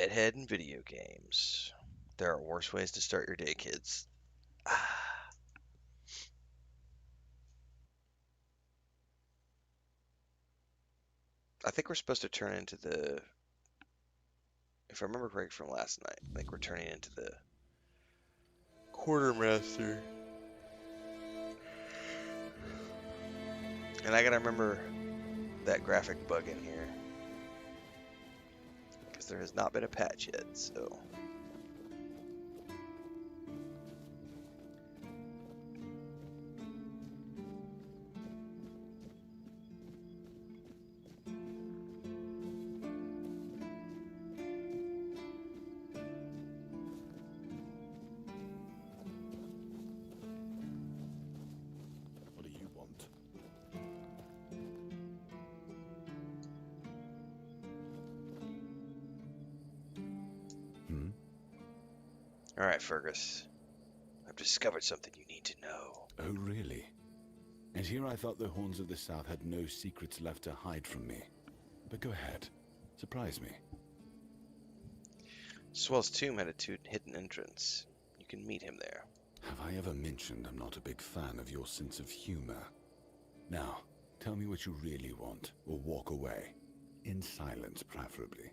Bedhead in video games. There are worse ways to start your day, kids. Ah. I think we're supposed to turn into the, if I remember correctly from last night, I think we're turning into the quartermaster. And I gotta remember that graphic bug in here, because there has not been a patch yet, so. What do you want? All right, Fergus. I've discovered something you need to know. Oh, really? And here I thought the Horns of the South had no secrets left to hide from me. But go ahead. Surprise me. Swell's tomb had a hidden entrance. You can meet him there. Have I ever mentioned I'm not a big fan of your sense of humor? Now, tell me what you really want, or walk away. In silence, preferably.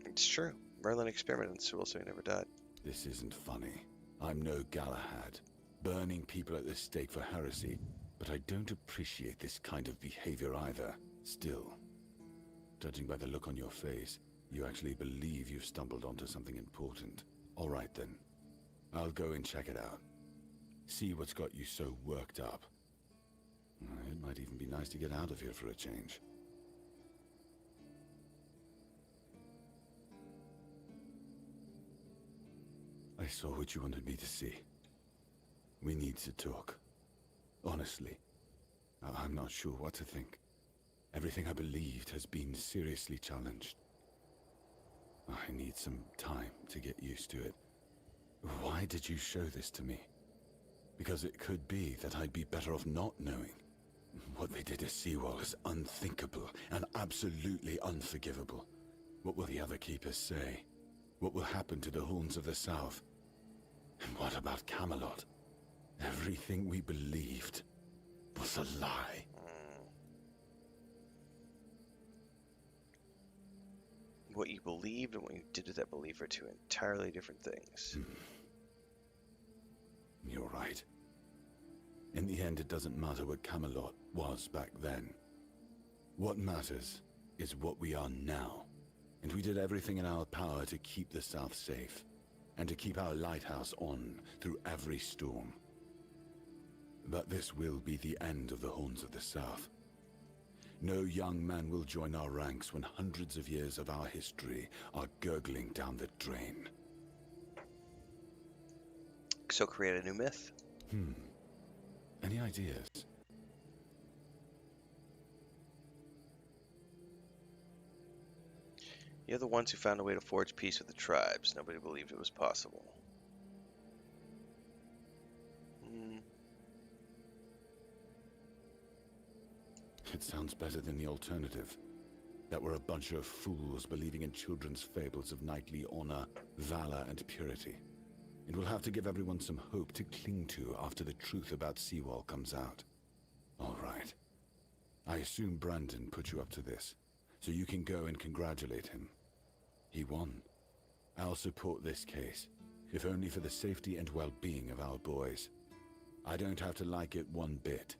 It's true. Merlin experimented on Sewell so he never died. This isn't funny. I'm no Galahad, burning people at the stake for heresy, but I don't appreciate this kind of behavior either. Still, judging by the look on your face, you actually believe you've stumbled onto something important. All right then. I'll go and check it out. See what's got you so worked up. It might even be nice to get out of here for a change. I saw what you wanted me to see. We need to talk. Honestly, I'm not sure what to think. Everything I believed has been seriously challenged. I need some time to get used to it. Why did you show this to me? Because it could be that I'd be better off not knowing. What they did to Seawall is unthinkable and absolutely unforgivable. What will the other keepers say? What will happen to the Horns of the South? And what about Camelot? Everything we believed was a lie. What you believed and what you did with that belief are two entirely different things. You're right. In the end, it doesn't matter what Camelot was back then. What matters is what we are now. And we did everything in our power to keep the South safe, and to keep our lighthouse on through every storm. But this will be the end of the Horns of the South. No young man will join our ranks when hundreds of years of our history are gurgling down the drain. So create a new myth. Any ideas? You're the ones who found a way to forge peace with the tribes. Nobody believed it was possible. It sounds better than the alternative. That we're a bunch of fools believing in children's fables of knightly honor, valor, and purity. And we'll have to give everyone some hope to cling to after the truth about Seawall comes out. All right. I assume Brandon put you up to this, so you can go and congratulate him. He won. I'll support this case, if only for the safety and well-being of our boys. I don't have to like it one bit,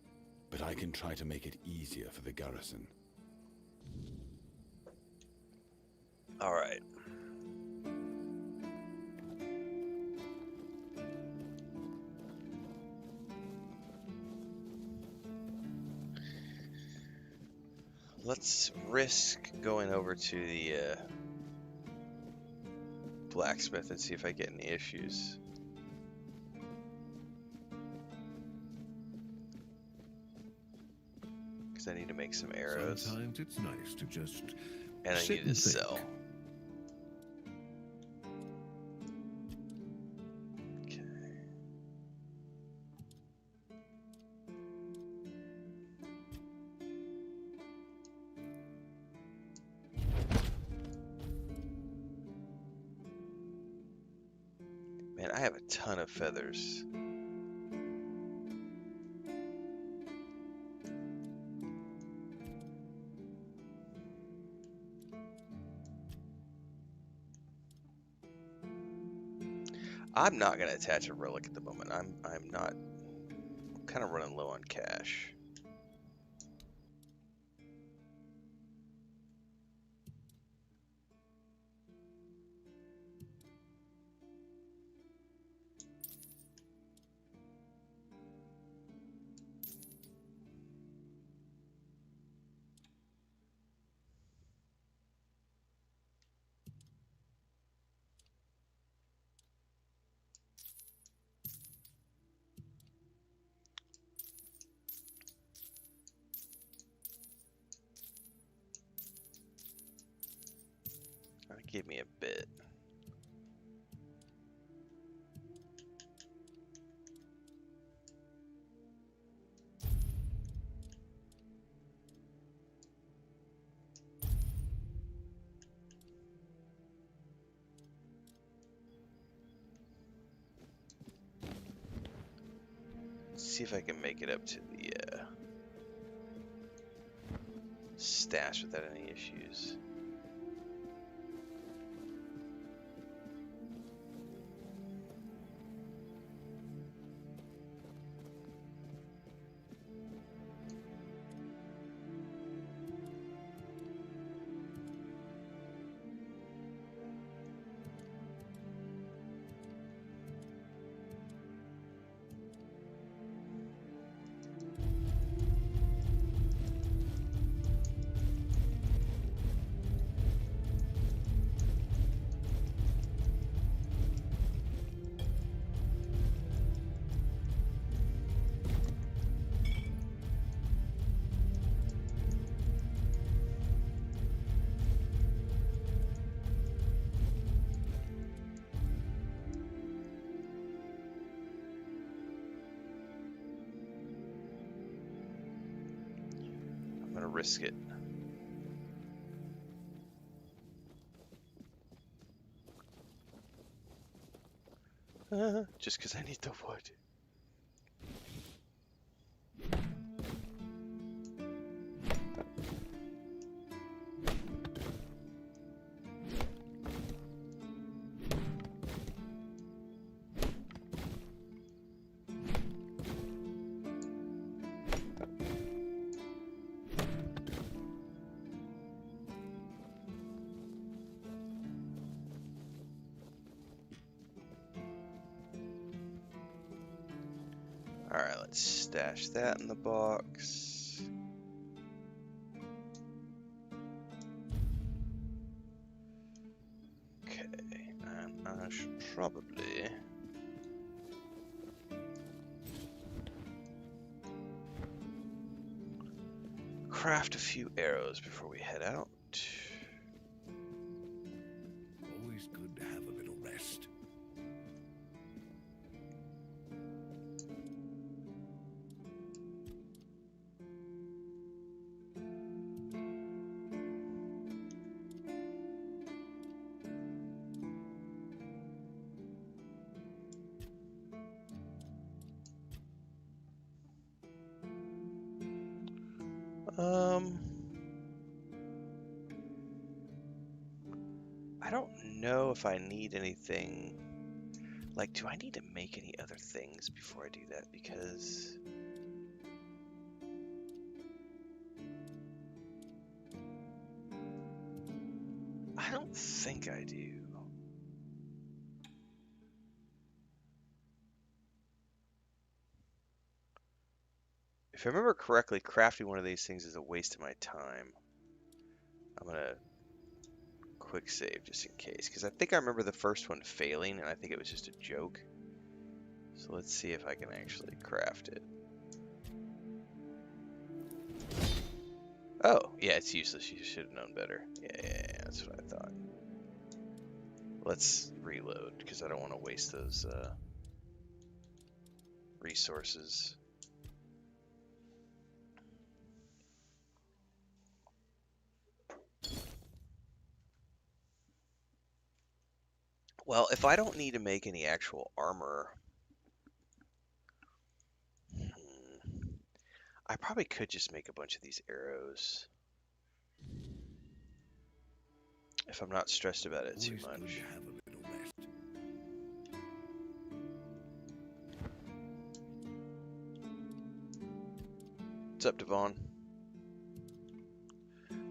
but I can try to make it easier for the garrison. All right. Let's risk going over to the blacksmith and see if I get any issues. Because I need to make some arrows. Sometimes it's nice to just And I sit need to and think. sell. Okay. Man, I have a ton of feathers. I'm not gonna attach a relic at the moment. I'm kind of running low on cash. Give me a bit. Let's see if I can make it up to the stash without any issues. I'm gonna risk it. Just because I need the wood. Alright, let's stash that in the box. Okay, and I should probably craft a few arrows before we head out. Always good to have a little rest. I don't know if I need anything. Like, do I need to make any other things before I do that? Because I don't think I do. If I remember correctly, crafting one of these things is a waste of my time. I'm gonna quick save just in case, because I think I remember the first one failing, and I think it was just a joke. So let's see if I can actually craft it. Oh, yeah, it's useless. You should have known better. Yeah, that's what I thought. Let's reload, because I don't want to waste those resources. Well, if I don't need to make any actual armor, I probably could just make a bunch of these arrows if I'm not stressed about it too Always good to much. have a little rest. What's up, Devon?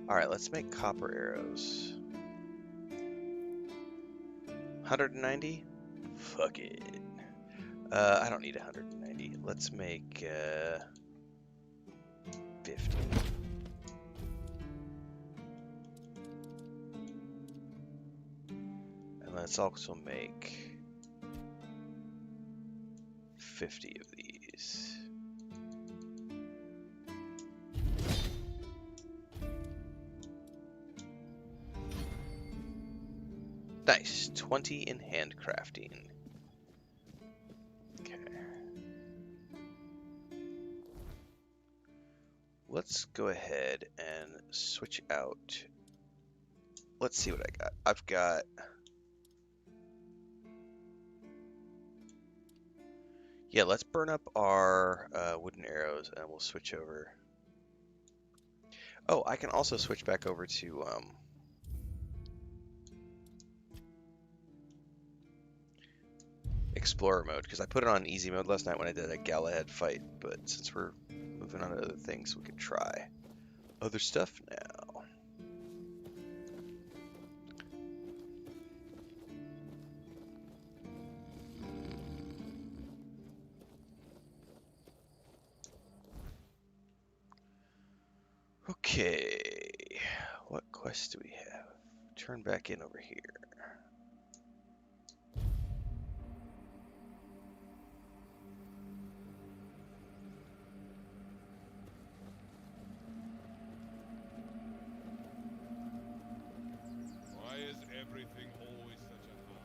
Alright, let's make copper arrows. 190? Fuck it. I don't need 190. Let's make 50. And let's also make 50 of these. Nice. 20 in handcrafting. Okay. Let's go ahead and switch out. Let's see what I got. I've got... Yeah, let's burn up our wooden arrows and we'll switch over. Oh, I can also switch back over to Explorer mode because I put it on easy mode last night when I did a Galahad fight, but since we're moving on to other things, we can try other stuff now. Okay, what quest do we have? Turn back in over here. Why is everything always such a hassle?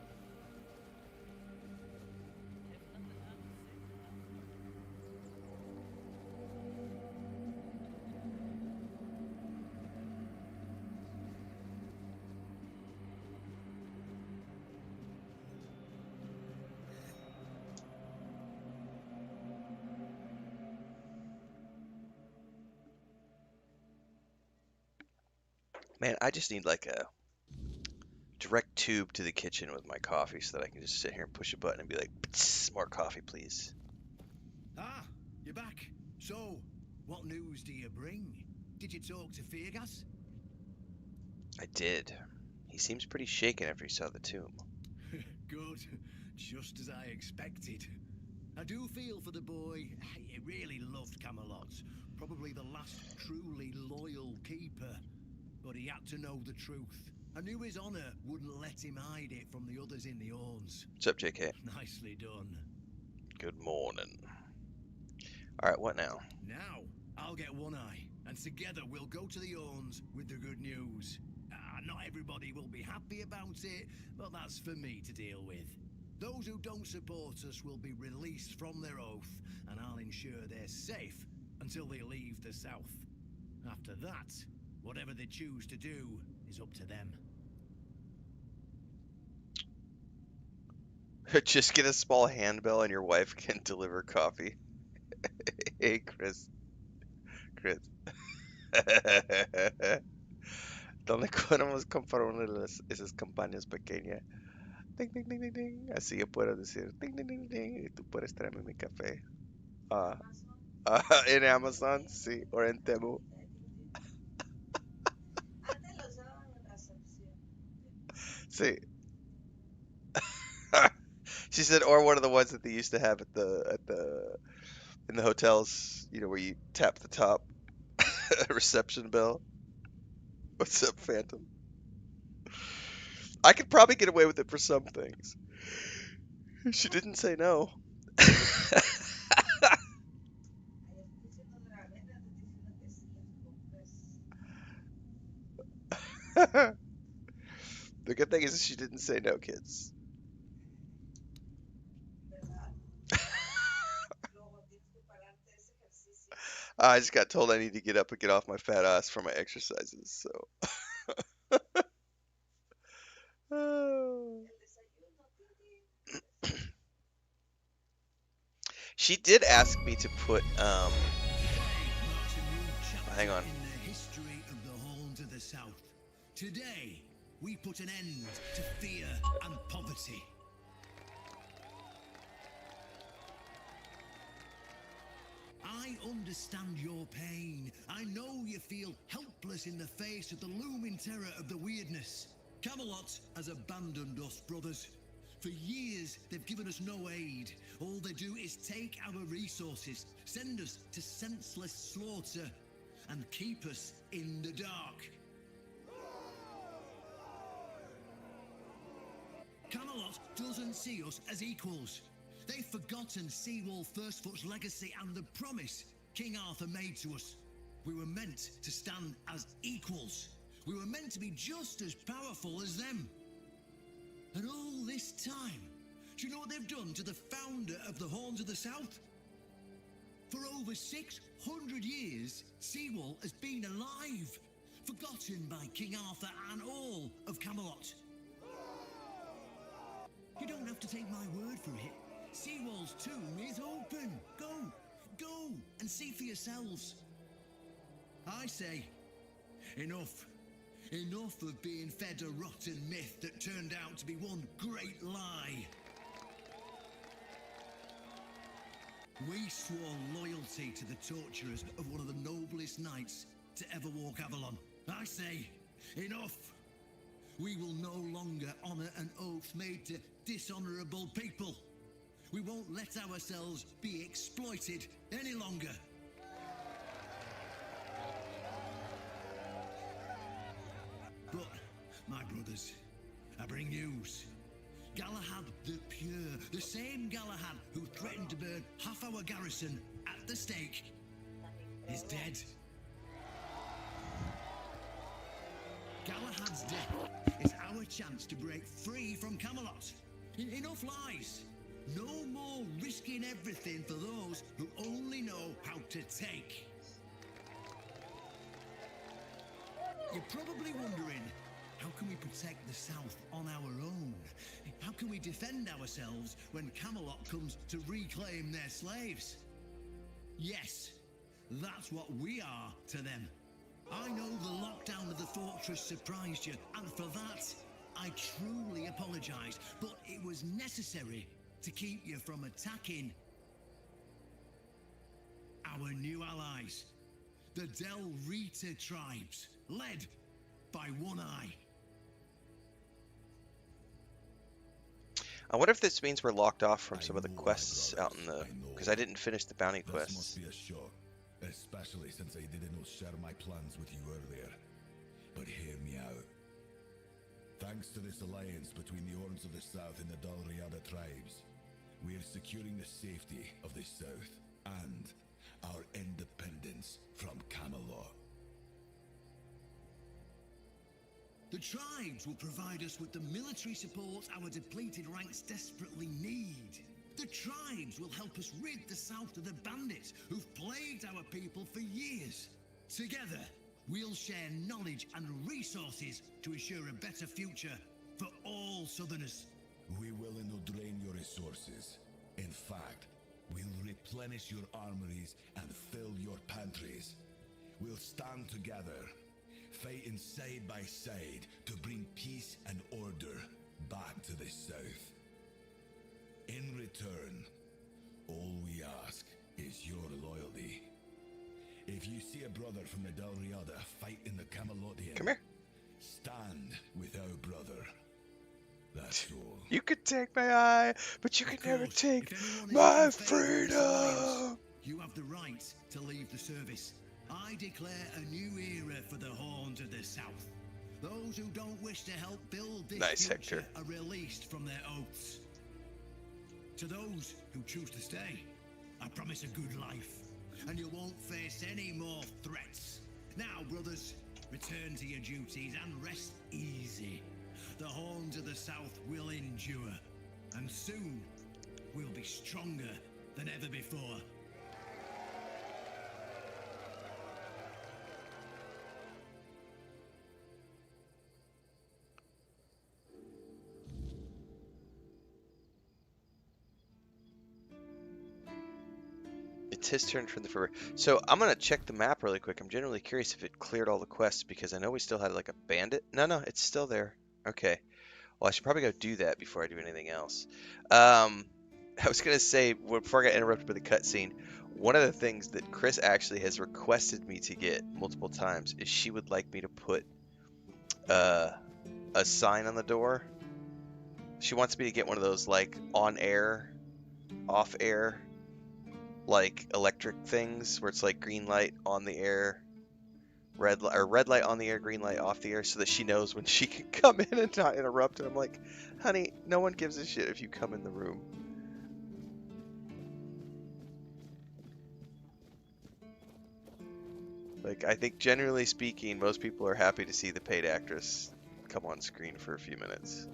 Man, I just need like a direct tube to the kitchen with my coffee so that I can just sit here and push a button and be like, more coffee, please. Ah, you're back. So, what news do you bring? Did you talk to Fergus? I did. He seems pretty shaken after he saw the tomb. Good. Just as I expected. I do feel for the boy. He really loved Camelot. Probably the last truly loyal keeper. But he had to know the truth. I knew his honor wouldn't let him hide it from the others in the Orns. What's up, JK? Nicely done. Good morning. Alright, what now? Now, I'll get One Eye, and together we'll go to the Orns with the good news. Not everybody will be happy about it, but that's for me to deal with. Those who don't support us will be released from their oath, and I'll ensure they're safe until they leave the south. After that, whatever they choose to do is up to them. Just get a small handbell and your wife can deliver coffee. Hey, Chris. Chris. ¿Dónde podemos comprar una de esas campañas pequeñas? Ding, ding, ding, ding, ding. Así yo puedo decir ding, ding, ding, ding. Y tú puedes traerme mi café. Ah, en Amazon, sí, o en Temu. Sí. She said, or one of the ones that they used to have at the in the hotels, you know, where you tap the top reception bell. What's up, Phantom? I could probably get away with it for some things. She didn't say no. The good thing is she didn't say no, kids. I just got told I need to get up and get off my fat ass for my exercises, so. She did ask me to put Today marks a new chapter hang on. in the history of the Horns of the South. Today, we put an end to fear and poverty. I understand your pain. I know you feel helpless in the face of the looming terror of the weirdness. Camelot has abandoned us, brothers. For years, they've given us no aid. All they do is take our resources, send us to senseless slaughter, and keep us in the dark. Camelot doesn't see us as equals. They've forgotten Seawall Firstfoot's legacy and the promise King Arthur made to us. We were meant to stand as equals. We were meant to be just as powerful as them. And all this time, do you know what they've done to the founder of the Horns of the South? For over 600 years, Seawall has been alive, forgotten by King Arthur and all of Camelot. You don't have to take my word for it. Seawall's tomb is open. Go and see for yourselves. I say, enough. Enough of being fed a rotten myth that turned out to be one great lie. We swore loyalty to the torturers of one of the noblest knights to ever walk Avalon. I say, enough. We will no longer honor an oath made to dishonorable people. We won't let ourselves be exploited any longer. But, my brothers, I bring news. Galahad the Pure, the same Galahad who threatened to burn half our garrison at the stake, is dead. Galahad's death is our chance to break free from Camelot. Enough lies. No more risking everything for those who only know how to take. You're probably wondering, how can we protect the South on our own? How can we defend ourselves when Camelot comes to reclaim their slaves? Yes, that's what we are to them. I know the lockdown of the fortress surprised you, and for that, I truly apologize, but it was necessary to keep you from attacking our new allies, the Del Rita tribes, led by One Eye. I wonder if this means we're locked off from some of the quests out in the... Because I didn't finish the bounty This quests. must be a shock, especially since I didn't share my plans with you earlier. But hear me out. Thanks to this alliance between the Horns of the South and the Dalriada tribes, we are securing the safety of the South and our independence from Camelot. The tribes will provide us with the military support our depleted ranks desperately need. The tribes will help us rid the South of the bandits who've plagued our people for years. Together, we'll share knowledge and resources to ensure a better future for all Southerners. We will not drain your resources. In fact, we'll replenish your armories and fill your pantries. We'll stand together, fighting side by side to bring peace and order back to the South. In return, all we ask is your loyalty. If you see a brother from the Dalriada fight in the Camelodian, Come here. stand with our brother. That's all. You could take my eye, but you Of can never course, take if anyone is my in favour of this alliance, freedom. you have the right to leave the service. I declare a new era for the Horns of the South. Those who don't wish to help build this Nice, future Hector. are released from their oaths. To those who choose to stay, I promise a good life, and you won't face any more threats. Now, brothers, return to your duties and rest easy. The Horns of the South will endure, and soon we'll be stronger than ever before. It's his turn for the river. So I'm gonna check the map really quick. I'm generally curious if it cleared all the quests because I know we still had like a bandit. No, it's still there. Okay. Well, I should probably go do that before I do anything else. I was gonna say before I got interrupted by the cutscene, one of the things that Chris actually has requested me to get multiple times is she would like me to put uh, a sign on the door. She wants me to get one of those like on air, off air, like electric things where it's like green light on the air, red light or red light on the air, green light off the air, so that she knows when she can come in and not interrupt. And I'm like, honey, no one gives a shit if you come in the room. Like, I think generally speaking, most people are happy to see the paid actress come on screen for a few minutes.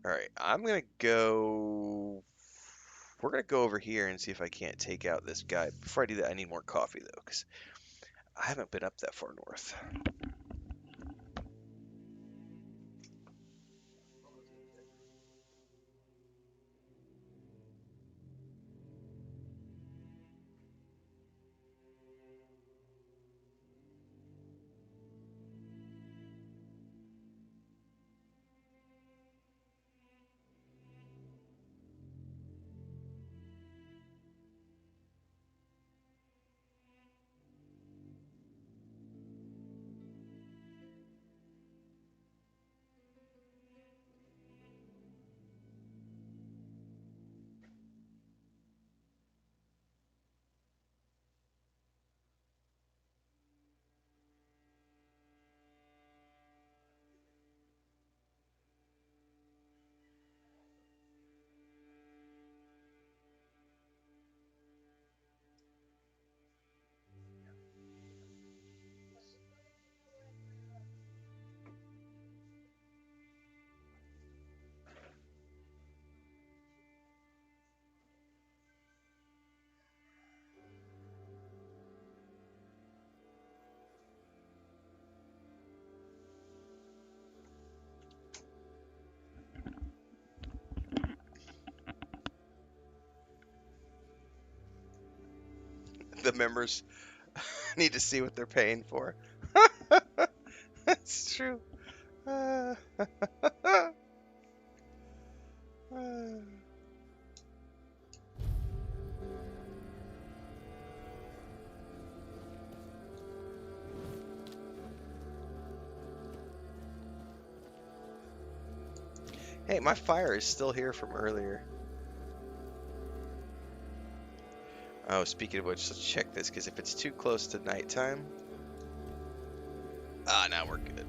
Alright, I'm gonna go... We're gonna go over here and see if I can't take out this guy. Before I do that, I need more coffee, though, because I haven't been up that far north. The members need to see what they're paying for. That's true. Hey, my fire is still here from earlier. Oh, speaking of which, let's check this, because if it's too close to nighttime... Ah, now we're good.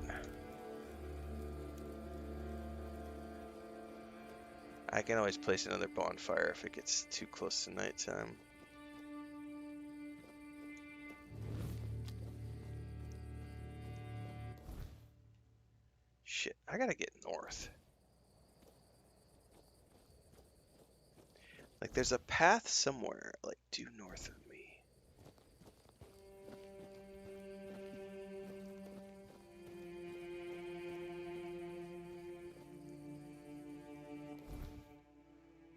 I can always place another bonfire if it gets too close to nighttime. Shit, I gotta get north. Like, there's a path somewhere, like, due north of me.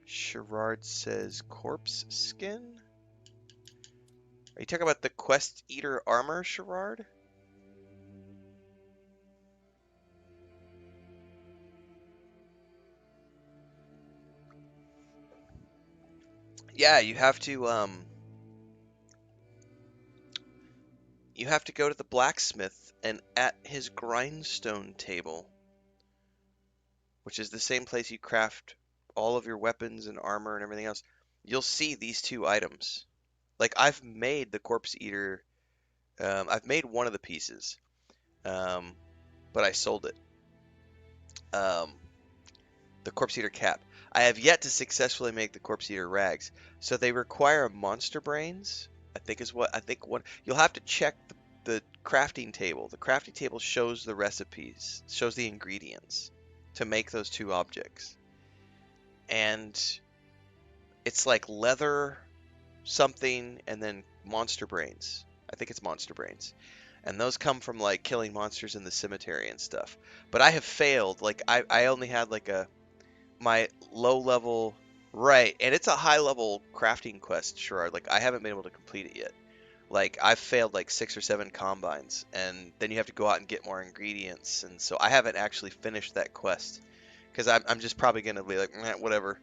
Sherrard says corpse skin? Are you talking about the Quest Eater armor, Sherrard? Yeah, you have to go to the blacksmith and at his grindstone table, which is the same place you craft all of your weapons and armor and everything else, you'll see these two items. Like, I've made the corpse eater, I've made one of the pieces, but I sold it. The corpse eater cap. I have yet to successfully make the corpse eater rags, so they require monster brains. I think what you'll have to check the crafting table. The crafting table shows the recipes, shows the ingredients to make those two objects, and it's like leather something and then monster brains. I think it's monster brains. and those come from like killing monsters in the cemetery and stuff. But I have failed. Like I only had like my low level, right, and it's a high level crafting quest, sure. Like I haven't been able to complete it yet. Like I've failed like 6 or 7 combines, and then you have to go out and get more ingredients, and so I haven't actually finished that quest because I'm just probably gonna be like whatever,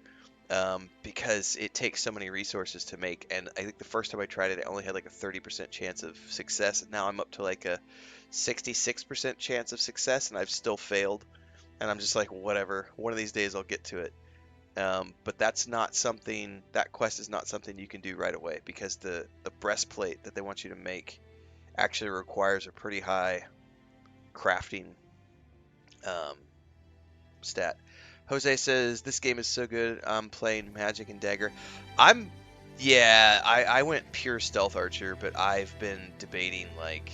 because it takes so many resources to make. And I think the first time I tried it, I only had like a 30% chance of success, and now I'm up to like a 66% chance of success, and I've still failed. And I'm just like whatever. One of these days I'll get to it. But that's not something, that quest is not something you can do right away because the breastplate that they want you to make actually requires a pretty high crafting um, stat. Jose says, this game is so good, I'm playing Magic and Dagger. Yeah, I went pure Stealth Archer, but I've been debating, like,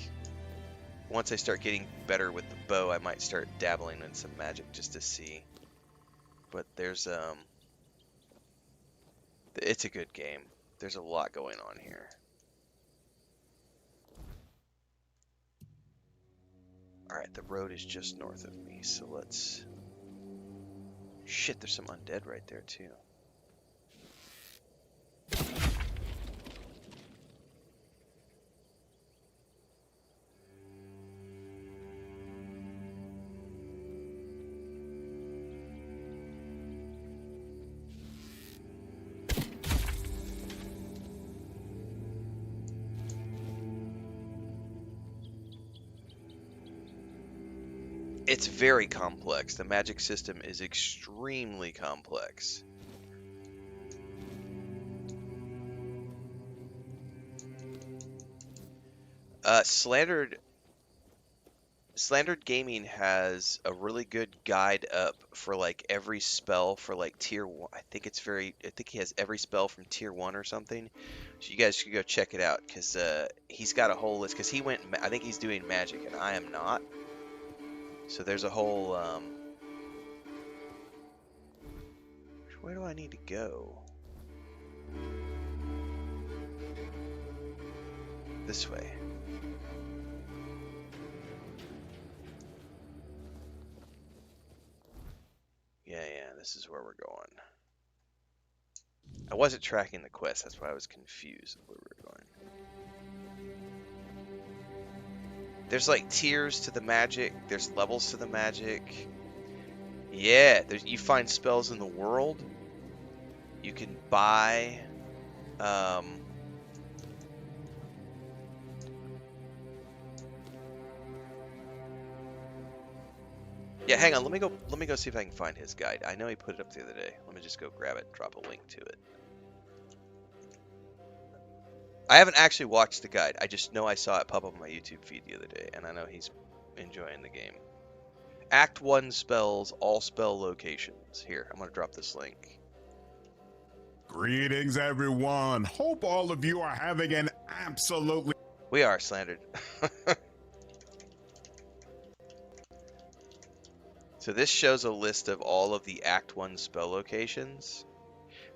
once I start getting better with the bow, I might start dabbling in some Magic just to see. But there's, it's a good game. There's a lot going on here. Alright, the road is just north of me, so let's... Shit, there's some undead right there, too. It's very complex. The magic system is extremely complex. Slandered Gaming has a really good guide up for like every spell for like tier 1. I think he has every spell from tier 1 or something. So you guys should go check it out because he's got a whole list. Because I think he's doing magic and I am not. So there's a whole, where do I need to go? This way. Yeah, this is where we're going. I wasn't tracking the quest, that's why I was confused of where we were going. There's like tiers to the magic, there's levels to the magic. Yeah, you find spells in the world. You can buy yeah, hang on, let me go see if I can find his guide. I know he put it up the other day. Let me just go grab it and drop a link to it. I haven't actually watched the guide. I just know I saw it pop up on my YouTube feed the other day, and I know he's enjoying the game. Act 1 spells, all spell locations. Here, I'm going to drop this link. Greetings, everyone. Hope all of you are having an absolutely... We are slandered. So this shows a list of all of the Act 1 spell locations.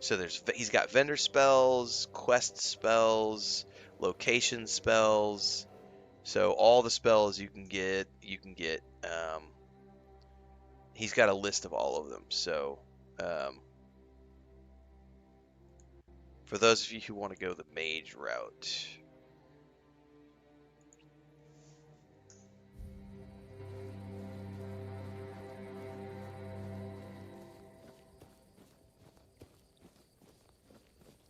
So he's got vendor spells, quest spells, location spells. So all the spells you can get. He's got a list of all of them. So for those of you who want to go the mage route.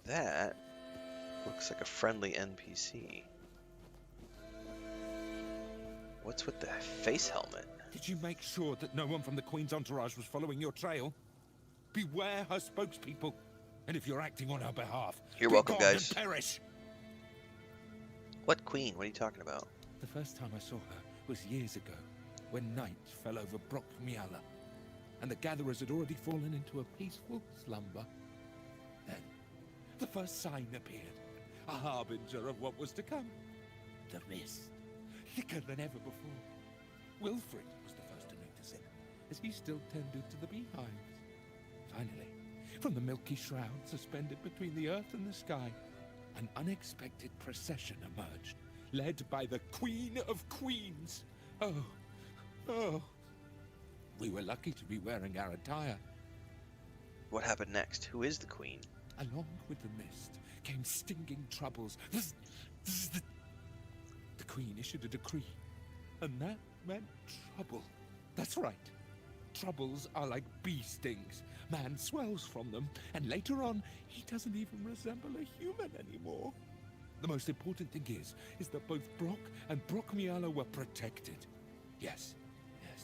That looks like a friendly NPC. What's with the face helmet? Did you make sure that no one from the Queen's entourage was following your trail? Beware her spokespeople, and if you're acting on her behalf, you're welcome, be gone guys. And perish. What Queen? What are you talking about? The first time I saw her was years ago, when night fell over Brock Miala, and the gatherers had already fallen into a peaceful slumber. Then, the first sign appeared, a harbinger of what was to come. The mist, thicker than ever before. Wilfred was the first to notice it, as he still tended to the beehives. Finally, from the milky shroud suspended between the earth and the sky, an unexpected procession emerged, led by the Queen of Queens. Oh, oh. We were lucky to be wearing our attire. What happened next? Who is the queen? Along with the mist came stinging troubles. The Queen issued a decree, and that meant trouble. That's right. Troubles are like bee stings. Man swells from them, and later on, he doesn't even resemble a human anymore. The most important thing is that both Brock and Brockmiala were protected. Yes,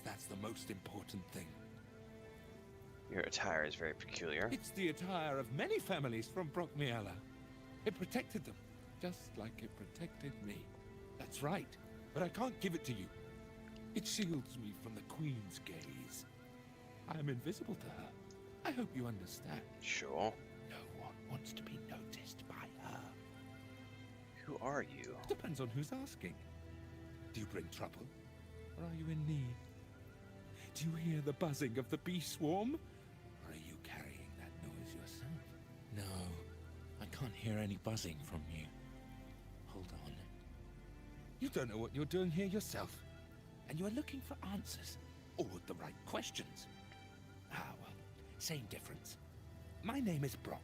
that's the most important thing. Your attire is very peculiar. It's the attire of many families from Brockmiala. It protected them, just like it protected me. That's right, but I can't give it to you. It shields me from the Queen's gaze. I am invisible to her. I hope you understand. Sure. No one wants to be noticed by her. Who are you? Depends on who's asking. Do you bring trouble, or are you in need? Do you hear the buzzing of the bee swarm, or are you carrying that noise yourself? No, I can't hear any buzzing from you. Hold on. You don't know what you're doing here yourself, and you're looking for answers, or the right questions. Ah, well, same difference. My name is Brock.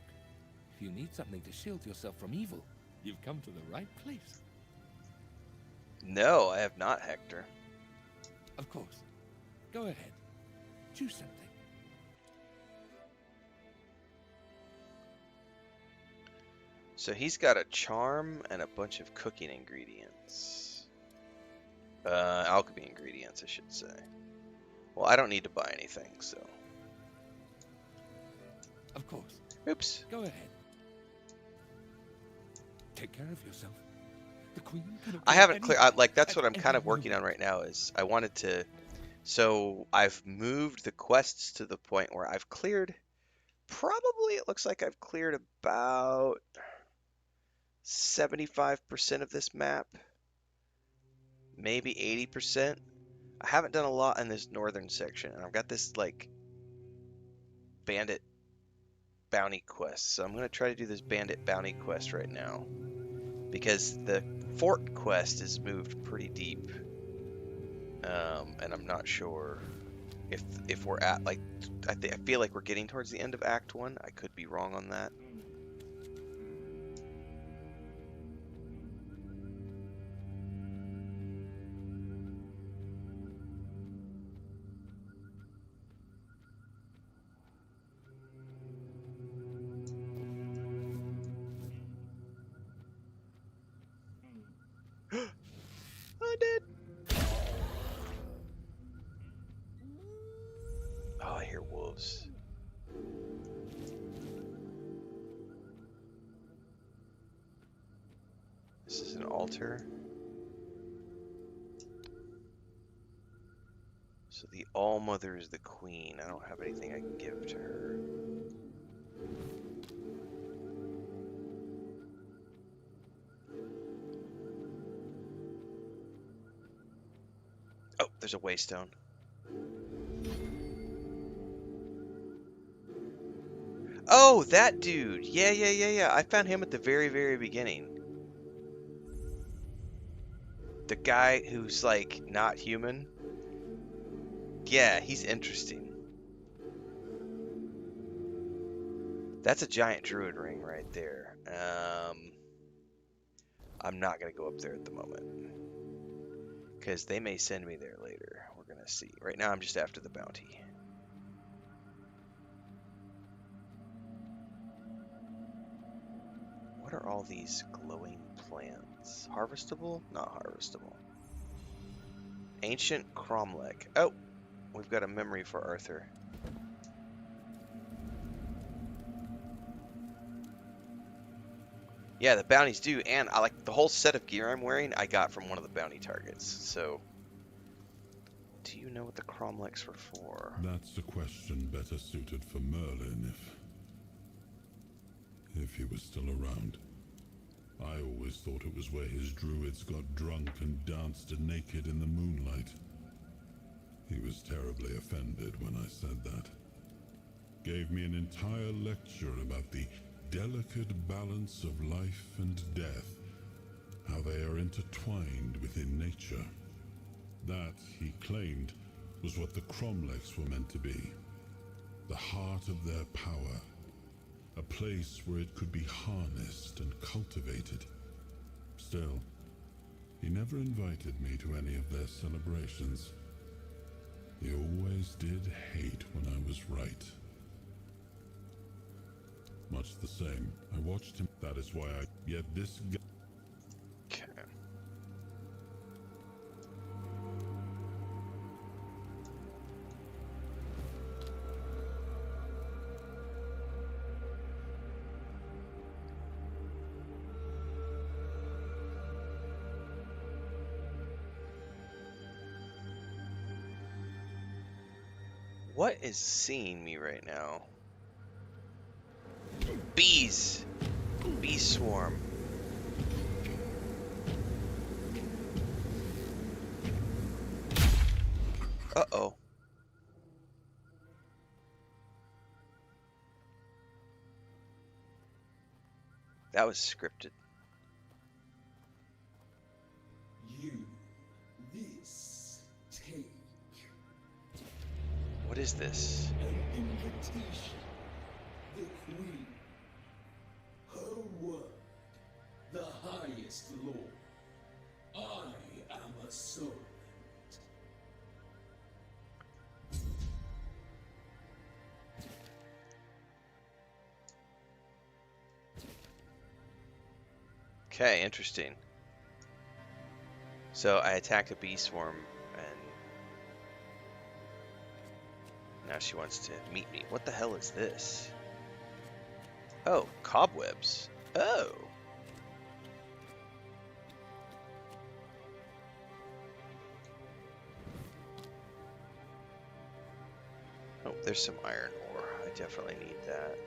If you need something to shield yourself from evil, you've come to the right place. No, I have not, Hector. Of course. Go ahead. Choose something. So he's got a charm and a bunch of cooking ingredients. Alchemy ingredients, I should say. Well, I don't need to buy anything, so. Of course. Oops. Go ahead. Take care of yourself. The Queen could I haven't cleared. Like, that's what I'm at kind of any working on moment. right now. Is I wanted to. So I've moved the quests to the point where I've cleared. Probably, it looks like I've cleared about 75% of this map. Maybe 80%. I haven't done a lot in this northern section, and I've got this like bandit bounty quest. So I'm gonna try to do this bandit bounty quest right now because the fort quest is moved pretty deep, and I'm not sure if we're at like I feel like we're getting towards the end of Act 1. I could be wrong on that. I did. Oh, I hear wolves. This is an altar. So the All-Mother is the queen. I don't have anything I can give to her. Oh, there's a waystone. Oh, that dude. Yeah. I found him at the very, very beginning. The guy who's like not human. Yeah, he's interesting. That's a giant druid ring right there. I'm not gonna go up there at the moment because they may send me there later. We're gonna see. Right now, I'm just after the bounty. What are all these glowing plants? Harvestable? Not harvestable. Ancient cromlech. Oh, we've got a memory for Arthur. Yeah, the bounties do, and I like the whole set of gear I'm wearing. I got from one of the bounty targets. So, do you know what the cromlechs were for? That's a question better suited for Merlin if he was still around. I always thought it was where his druids got drunk and danced naked in the moonlight. He was terribly offended when I said that. Gave me an entire lecture about the delicate balance of life and death, how they are intertwined within nature. That, he claimed, was what the Cromlechs were meant to be. The heart of their power. A place where it could be harnessed and cultivated. Still, he never invited me to any of their celebrations. He always did hate when I was right. Much the same, I watched him. That is why yet this guy. Okay. What is seeing me right now? Bees! Bee swarm. Uh-oh. That was scripted. You, this, take What is this? an invitation. The Queen. Her word. The highest law. I am a servant. Okay, interesting. So I attacked a bee swarm, and now she wants to meet me. What the hell is this? Oh, cobwebs. Oh. Oh, there's some iron ore. I definitely need that.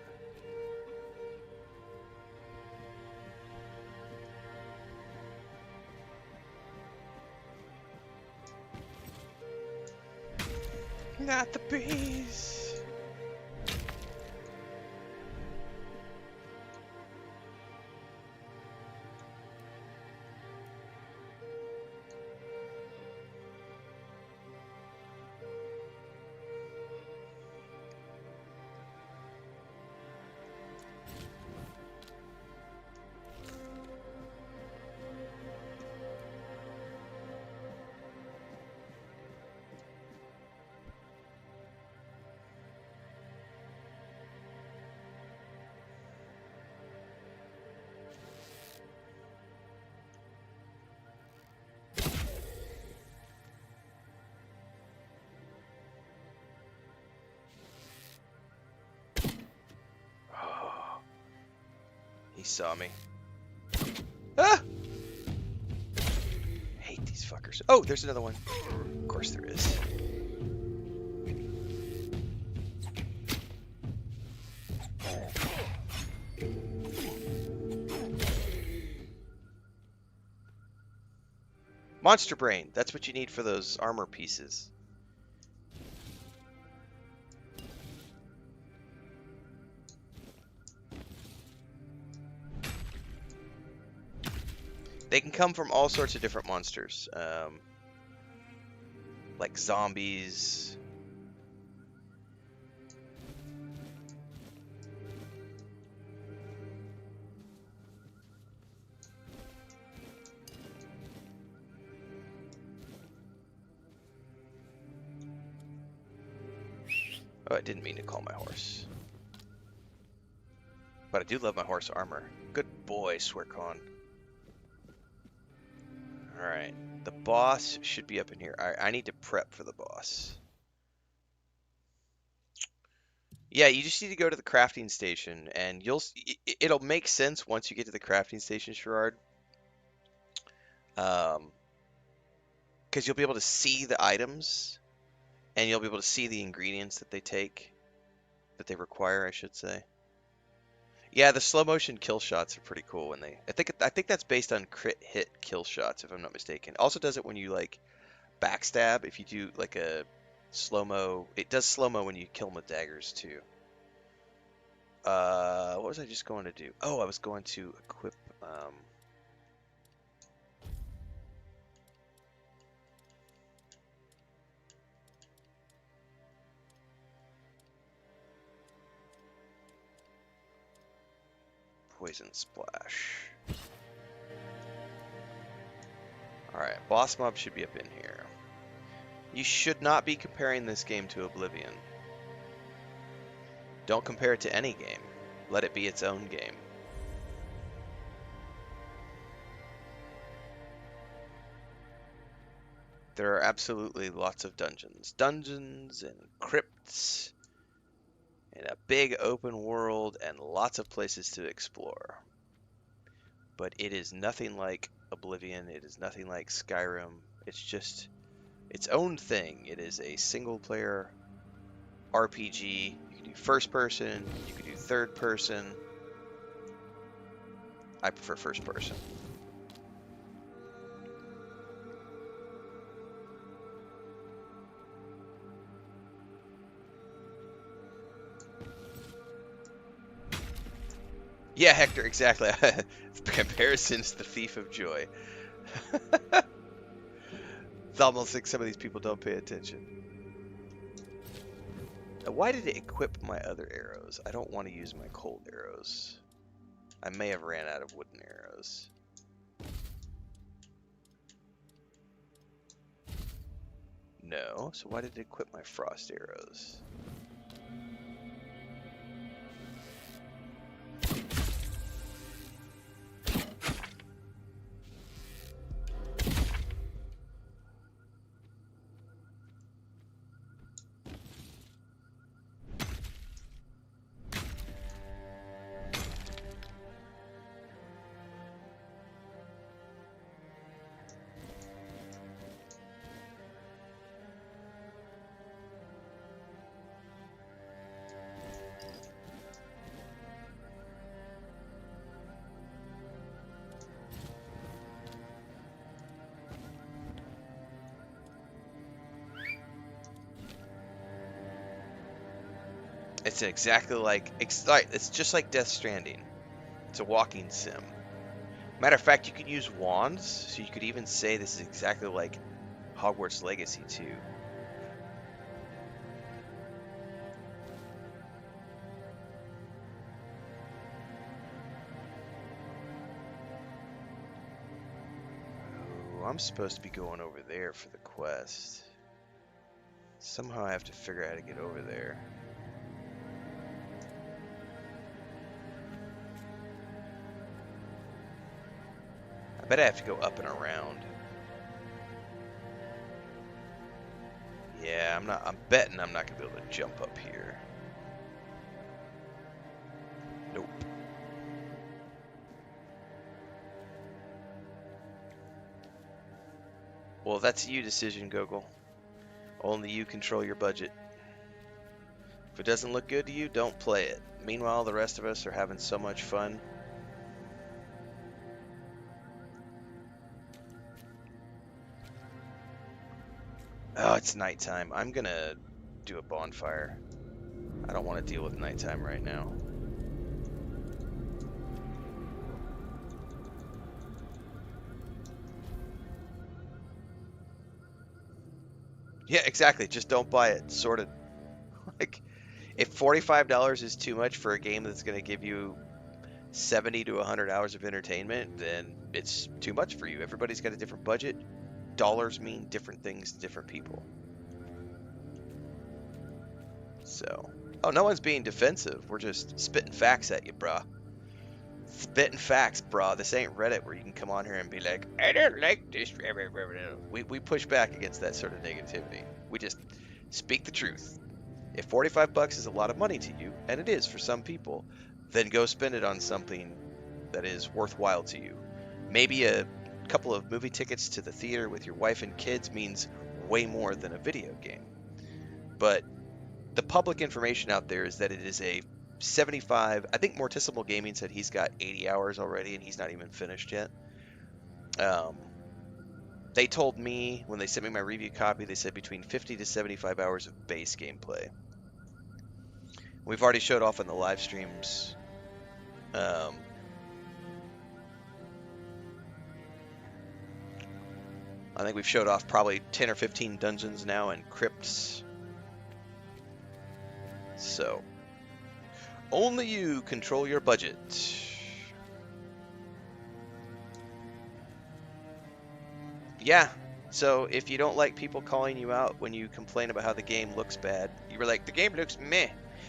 Not the bees. He saw me. Ah! Hate these fuckers. Oh, there's another one. Of course there is. Monster brain. That's what you need for those armor pieces. They can come from all sorts of different monsters, like zombies. Oh, I didn't mean to call my horse. But I do love my horse armor. Good boy, Swearcon. Alright, the boss should be up in here. I need to prep for the boss. Yeah, you just need to go to the crafting station, and it'll make sense once you get to the crafting station, Sherrard. Because you'll be able to see the items, and you'll be able to see the ingredients that they require, I should say. Yeah, the slow motion kill shots are pretty cool when they. I think that's based on crit hit kill shots, if I'm not mistaken. Also does it when you like backstab. If you do like a slow mo, it does slow mo when you kill them with daggers too. What was I just going to do? Oh, I was going to equip Poison Splash. Alright, boss mob should be up in here. You should not be comparing this game to Oblivion. Don't compare it to any game. Let it be its own game. There are absolutely lots of dungeons. Dungeons and crypts and a big open world and lots of places to explore. But it is nothing like Oblivion. It is nothing like Skyrim. It's just its own thing. It is a single player RPG. You can do first person, you can do third person. I prefer first person. Yeah, Hector, exactly. Comparison's the thief of joy. It's almost like some of these people don't pay attention. Now, why did it equip my other arrows? I don't want to use my cold arrows. I may have ran out of wooden arrows. No, so why did it equip my frost arrows? It's exactly like, it's just like Death Stranding. It's a walking sim. Matter of fact, you can use wands, so you could even say this is exactly like Hogwarts Legacy 2. Oh, I'm supposed to be going over there for the quest. Somehow I have to figure out how to get over there. I bet I have to go up and around. Yeah, I'm betting I'm not gonna be able to jump up here. Nope. Well, that's a you decision, Gogol. Only you control your budget. If it doesn't look good to you, don't play it. Meanwhile, the rest of us are having so much fun. Oh, it's nighttime. I'm gonna do a bonfire. I don't want to deal with nighttime right now. Yeah, exactly. Just don't buy it. Sorted. Like, if $45 is too much for a game that's going to give you 70 to 100 hours of entertainment, then it's too much for you. Everybody's got a different budget. Dollars mean different things to different people. So, oh, no one's being defensive. We're just spitting facts at you, brah. Spitting facts, brah. This ain't Reddit where you can come on here and be like, I don't like this. We push back against that sort of negativity. We just speak the truth. If 45 bucks is a lot of money to you, and it is for some people, then go spend it on something that is worthwhile to you. Maybe a couple of movie tickets to the theater with your wife and kids means way more than a video game. But the public information out there is that it is a 75, I think Morticimal Gaming said he's got 80 hours already and he's not even finished yet. They told me when they sent me my review copy, they said between 50 to 75 hours of base gameplay. We've already showed off on the live streams. I think we've showed off probably 10 or 15 dungeons now and crypts. So, only you control your budget. Yeah. So if you don't like people calling you out when you complain about how the game looks bad, you were like, the game looks meh,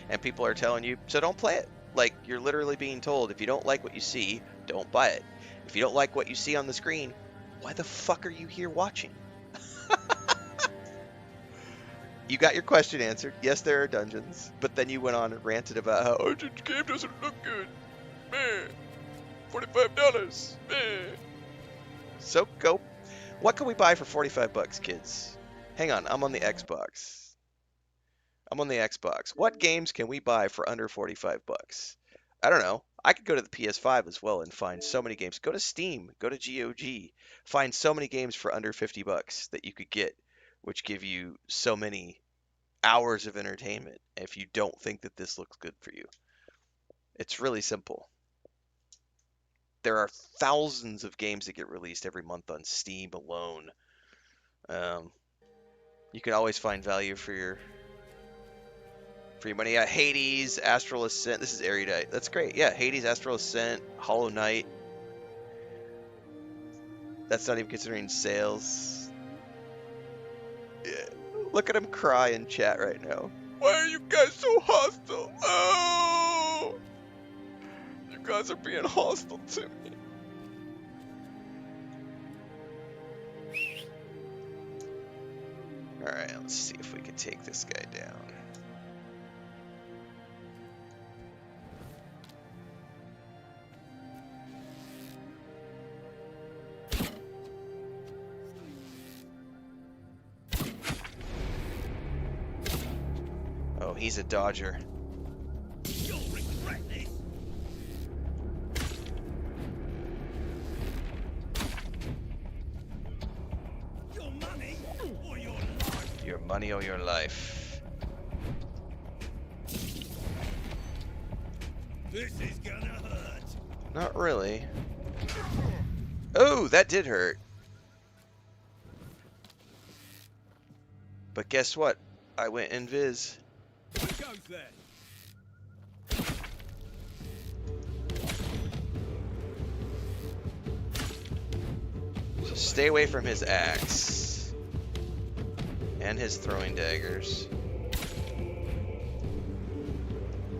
and people are telling you, so don't play it. Like, you're literally being told, if you don't like what you see, don't buy it. If you don't like what you see on the screen, why the fuck are you here watching? You got your question answered. Yes, there are dungeons, but then you went on and ranted about how, oh, the game doesn't look good. Meh. $45. Meh. So go. What can we buy for 45 bucks, kids? Hang on, I'm on the Xbox. I'm on the Xbox. What games can we buy for under 45 bucks? I don't know. I could go to the PS5 as well and find so many games. Go to Steam, go to GOG, find so many games for under 50 bucks that you could get, which give you so many hours of entertainment if you don't think that this looks good for you. It's really simple. There are thousands of games that get released every month on Steam alone. You can always find value for your money. Yeah, Hades, Astral Ascent. This is Erudite. That's great. Yeah, Hades, Astral Ascent, Hollow Knight. That's not even considering sales. Yeah. Look at him cry in chat right now. Why are you guys so hostile? Oh! You guys are being hostile to me. Alright, let's see if we can take this guy down. Oh, he's a dodger. You'll regret this. Your money or your life. Your money or your life. This is gonna hurt. Not really. Oh, that did hurt. But guess what? I went invis. What goes there? So stay away from his axe. And his throwing daggers.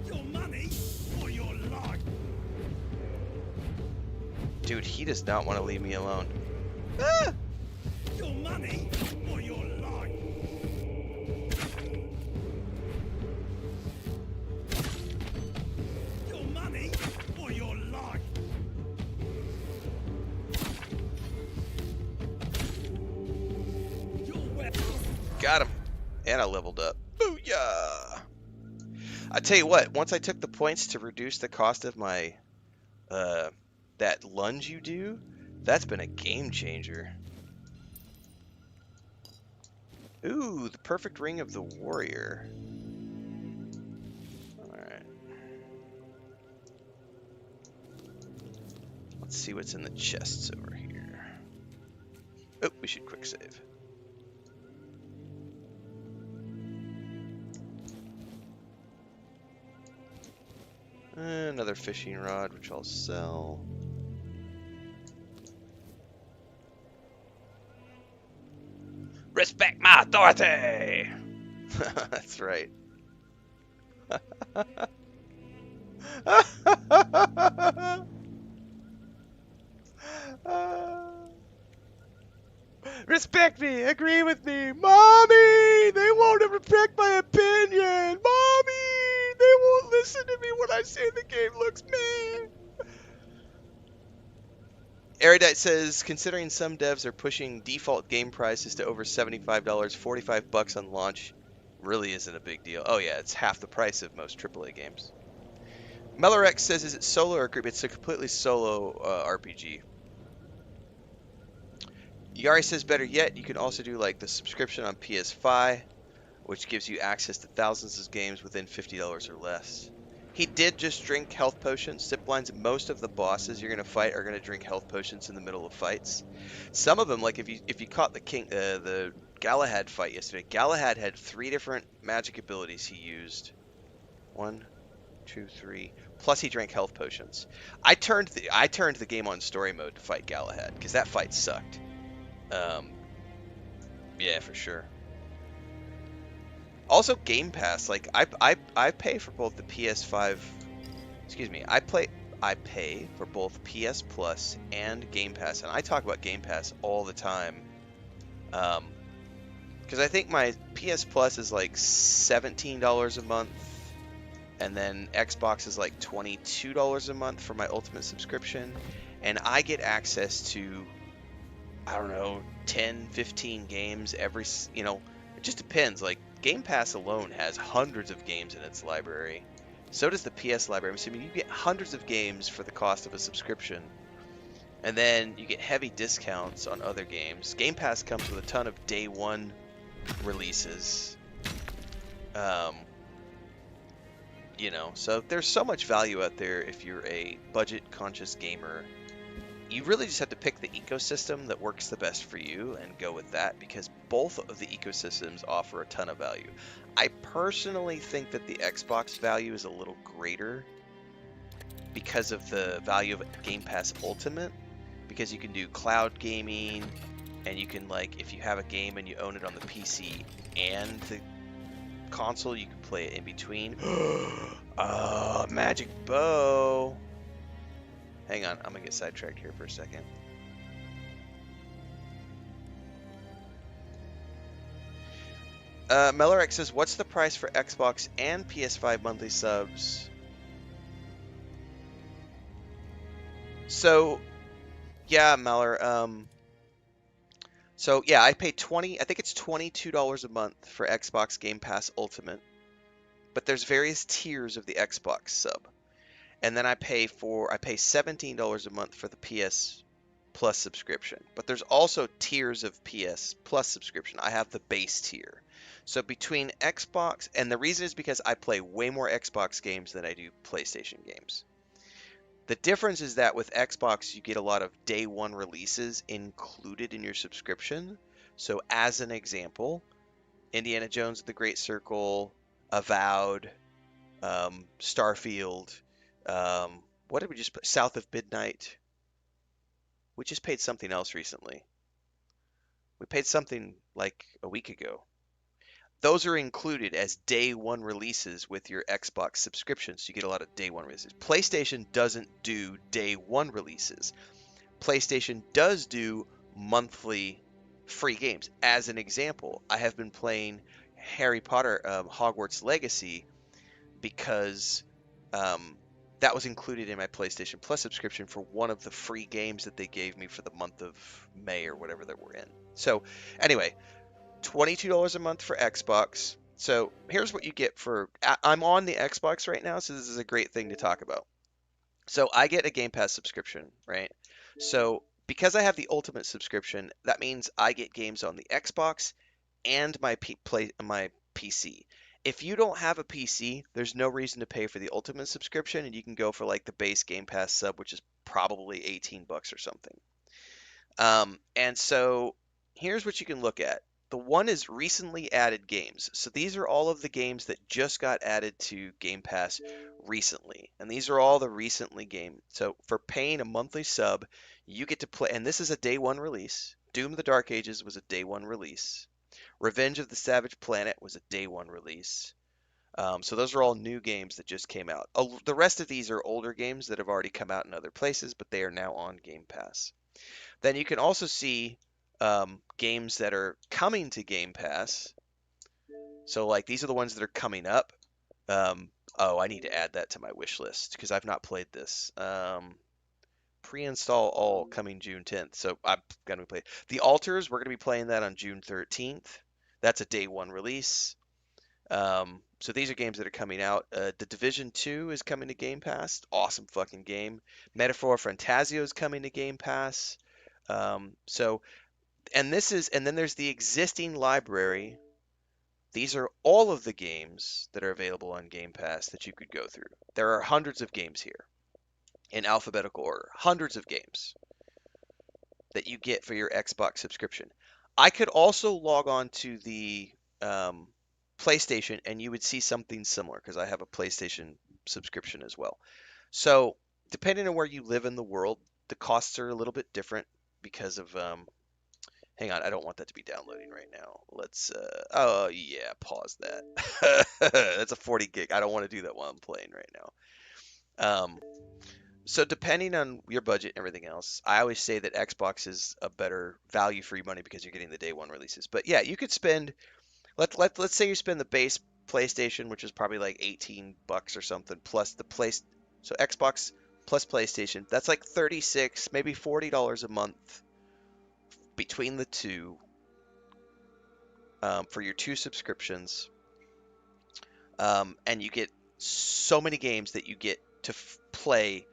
Your money or your life. Dude, he does not want to leave me alone. Ah! Your money or your life. Your money or your life. Your weapon. Got him. And I leveled up. Booyah! I tell you what, once I took the points to reduce the cost of my, that lunge you do, that's been a game changer. Ooh, the perfect ring of the warrior. Alright. Let's see what's in the chests over here. Oh, we should quick save. Another fishing rod, which I'll sell. Respect my authority! That's right. Respect me! Agree with me! Mommy! They won't respect my opinion! Mommy! They won't listen to me when I say the game looks meh! Erudite says, considering some devs are pushing default game prices to over $75, 45 bucks on launch really isn't a big deal. Oh yeah, it's half the price of most AAA games. Mellorex says, is it solo or group? It's a completely solo RPG. Yari says, better yet, you can also do like the subscription on PS5, which gives you access to thousands of games within $50 or less. He did just drink health potions. Ziplines, most of the bosses you're gonna fight are gonna drink health potions in the middle of fights. Some of them, like if you caught the Galahad fight yesterday, Galahad had 3 different magic abilities he used. 1, 2, 3. Plus he drank health potions. I turned the game on story mode to fight Galahad because that fight sucked. Um, yeah, for sure. Also, Game Pass. Like I pay for both the PS5. Excuse me. I pay for both PS Plus and Game Pass, and I talk about Game Pass all the time. Because I think my PS Plus is like $17 a month, and then Xbox is like $22 a month for my Ultimate subscription, and I get access to, I don't know, 10, 15 games it just depends. Like Game Pass alone has hundreds of games in its library. So does the PS library. So I mean, you get hundreds of games for the cost of a subscription. And then you get heavy discounts on other games. Game Pass comes with a ton of day one releases. Um, so there's so much value out there if you're a budget conscious gamer. You really just have to pick the ecosystem that works the best for you and go with that, because both of the ecosystems offer a ton of value. I personally think that the Xbox value is a little greater because of the value of Game Pass Ultimate, because you can do cloud gaming, and you can, like, if you have a game and you own it on the PC and the console, you can play it in between. Magic bow. Hang on, I'm gonna get sidetracked here for a second. Melorek says, what's the price for Xbox and PS5 monthly subs? So, yeah, Meller, so yeah, I pay I think it's $22 a month for Xbox Game Pass Ultimate, but there's various tiers of the Xbox sub. And then I pay $17 a month for the PS Plus subscription. But there's also tiers of PS Plus subscription. I have the base tier. So between Xbox, and the reason is because I play way more Xbox games than I do PlayStation games. The difference is that with Xbox, you get a lot of day one releases included in your subscription. So as an example, Indiana Jones and the Great Circle, Avowed, Starfield, what did we just put? South of Midnight. We just paid something else recently. We paid something like a week ago. Those are included as day one releases with your Xbox subscription, so you get a lot of day one releases. PlayStation doesn't do day one releases. PlayStation does do monthly free games. As an example, I have been playing Harry Potter Hogwarts Legacy because that was included in my PlayStation Plus subscription for one of the free games that they gave me for the month of May or whatever that we're in. So anyway, $22 a month for Xbox. So here's what you get for, I'm on the Xbox right now, so this is a great thing to talk about. So I get a Game Pass subscription, right? So because I have the Ultimate subscription, that means I get games on the Xbox and my PC. If you don't have a PC, there's no reason to pay for the Ultimate subscription, and you can go for like the base Game Pass sub, which is probably $18 or something. And so here's what you can look at. The one is recently added games. So these are all of the games that just got added to Game Pass recently. And these are all the recently game. So for paying a monthly sub, you get to play, and this is a day one release. Doom of the Dark Ages was a day one release. Revenge of the Savage Planet was a day one release. So those are all new games that just came out. The rest of these are older games that have already come out in other places, but they are now on Game Pass. Then you can also see games that are coming to Game Pass. So like these are the ones that are coming up. I need to add that to my wish list because I've not played this. Pre-install all coming June 10th. So I'm going to play The Altars. We're going to be playing that on June 13th. That's a day one release. So these are games that are coming out. The Division 2 is coming to Game Pass. Awesome fucking game. Metaphor Fantasio is coming to Game Pass. And then there's the existing library. These are all of the games that are available on Game Pass that you could go through. There are hundreds of games here in alphabetical order. Hundreds of games that you get for your Xbox subscription. I could also log on to the PlayStation and you would see something similar because I have a PlayStation subscription as well. So depending on where you live in the world, the costs are a little bit different because of Hang on, I don't want that to be downloading right now. Let's, oh yeah, pause that. That's a 40 gig. I don't want to do that while I'm playing right now. So depending on your budget and everything else, I always say that Xbox is a better value for your money because you're getting the day one releases. But yeah, you could spend, let's say you spend the base PlayStation, which is probably like 18 bucks or something, plus the place, so Xbox plus PlayStation, that's like 36, maybe $40 a month between the two, for your two subscriptions, and you get so many games that you get to play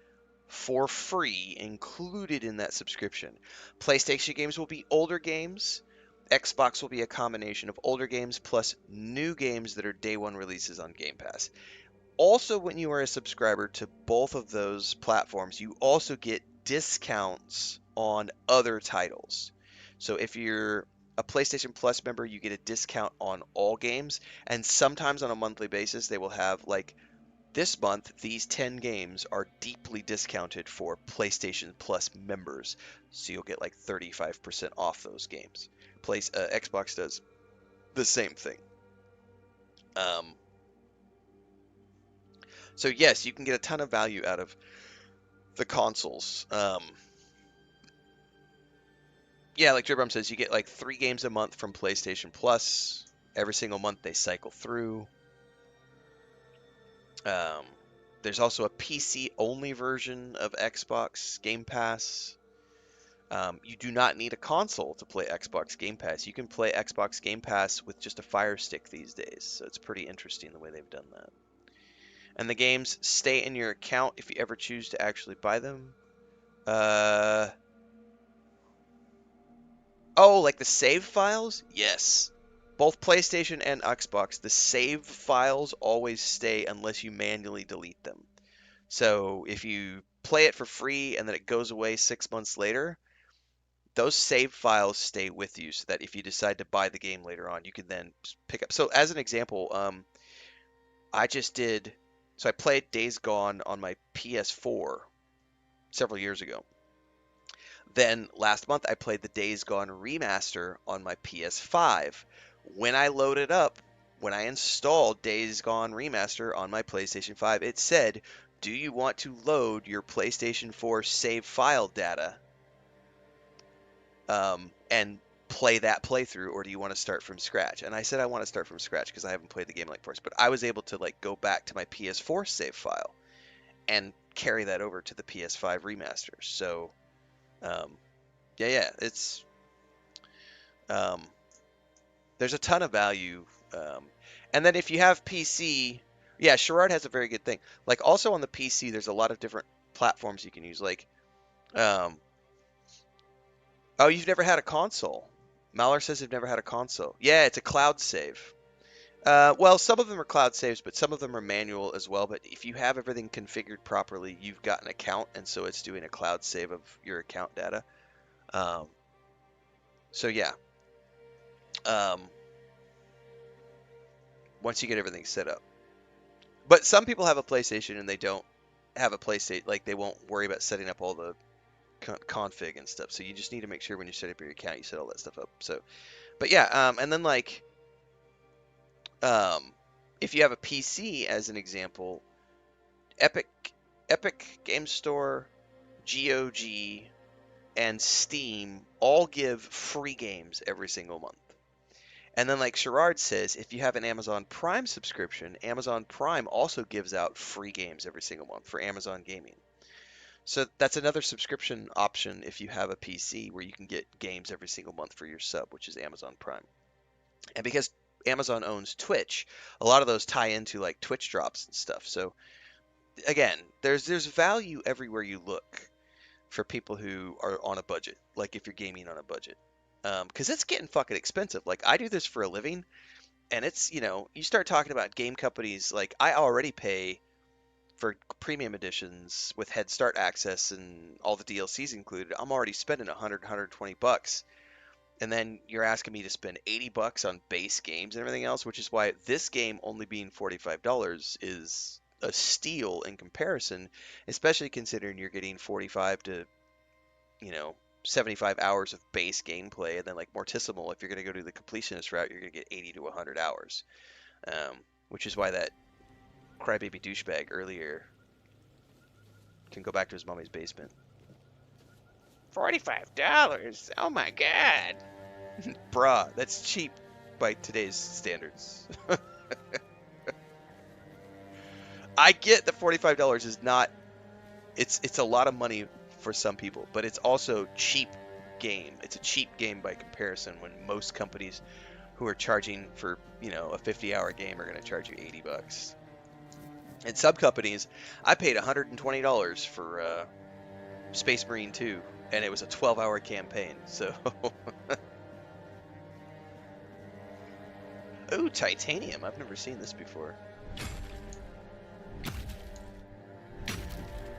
for free included in that subscription. PlayStation games will be older games. Xbox will be a combination of older games plus new games that are day one releases on Game Pass. Also, when you are a subscriber to both of those platforms, you also get discounts on other titles. So if you're a PlayStation Plus member, you get a discount on all games, and sometimes on a monthly basis, they will have like this month, these 10 games are deeply discounted for PlayStation Plus members, so you'll get like 35% off those games. Xbox does the same thing. Um, so yes, you can get a ton of value out of the consoles. Yeah, like Dribrum says, you get like 3 games a month from PlayStation Plus. Every single month they cycle through. Um, there's also a PC-only version of Xbox Game Pass. You do not need a console to play Xbox Game Pass. You can play Xbox Game Pass with just a Fire Stick these days, so it's pretty interesting the way they've done that. And the games stay in your account if you ever choose to actually buy them. Oh, like the save files? Yes. Both PlayStation and Xbox, the save files always stay unless you manually delete them. So if you play it for free and then it goes away 6 months later, those save files stay with you so that if you decide to buy the game later on, you can then pick up. So as an example, I just did, so I played Days Gone on my PS4 several years ago. Then last month I played the Days Gone remaster on my PS5. When I loaded up, when I installed Days Gone remaster on my PlayStation 5, it said, "Do you want to load your PlayStation 4 save file data and play that playthrough, or do you want to start from scratch?" And I said I want to start from scratch because I haven't played the game like first. But I was able to like go back to my PS4 save file and carry that over to the PS5 remaster. So yeah, it's there's a ton of value. And then if you have PC, yeah, Sherrard has a very good thing. Like also on the PC, there's a lot of different platforms you can use. Like, um, oh, you've never had a console. Maller says you've never had a console. Yeah, it's a cloud save. Well, some of them are cloud saves, but some of them are manual as well. But if you have everything configured properly, you've got an account, and so it's doing a cloud save of your account data. Um, so yeah, um, once you get everything set up. But some people have a PlayStation and they don't have a PlayStation, like they won't worry about setting up all the config and stuff. So you just need to make sure when you set up your account, you set all that stuff up. So, but yeah, and then like, if you have a PC as an example, Epic, Epic Game Store, GOG, and Steam all give free games every single month. And then, like Sherrard says, if you have an Amazon Prime subscription, Amazon Prime also gives out free games every single month for Amazon Gaming. So that's another subscription option if you have a PC where you can get games every single month for your sub, which is Amazon Prime. And because Amazon owns Twitch, a lot of those tie into like Twitch drops and stuff. So again, there's value everywhere you look for people who are on a budget, like if you're gaming on a budget. Because it's getting fucking expensive. Like I do this for a living, and it's, you start talking about game companies, like I already pay for premium editions with Head Start access and all the DLCs included. I'm already spending 120 bucks. And then you're asking me to spend 80 bucks on base games and everything else, which is why this game only being $45 is a steal in comparison, especially considering you're getting 45 to, 75 hours of base gameplay, and then like Morticimal, if you're going to go to the completionist route, you're going to get 80 to 100 hours, which is why that crybaby douchebag earlier can go back to his mommy's basement. $45? Oh my god. Bruh, that's cheap by today's standards. I get that $45 is not, it's a lot of money for some people, but it's also cheap game. It's a cheap game by comparison when most companies who are charging for, you know, a 50-hour game are going to charge you 80 bucks. And some companies, I paid $120 for Space Marine 2, and it was a 12-hour campaign. So, ooh, titanium. I've never seen this before.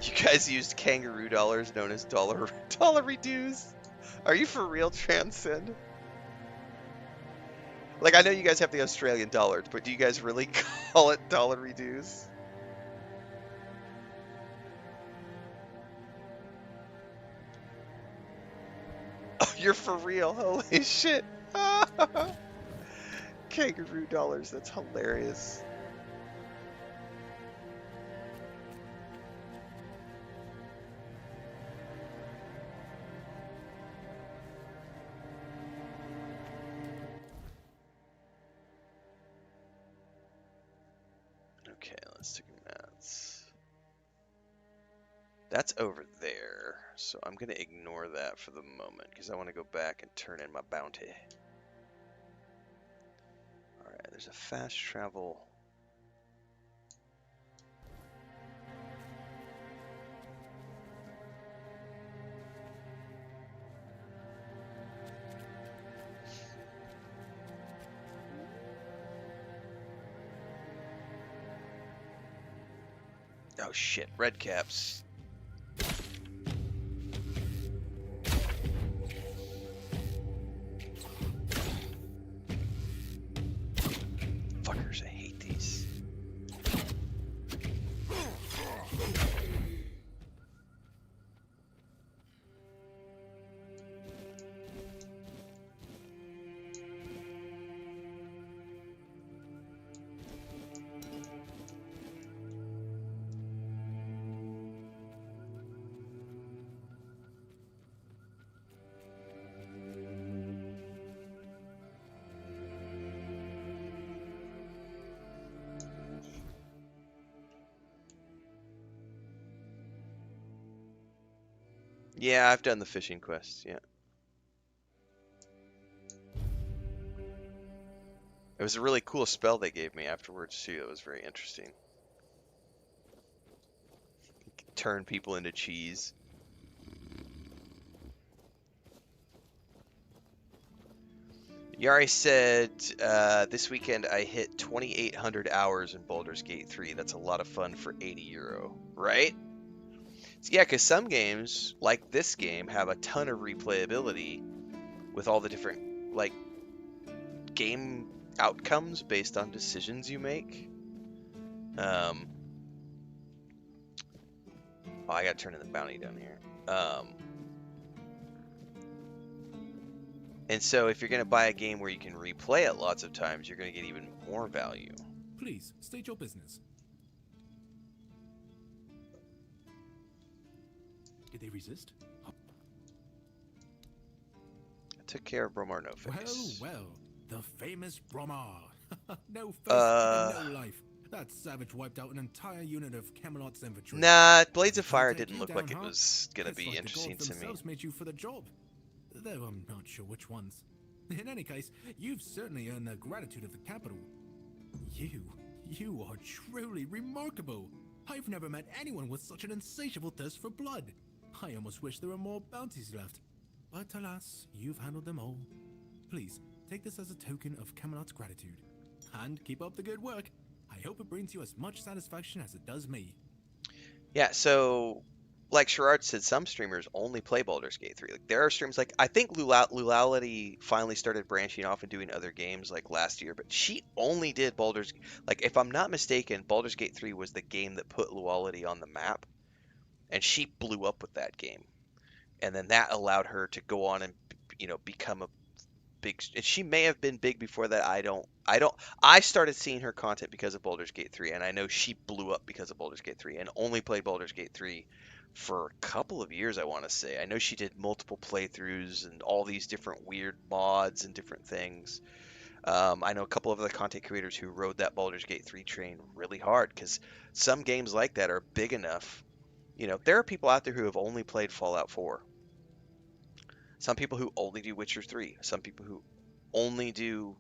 You guys used kangaroo dollars, known as dollar redues. Are you for real, Transcend? Like, I know you guys have the Australian dollar, but do you guys really call it dollar redues? Oh, you're for real? Holy shit. Kangaroo dollars, that's hilarious. Okay, let's take maths. That's over there, so I'm going to ignore that for the moment because I want to go back and turn in my bounty. Alright, there's a fast travel. Oh shit, red caps. Fuckers, I hate these. Yeah, I've done the fishing quests, yeah. It was a really cool spell they gave me afterwards, too. That was very interesting. You can turn people into cheese. Yari said, this weekend I hit 2,800 hours in Baldur's Gate 3. That's a lot of fun for €80, right? So yeah, because some games, like this game, have a ton of replayability with all the different, like, game outcomes based on decisions you make. Oh, I gotta turn in the bounty down here. And so if you're gonna buy a game where you can replay it lots of times, you're gonna get even more value. Please, state your business. Did they resist? I took care of Bromar No Face. Well, the famous Bromar. No face and no life. That savage wiped out an entire unit of Camelot's infantry. Nah, Blades of Fire didn't look like it was gonna be interesting to me. Themselves made you for the job, though I'm not sure which ones. In any case, you've certainly earned the gratitude of the capital. You are truly remarkable. I've never met anyone with such an insatiable thirst for blood. I almost wish there were more bounties left. But alas, you've handled them all. Please, take this as a token of Camelot's gratitude. And keep up the good work. I hope it brings you as much satisfaction as it does me. Yeah, so, like Sherrard said, some streamers only play Baldur's Gate 3. Like, there are streams, like, I think Lulality finally started branching off and doing other games, like, last year, but she only did Baldur's... Like, if I'm not mistaken, Baldur's Gate 3 was the game that put Lulality on the map, and she blew up with that game. and then that allowed her to go on and become a big. And she may have been big before that. I started seeing her content because of Baldur's Gate 3, and I know she blew up because of Baldur's Gate 3, and only played Baldur's Gate 3 for a couple of years, I want to say. I know she did multiple playthroughs and all these different weird mods and different things. I know a couple of other content creators who rode that Baldur's Gate 3 train really hard, because some games like that are big enough. There are people out there who have only played Fallout 4. Some people who only do Witcher 3. Some people who only do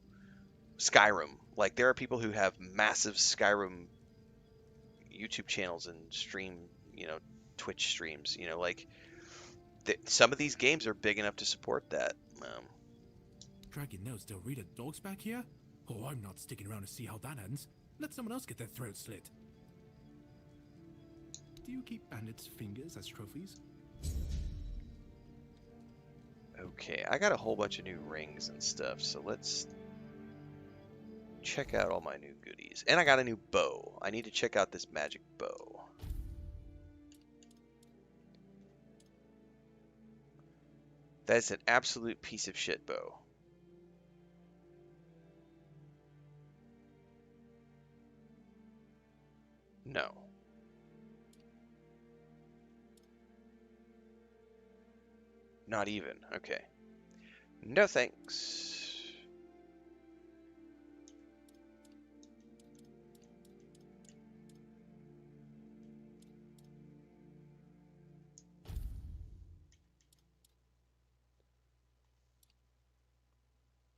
Skyrim. Like, there are people who have massive Skyrim YouTube channels and stream, Twitch streams. Like, some of these games are big enough to support that. Dragging nails still read at dogs back here? Oh, I'm not sticking around to see how that ends. Let someone else get their throat slit. Do you keep bandits' fingers as trophies? Okay, I got a whole bunch of new rings and stuff, so let's check out all my new goodies. And I got a new bow. I need to check out this magic bow. That's an absolute piece of shit bow. No. Not even. Okay. No thanks.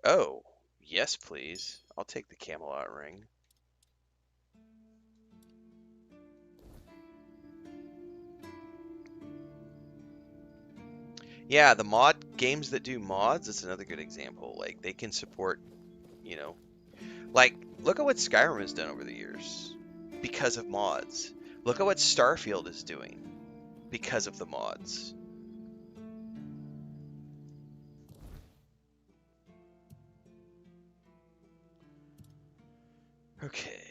Oh, yes, please. I'll take the Camelot ring. Yeah, the mod games that do mods, it's another good example. Like, they can support, like, look at what Skyrim has done over the years because of mods. Look at what Starfield is doing because of the mods. Okay.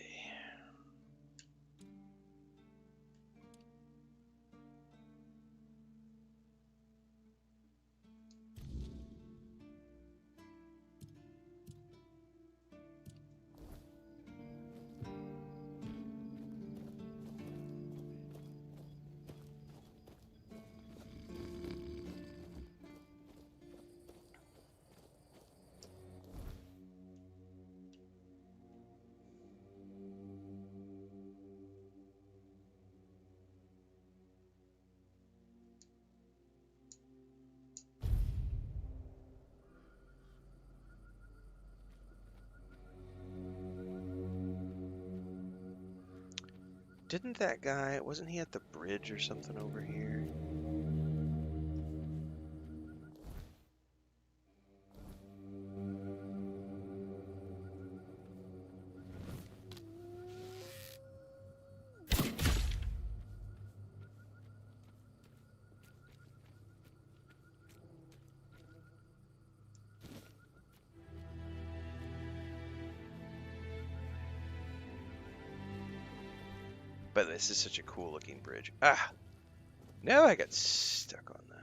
Didn't that guy, wasn't he at the bridge or something over here? But this is such a cool looking bridge. Ah! No, I got stuck on that.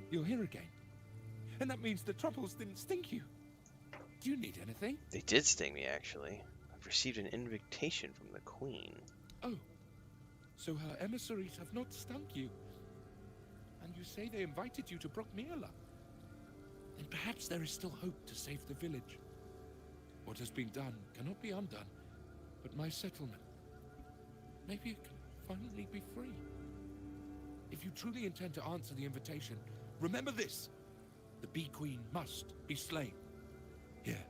You're here again. And that means the troubles didn't stink you. Do you need anything? They did sting me, actually. I've received an invitation from the Queen. Oh, so her emissaries have not stunk you. And you say they invited you to Brockmiela. Then perhaps there is still hope to save the village. What has been done cannot be undone. But my settlement, maybe it can finally be free. If you truly intend to answer the invitation, remember this. The Bee Queen must be slain. Here,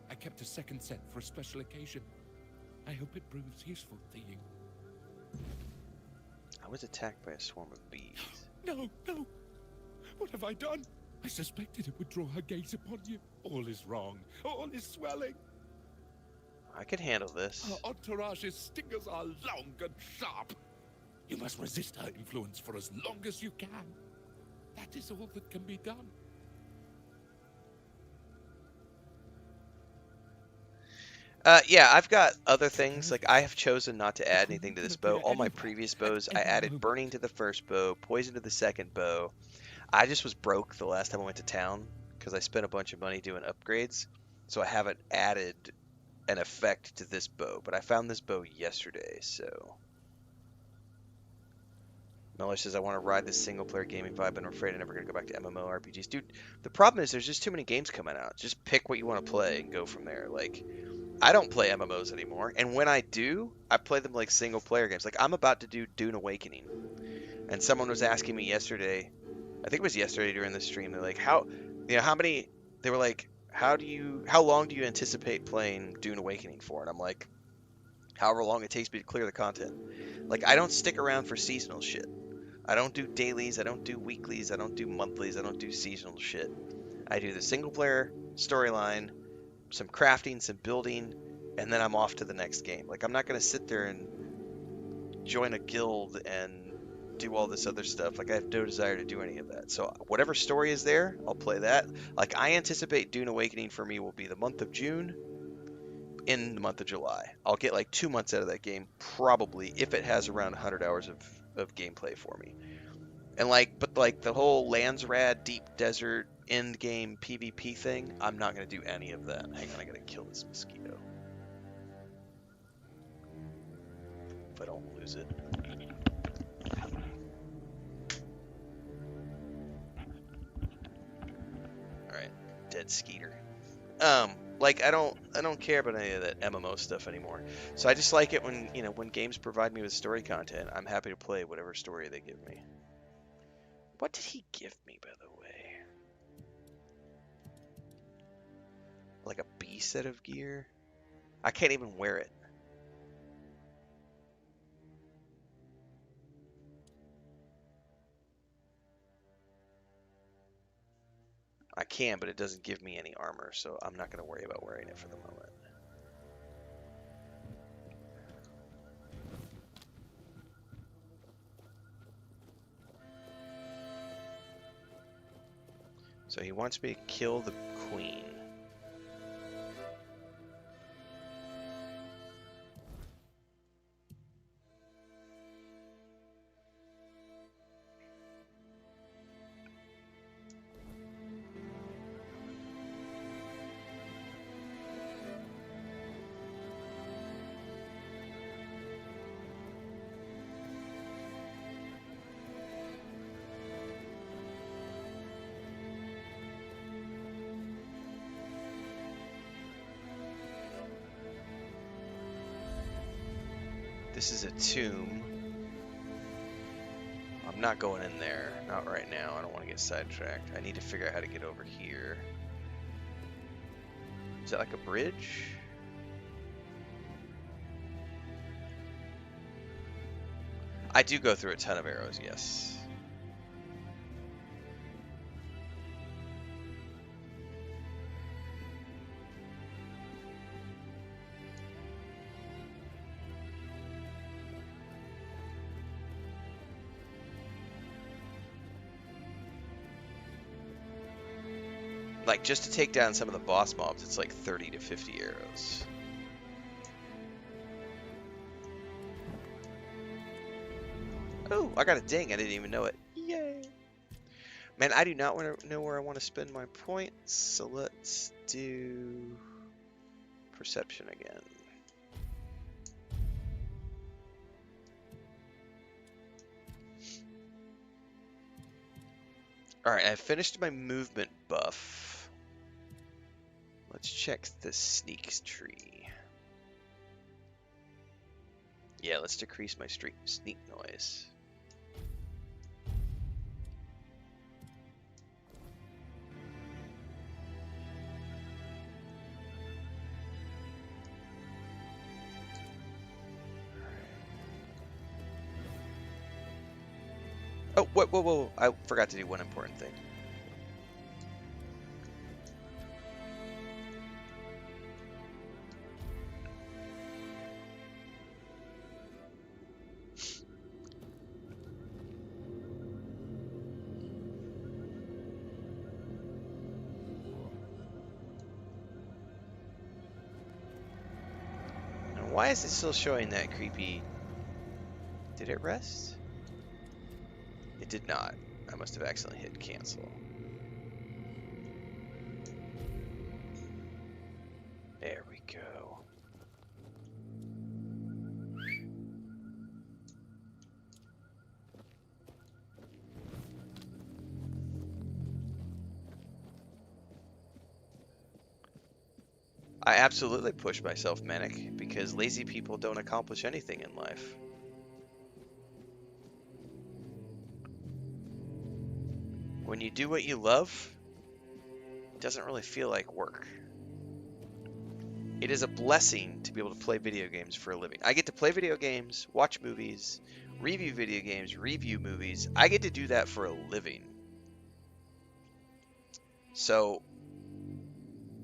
I kept a second set for a special occasion. I hope it proves useful to you. I was attacked by a swarm of bees. No, no. What have I done? I suspected it would draw her gaze upon you. All is wrong. All is swelling. I can handle this. Her entourage's stingers are long and sharp. You must resist her influence for as long as you can. That is all that can be done. Yeah, I've got other things. Like, I have chosen not to add anything to this bow. All my previous bows, I added burning to the first bow, poison to the second bow. I just was broke the last time I went to town because I spent a bunch of money doing upgrades. So I haven't added an effect to this bow. But I found this bow yesterday, so... Miller says, I want to ride this single-player gaming vibe, and I'm afraid I'm never going to go back to MMORPGs. Dude, the problem is there's just too many games coming out. Just pick what you want to play and go from there. Like, I don't play MMOs anymore, and when I do, I play them like single-player games. Like, I'm about to do Dune Awakening, and someone was asking me yesterday, I think it was yesterday during the stream, they're like, how long do you anticipate playing Dune Awakening for? And I'm like, however long it takes me to clear the content. Like, I don't stick around for seasonal shit. I don't do dailies, I don't do weeklies, I don't do monthlies, I don't do seasonal shit. I do the single player storyline, some crafting, some building, and then I'm off to the next game. Like, I'm not going to sit there and join a guild and do all this other stuff. Like, I have no desire to do any of that. So whatever story is there, I'll play that. Like, I anticipate Dune Awakening for me will be the month of June, in the month of July. I'll get like 2 months out of that game, probably, if it has around 100 hours of gameplay for me. And but the whole Landsrad deep desert end game PvP thing, I'm not gonna do any of that. Hang on, I gotta kill this mosquito. If I don't lose it. Alright, dead skeeter. Like, I don't care about any of that MMO stuff anymore. So I just like it when, when games provide me with story content, I'm happy to play whatever story they give me. What did he give me, by the way? Like a B set of gear? I can't even wear it. I can, but it doesn't give me any armor, so I'm not going to worry about wearing it for the moment. So he wants me to kill the queen. This is a tomb. I'm not going in there. Not right now. I don't want to get sidetracked. I need to figure out how to get over here. Is that like a bridge? I do go through a ton of arrows, yes. Like, just to take down some of the boss mobs, it's like 30 to 50 arrows. Oh, I got a ding. I didn't even know it. Yay. Man, I do not want to know where I want to spend my points, so let's do perception again. Alright, I finished my movement buff. Let's check the sneaks tree. Yeah, let's decrease my sneak noise. Oh, whoa, whoa, whoa! I forgot to do one important thing. And why is it still showing that creepy? Did it rest? It did not. I must have accidentally hit cancel. There we go. I absolutely push myself manic because lazy people don't accomplish anything in life. When you do what you love, it doesn't really feel like work. It is a blessing to be able to play video games for a living. I get to play video games, watch movies, review video games, review movies. I get to do that for a living. So,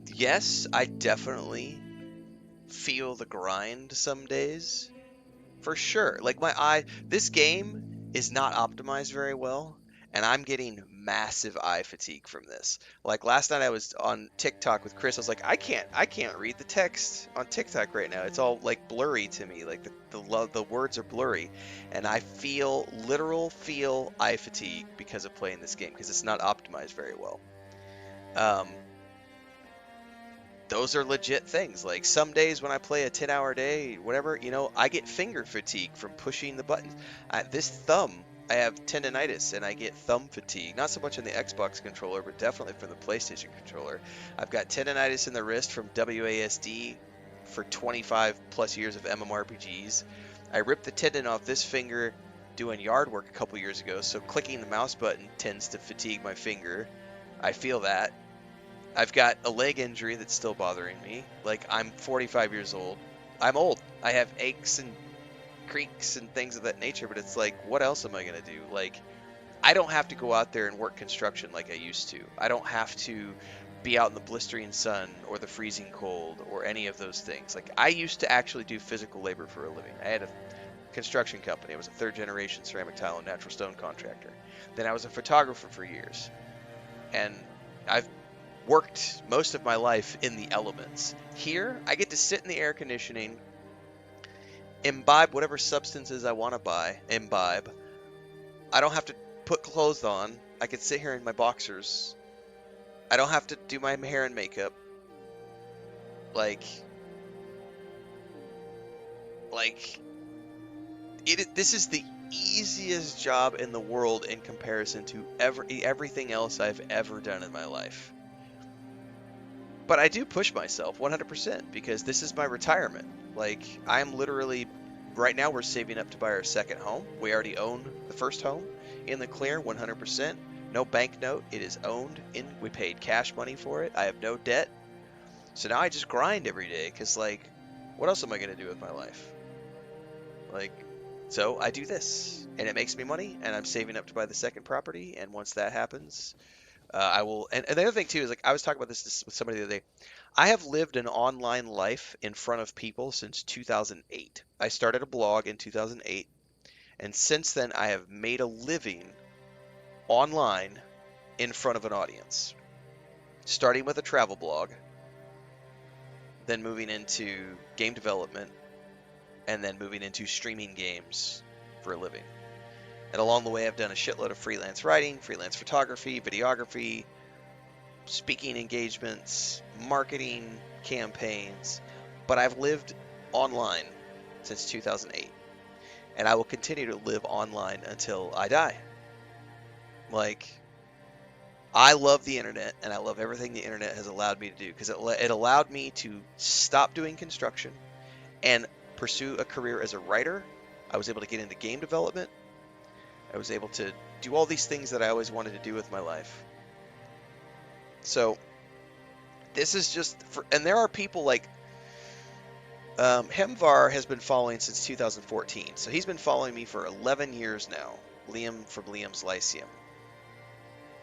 yes, I definitely feel the grind some days. For sure. Like this game is not optimized very well, and I'm getting massive eye fatigue from this. Like last night I was on TikTok with Chris. I was like, I can't read the text on TikTok right now. It's all like blurry to me. Like the words are blurry, and I feel eye fatigue because of playing this game because it's not optimized very well. Those are legit things. Like some days when I play a 10-hour day, whatever, I get finger fatigue from pushing the buttons. This thumb, I have tendonitis and I get thumb fatigue. Not so much on the Xbox controller, but definitely from the PlayStation controller. I've got tendonitis in the wrist from WASD for 25 plus years of MMORPGs. I ripped the tendon off this finger doing yard work a couple years ago, so clicking the mouse button tends to fatigue my finger. I feel that. I've got a leg injury that's still bothering me. Like, I'm 45 years old. I'm old. I have aches and creaks and things of that nature, but it's like, what else am I going to do? Like, I don't have to go out there and work construction like I used to. I don't have to be out in the blistering sun or the freezing cold or any of those things. Like, I used to actually do physical labor for a living. I had a construction company. I was a third-generation ceramic tile and natural stone contractor. Then I was a photographer for years. And I've worked most of my life in the elements. Here, I get to sit in the air conditioning, imbibe whatever substances I want to imbibe. I don't have to put clothes on. I can sit here in my boxers. I don't have to do my hair and makeup. Like this is the easiest job in the world in comparison to everything else I've ever done in my life. But I do push myself 100% because this is my retirement. Like, I'm literally, right now we're saving up to buy our second home. We already own the first home in the clear 100%. No bank note. It is owned. We paid cash money for it. I have no debt. So now I just grind every day because, like, what else am I going to do with my life? Like, so I do this and it makes me money and I'm saving up to buy the second property. And once that happens, I will, and the other thing too is, like, I was talking about this with somebody the other day. I have lived an online life in front of people since 2008. I started a blog in 2008, and since then I have made a living online in front of an audience. Starting with a travel blog, then moving into game development, and then moving into streaming games for a living. And along the way, I've done a shitload of freelance writing, freelance photography, videography, speaking engagements, marketing campaigns. But I've lived online since 2008. And I will continue to live online until I die. Like, I love the internet, and I love everything the internet has allowed me to do. Because it allowed me to stop doing construction and pursue a career as a writer. I was able to get into game development. I was able to do all these things that I always wanted to do with my life. So this is just for, and there are people like Hemvar has been following since 2014. So he's been following me for 11 years now. Liam from Liam's Lyceum.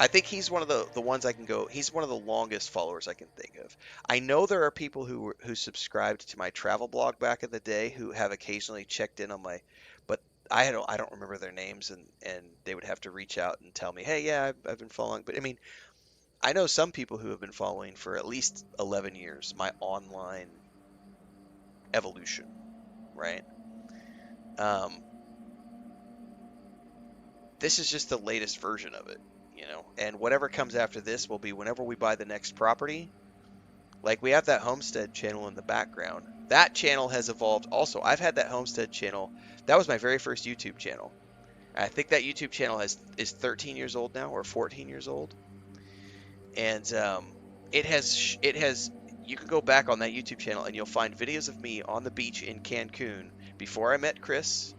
I think he's one of the ones I can go. He's one of the longest followers I can think of. I know there are people who subscribed to my travel blog back in the day who have occasionally checked in on my, but I don't remember their names, and they would have to reach out and tell me, hey, yeah, I've been following. But I mean, I know some people who have been following for at least 11 years my online evolution, right? Um, this is just the latest version of it, you know, and whatever comes after this will be whenever we buy the next property. Like, we have that homestead channel in the background. That channel has evolved also. I've had that homestead channel. That was my very first YouTube channel. I think that YouTube channel is 13 years old now, or 14 years old. And it has you can go back on that YouTube channel and you'll find videos of me on the beach in Cancun before I met Chris,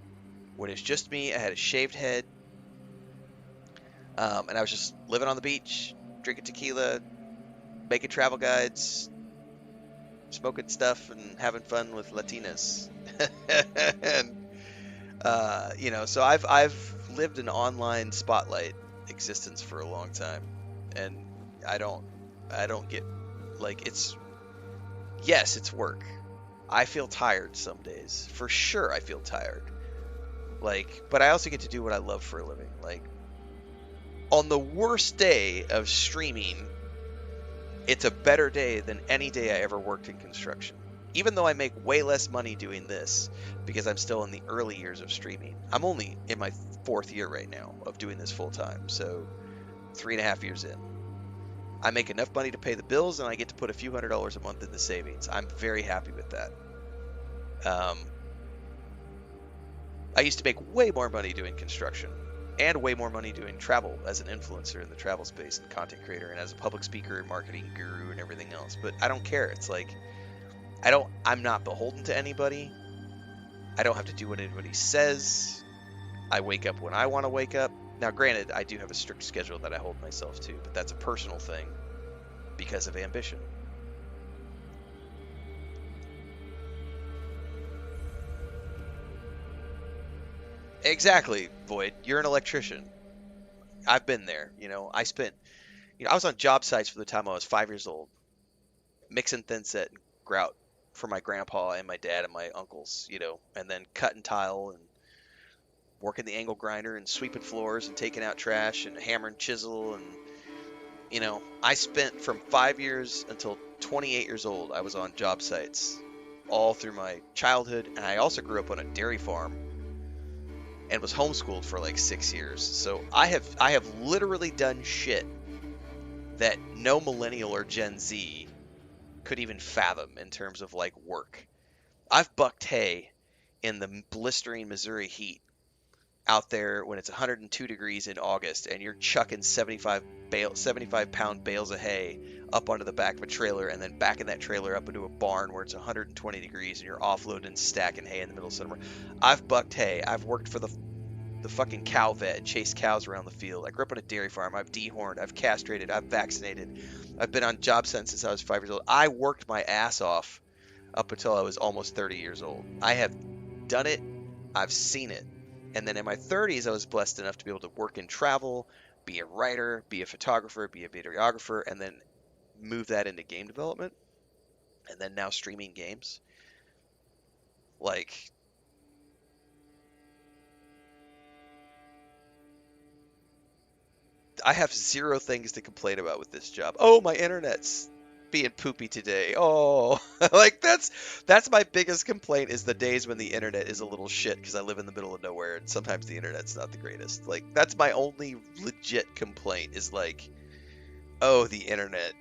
when it's just me. I had a shaved head, and I was just living on the beach, drinking tequila, making travel guides, smoking stuff, and having fun with Latinas. And you know, so I've lived an online spotlight existence for a long time, and I don't get, like, yes, it's work. I feel tired some days, for sure. I feel tired, like, but I also get to do what I love for a living. Like, on the worst day of streaming, it's a better day than any day I ever worked in construction. Even though I make way less money doing this, because I'm still in the early years of streaming. I'm only in my 4th year right now of doing this full time, so 3.5 years in. I make enough money to pay the bills, and I get to put a few $100s a month in the savings. I'm very happy with that. I used to make way more money doing construction, and way more money doing travel as an influencer in the travel space and content creator, and as a public speaker and marketing guru and everything else. But I don't care. It's like, I'm not beholden to anybody. I don't have to do what anybody says. I wake up when I want to wake up. Now, granted, I do have a strict schedule that I hold myself to, but that's a personal thing because of ambition. Exactly, Void. You're an electrician. I've been there. You know, I was on job sites from the time I was 5 years old, mixing thin set and grout for my grandpa and my dad and my uncles, you know, and then cutting tile and working the angle grinder and sweeping floors and taking out trash and hammer and chisel. And, you know, I spent from 5 years until 28 years old, I was on job sites all through my childhood. And I also grew up on a dairy farm and was homeschooled for like 6 years. So I have literally done shit that no millennial or Gen Z could even fathom in terms of like work. I've bucked hay in the blistering Missouri heat out there when it's 102 degrees in August, and you're chucking 75-pound bales of hay up onto the back of a trailer, and then backing that trailer up into a barn where it's 120 degrees, and you're offloading and stacking hay in the middle of summer. I've bucked hay. I've worked for the fucking cow vet and chased cows around the field. I grew up on a dairy farm. I've dehorned. I've castrated. I've vaccinated. I've been on job sites since I was 5 years old. I worked my ass off up until I was almost 30 years old. I have done it. I've seen it. And then in my 30s, I was blessed enough to be able to work in travel, be a writer, be a photographer, be a videographer, and then move that into game development. And then now streaming games. Like, I have zero things to complain about with this job. Oh, my internet's being poopy today. Oh, like that's my biggest complaint, is the days when the internet is a little shit, because I live in the middle of nowhere and sometimes the internet's not the greatest. Like, that's my only legit complaint, is like, oh, the internet.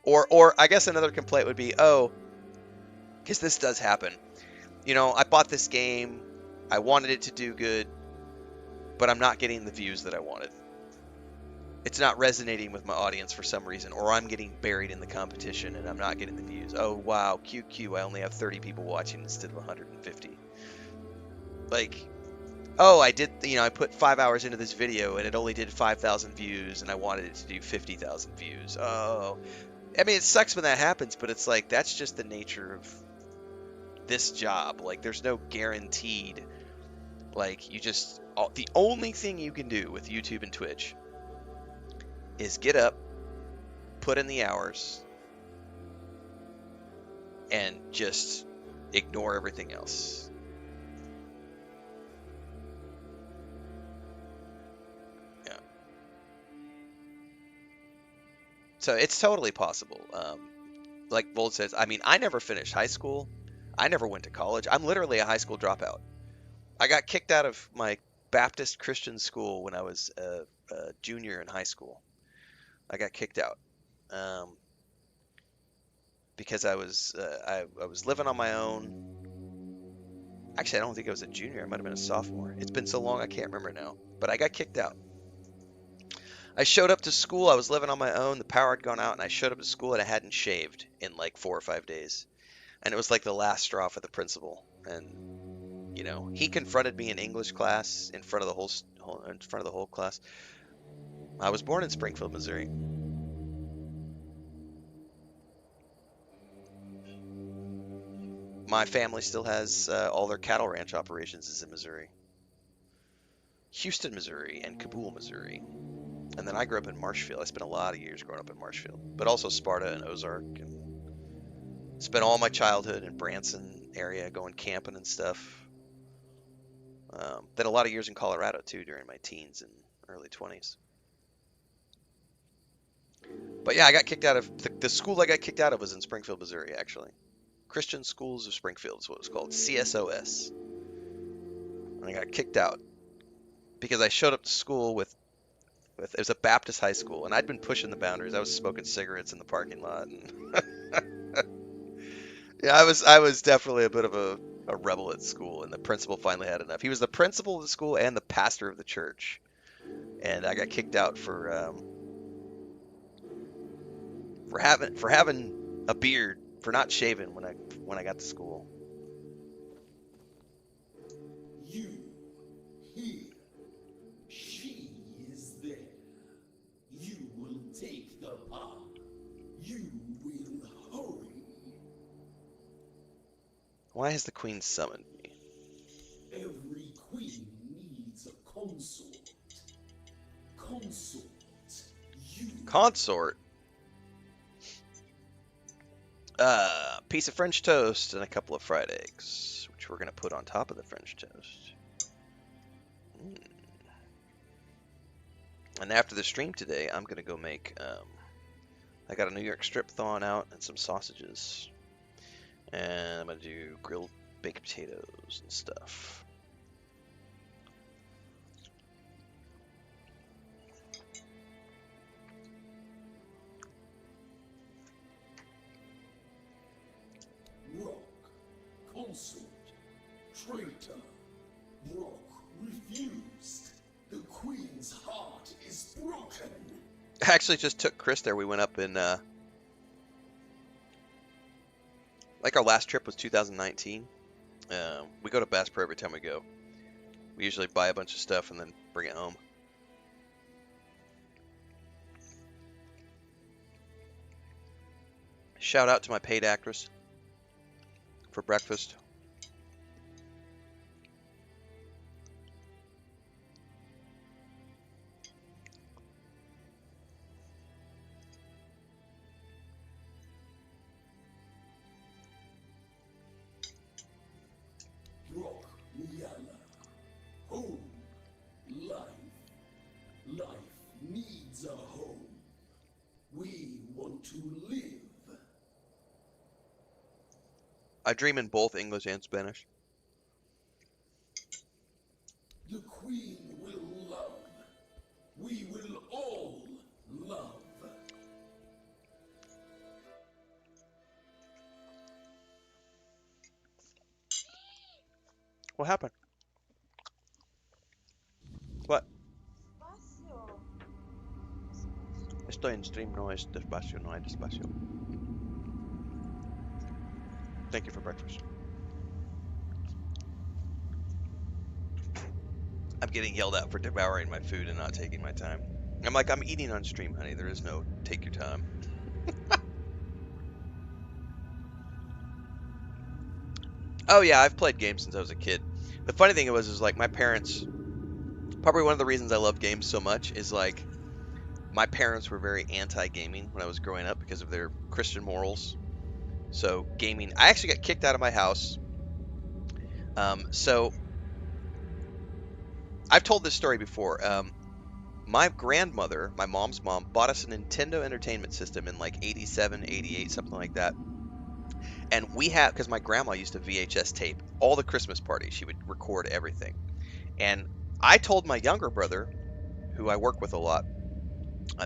Or I guess another complaint would be, oh, because this does happen. You know, I bought this game, I wanted it to do good, but I'm not getting the views that I wanted. It's not resonating with my audience for some reason, or I'm getting buried in the competition and I'm not getting the views. Oh, wow, QQ, I only have 30 people watching instead of 150. Like, oh, I put 5 hours into this video and it only did 5,000 views and I wanted it to do 50,000 views. Oh, I mean, it sucks when that happens, but it's like, that's just the nature of this job. Like, there's no guaranteed Like, the only thing you can do with YouTube and Twitch is get up, put in the hours, and just ignore everything else. Yeah. So it's totally possible. Like Volt says, I mean, I never finished high school. I never went to college. I'm literally a high school dropout. I got kicked out of my Baptist Christian school when I was a junior in high school. I got kicked out because I was living on my own. Actually, I don't think I was a junior. I might have been a sophomore. It's been so long I can't remember now. But I got kicked out. I showed up to school. I was living on my own. The power had gone out, and I showed up to school and I hadn't shaved in like 4 or 5 days. And it was like the last straw for the principal. And you know, he confronted me in English class in front of the whole class. I was born in Springfield, Missouri. My family still has all their cattle ranch operations is in Missouri. Houston, Missouri, and Kabul, Missouri. And then I grew up in Marshfield. I spent a lot of years growing up in Marshfield, but also Sparta and Ozark, and spent all my childhood in Branson area going camping and stuff. Then a lot of years in Colorado too during my teens and early 20s. But yeah, I got kicked out of the school I got kicked out of was in Springfield, Missouri, actually. Christian Schools of Springfield is what it was called, CSOS. And I got kicked out because I showed up to school with it was a Baptist high school, and I'd been pushing the boundaries. I was smoking cigarettes in the parking lot. And yeah, I was definitely a bit of a rebel at school, and the principal finally had enough. He was the principal of the school and the pastor of the church, and I got kicked out for having a beard, for not shaving when I got to school. You here. She is there. You will take the path. You will hurry. Why has the queen summoned me? Every queen needs a consort. Consort. You. Consort? Piece of French toast and a couple of fried eggs, which we're going to put on top of the French toast. And after the stream today, I'm going to go make, I got a New York strip thawing out and some sausages. And I'm going to do grilled baked potatoes and stuff. Rock, consort, traitor. Rock refused. The queen's heart is broken. I actually just took Chris there. We went up in, like our last trip was 2019. We go to Bass Pro every time we go. We usually buy a bunch of stuff and then bring it home. Shout out to my paid actress for breakfast. Rock, Yalla. Home. Life. Life needs a home. We want to live. I dream in both English and Spanish. The queen will love. We will all love. What happened? What? Estoy en stream, no es despacio, no hay despacio. Thank you for breakfast. I'm getting yelled at for devouring my food and not taking my time. I'm like, I'm eating on stream, honey. There is no take your time. Oh yeah, I've played games since I was a kid. the funny thing is like my parents, probably one of the reasons I love games so much is like my parents were very anti-gaming when I was growing up because of their Christian morals. So gaming, I actually got kicked out of my house. So I've told this story before. My grandmother, my mom's mom, bought us a Nintendo Entertainment System in like 87, 88, something like that. And we had, because my grandma used to VHS tape all the Christmas parties. She would record everything. And I told my younger brother, who I work with a lot,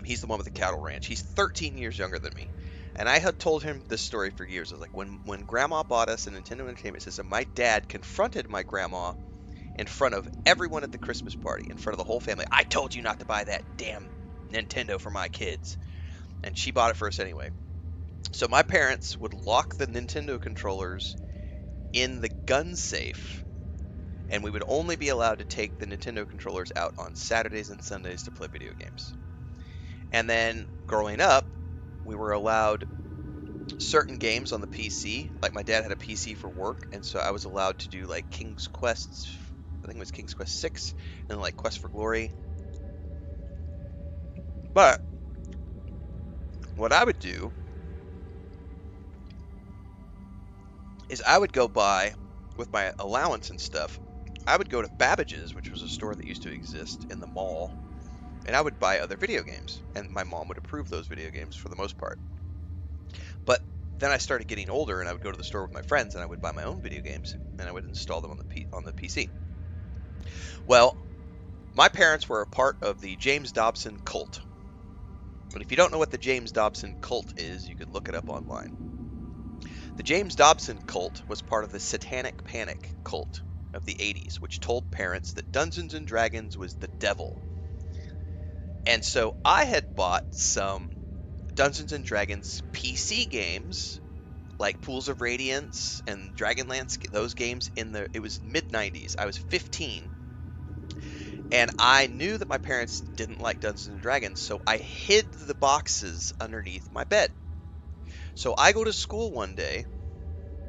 he's the one with the cattle ranch. He's 13 years younger than me. And I had told him this story for years. I was like, when grandma bought us a Nintendo Entertainment System, my dad confronted my grandma in front of everyone at the Christmas party, in front of the whole family. I told you not to buy that damn Nintendo for my kids. And she bought it for us anyway. So my parents would lock the Nintendo controllers in the gun safe, and we would only be allowed to take the Nintendo controllers out on Saturdays and Sundays to play video games. And then growing up, we were allowed certain games on the PC. Like my dad had a PC for work, and so I was allowed to do like King's Quest, I think it was King's Quest 6, and like Quest for Glory. But what I would do is I would go buy, with my allowance and stuff, I would go to Babbage's, which was a store that used to exist in the mall, and I would buy other video games, and my mom would approve those video games for the most part. But then I started getting older, and I would go to the store with my friends, and I would buy my own video games, and I would install them on the PC. Well, my parents were a part of the James Dobson cult. And if you don't know what the James Dobson cult is, you could look it up online. The James Dobson cult was part of the Satanic Panic cult of the 80s, which told parents that Dungeons and Dragons was the devil. And so I had bought some Dungeons and Dragons PC games, like Pools of Radiance and Dragonlance, those games it was mid-90s. I was 15. And I knew that my parents didn't like Dungeons and Dragons, so I hid the boxes underneath my bed. So I go to school one day,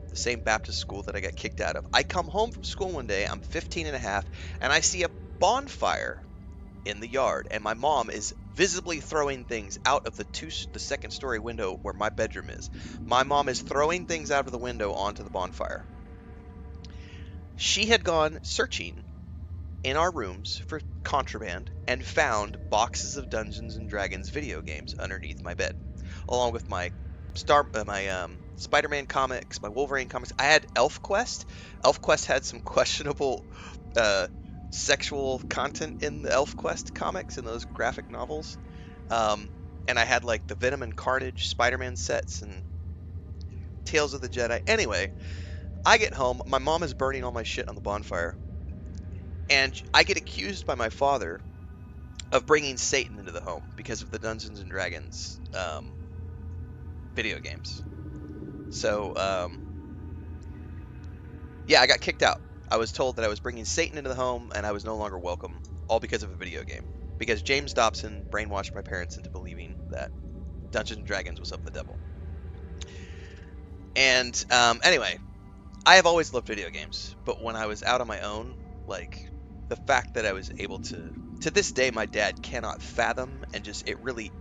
the same Baptist school that I got kicked out of. I come home from school one day, I'm 15 and a half, and I see a bonfire in the yard, and my mom is visibly throwing things out of the second story window where my bedroom is. My mom is throwing things out of the window onto the bonfire. She had gone searching in our rooms for contraband and found boxes of Dungeons and Dragons video games underneath my bed, along with my Spider-Man comics, my Wolverine comics. I had ElfQuest. ElfQuest had some questionable sexual content in the ElfQuest comics and those graphic novels. And I had like the Venom and Carnage Spider-Man sets and Tales of the Jedi. Anyway, I get home. My mom is burning all my shit on the bonfire. And I get accused by my father of bringing Satan into the home because of the Dungeons and Dragons video games. So, yeah, I got kicked out. I was told that I was bringing Satan into the home and I was no longer welcome, all because of a video game. Because James Dobson brainwashed my parents into believing that Dungeons and Dragons was of the devil. And anyway, I have always loved video games, but when I was out on my own, like the fact that I was able to this day, my dad cannot fathom, and just it really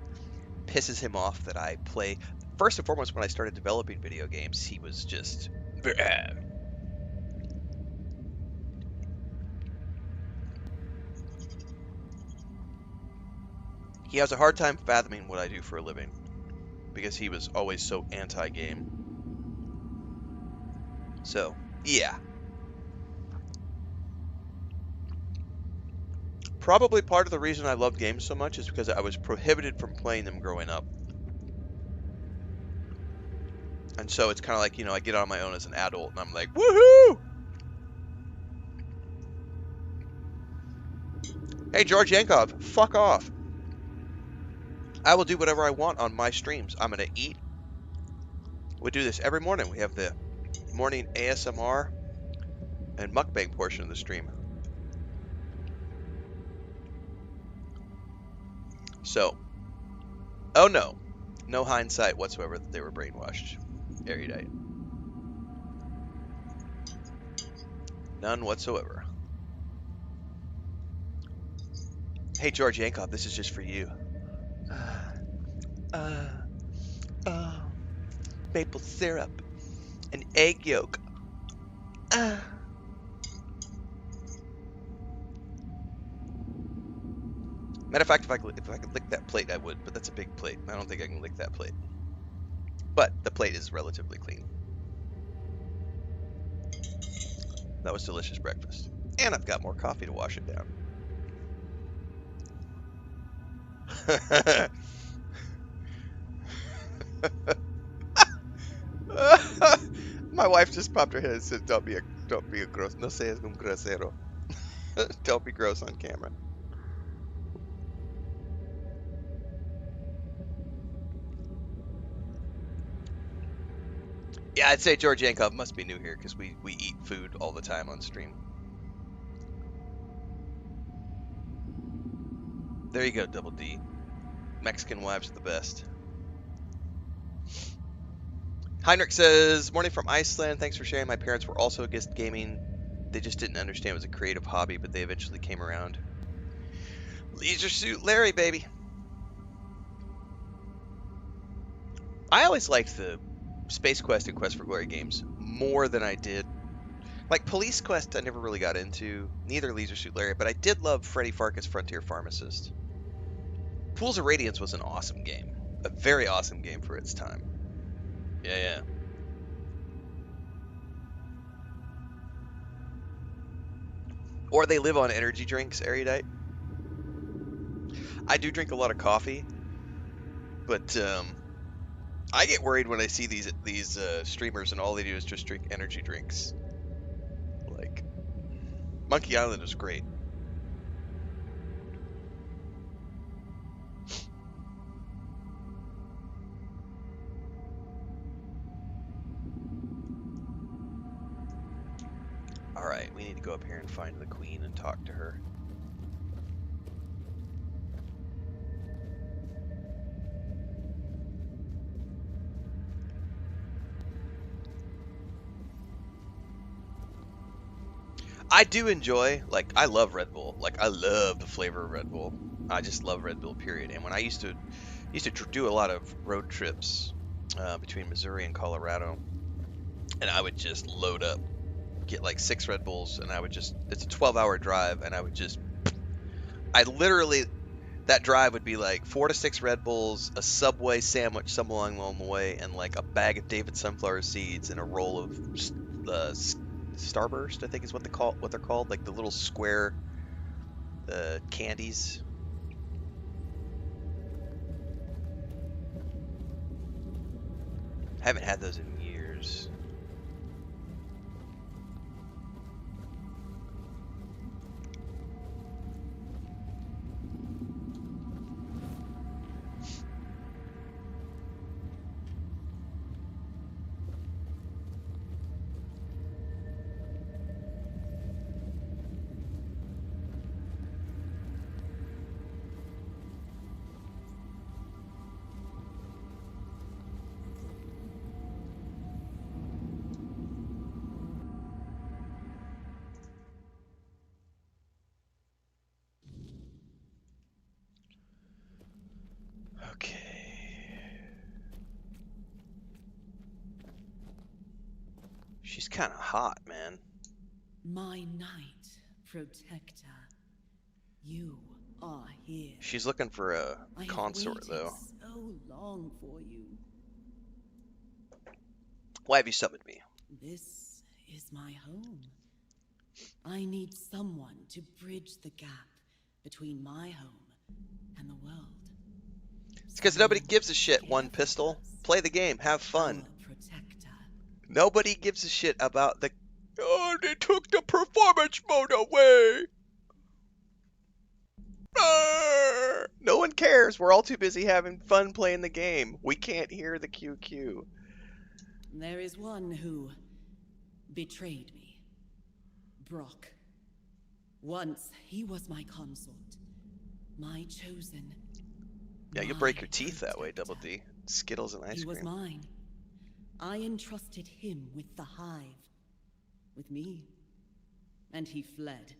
pisses him off that I play. First and foremost, when I started developing video games, he was just he has a hard time fathoming what I do for a living because he was always so anti-game. So, yeah. Probably part of the reason I love games so much is because I was prohibited from playing them growing up. And so it's kind of like, I get on my own as an adult and I'm like, woohoo! Hey, George Yankov, fuck off. I will do whatever I want on my streams. I'm going to eat. We do this every morning. We have the morning ASMR and mukbang portion of the stream. So, oh no. No hindsight whatsoever that they were brainwashed. Erudite. None whatsoever. Hey, George Yankov, this is just for you. Uh, uh, maple syrup and egg yolk. Uh. Matter of fact, if I could lick that plate, I would, but that's a big plate. I don't think I can lick that plate. But the plate is relatively clean. That was delicious breakfast. And I've got more coffee to wash it down. My wife just popped her head and said, don't be a gross. No seas un grosero. Don't be gross on camera. Yeah, I'd say George Yankov must be new here because we eat food all the time on stream. There you go, Double D. Mexican wives are the best. Heinrich says, morning from Iceland. Thanks for sharing. My parents were also against gaming. They just didn't understand it was a creative hobby, but they eventually came around. Leisure Suit Larry, baby. I always liked the Space Quest and Quest for Glory games more than I did. Like Police Quest, I never really got into. Neither Leisure Suit Larry, but I did love Freddy Farkas' Frontier Pharmacist. Pools of Radiance was an awesome game. A very awesome game for its time. Yeah. Or they live on energy drinks, Erudite. I do drink a lot of coffee, but I get worried when I see these streamers and all they do is just drink energy drinks. Like, Monkey Island is great. Alright, we need to go up here and find the queen and talk to her. I do enjoy, like, I love Red Bull. Like, I love the flavor of Red Bull. I just love Red Bull, period. And when I used to do a lot of road trips between Missouri and Colorado, and I would just load up, get like 6 Red Bulls, and I would just, it's a 12-hour drive, and I literally, that drive would be like 4 to 6 Red Bulls, a Subway sandwich somewhere along the way, and like a bag of David sunflower seeds and a roll of Starburst, I think is what they're called, like the little square candies. Haven't had those in years. She's kind of hot, man. My knight, protector, you are here. She's looking for a consort, though. So long for you. Why have you summoned me? This is my home. I need someone to bridge the gap between my home and the world. It's because nobody gives a shit. One pistol. Play the game. Have fun. Nobody gives a shit about the... Oh, they took the performance mode away. No one cares. We're all too busy having fun playing the game. We can't hear the QQ. There is one who betrayed me. Brock. Once he was my consort. My chosen. Yeah, you'll break your teeth that way, Double D. Skittles and ice cream. He was mine. I entrusted him with the hive. With me. and he fled.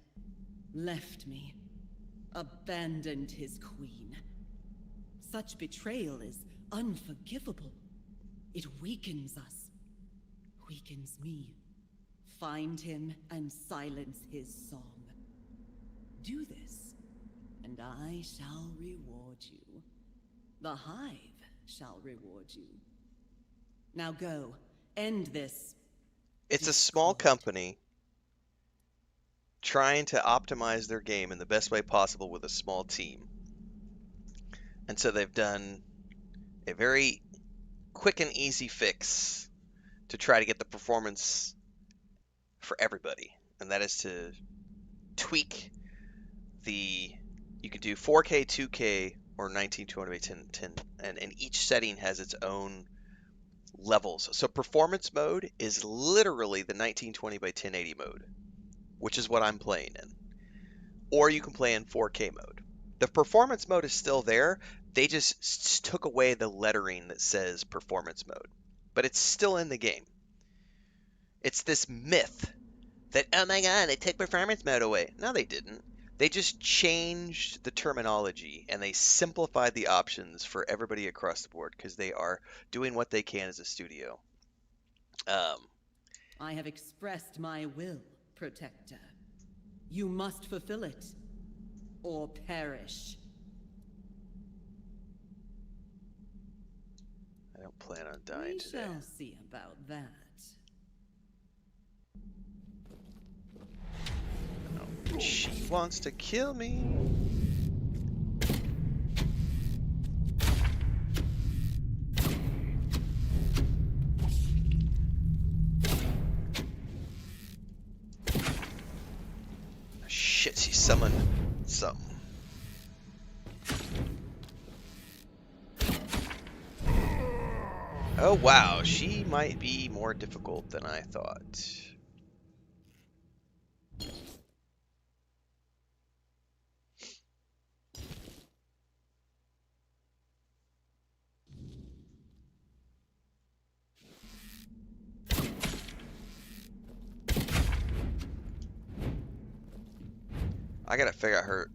Left me. Abandoned his queen. Such betrayal is unforgivable. It weakens us. Weakens me. Find him and silence his song. Do this, and I shall reward you. The Hive shall reward you. Now go. End this. It's a small company trying to optimize their game in the best way possible with a small team. And so they've done a very quick and easy fix to try to get the performance for everybody. And that is to tweak the, you can do 4K, 2K, or 1920 by 1010, and each setting has its own levels. So performance mode is literally the 1920 by 1080 mode, which is what I'm playing in. Or you can play in 4K mode. The performance mode is still there. They just took away the lettering that says performance mode, but it's still in the game. It's this myth that, oh my god, they took performance mode away. No, they didn't. They just changed the terminology and they simplified the options for everybody across the board because they are doing what they can as a studio. I have expressed my will, Protector. You must fulfill it, or perish. I don't plan on dying today. We shall see about that. Oh, she wants to kill me. Shit, she summoned something. Oh wow, she might be more difficult than I thought. I gotta figure out her.